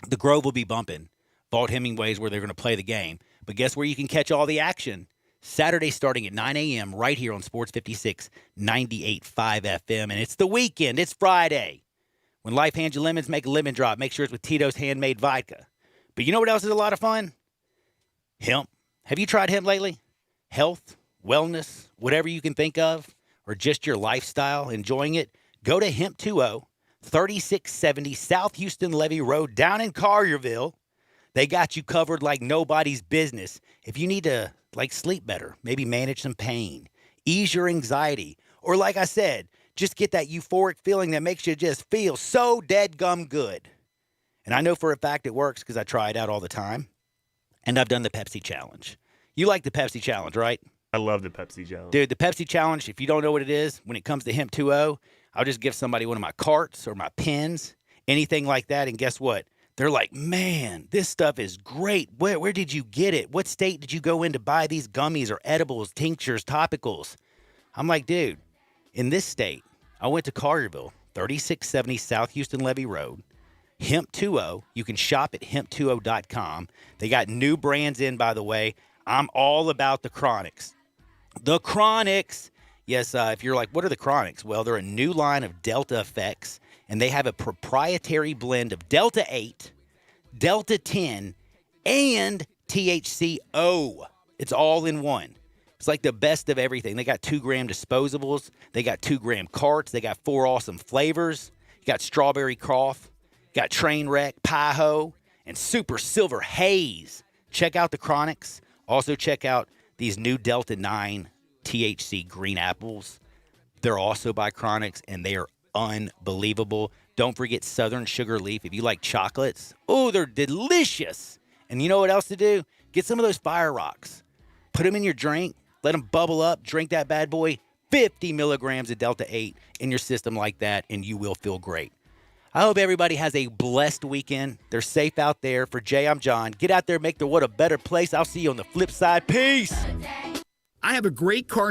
The Grove will be bumping. Vaught Hemingway's where they're going to play the game. But guess where you can catch all the action? Saturday starting at 9 a.m. right here on Sports 56, 98.5 FM. And it's the weekend. It's Friday. When life hands you lemons, make a lemon drop. Make sure it's with Tito's handmade vodka. But you know what else is a lot of fun? Hemp. Have you tried hemp lately? Health, wellness, whatever you can think of, or just your lifestyle, enjoying it? Go to Hemp20, 3670 South Houston Levee Road down in Collierville. They got you covered like nobody's business. If you need to, sleep better, maybe manage some pain, ease your anxiety, or like I said, just get that euphoric feeling that makes you just feel so dead-gum good. And I know for a fact it works because I try it out all the time. And I've done the Pepsi Challenge. You like the Pepsi Challenge, right? I love the Pepsi Challenge. Dude, the Pepsi Challenge, if you don't know what it is, when it comes to Hemp20, I'll just give somebody one of my carts or my pens, anything like that, and guess what? They're like, man, this stuff is great. Where did you get it? What state did you go in to buy these gummies or edibles, tinctures, topicals? I'm like, dude, in this state, I went to Collierville, 3670 South Houston Levee Road, Hemp20. You can shop at hemp20.com. They got new brands in, by the way. I'm all about the Chronics. The Chronics. Yes, if you're like, what are the Chronics? Well, they're a new line of Delta effects, and they have a proprietary blend of Delta 8, Delta 10, and THCO. It's all in one. It's like the best of everything. They got 2-gram disposables. They got 2-gram carts. They got 4 awesome flavors. You got strawberry cough, got train wreck, pie-ho, and super silver haze. Check out the Chronics. Also check out these new Delta 9 THC green apples. They're also by Chronics, and they are unbelievable. Don't forget Southern Sugar Leaf. If you like chocolates, oh, they're delicious. And you know what else to do? Get some of those Fire Rocks. Put them in your drink. Let them bubble up. Drink that bad boy. 50 milligrams of Delta 8 in your system like that, and you will feel great. I hope everybody has a blessed weekend. They're safe out there. For Jay, I'm John. Get out there, make the world a better place. I'll see you on the flip side. Peace. I have a great car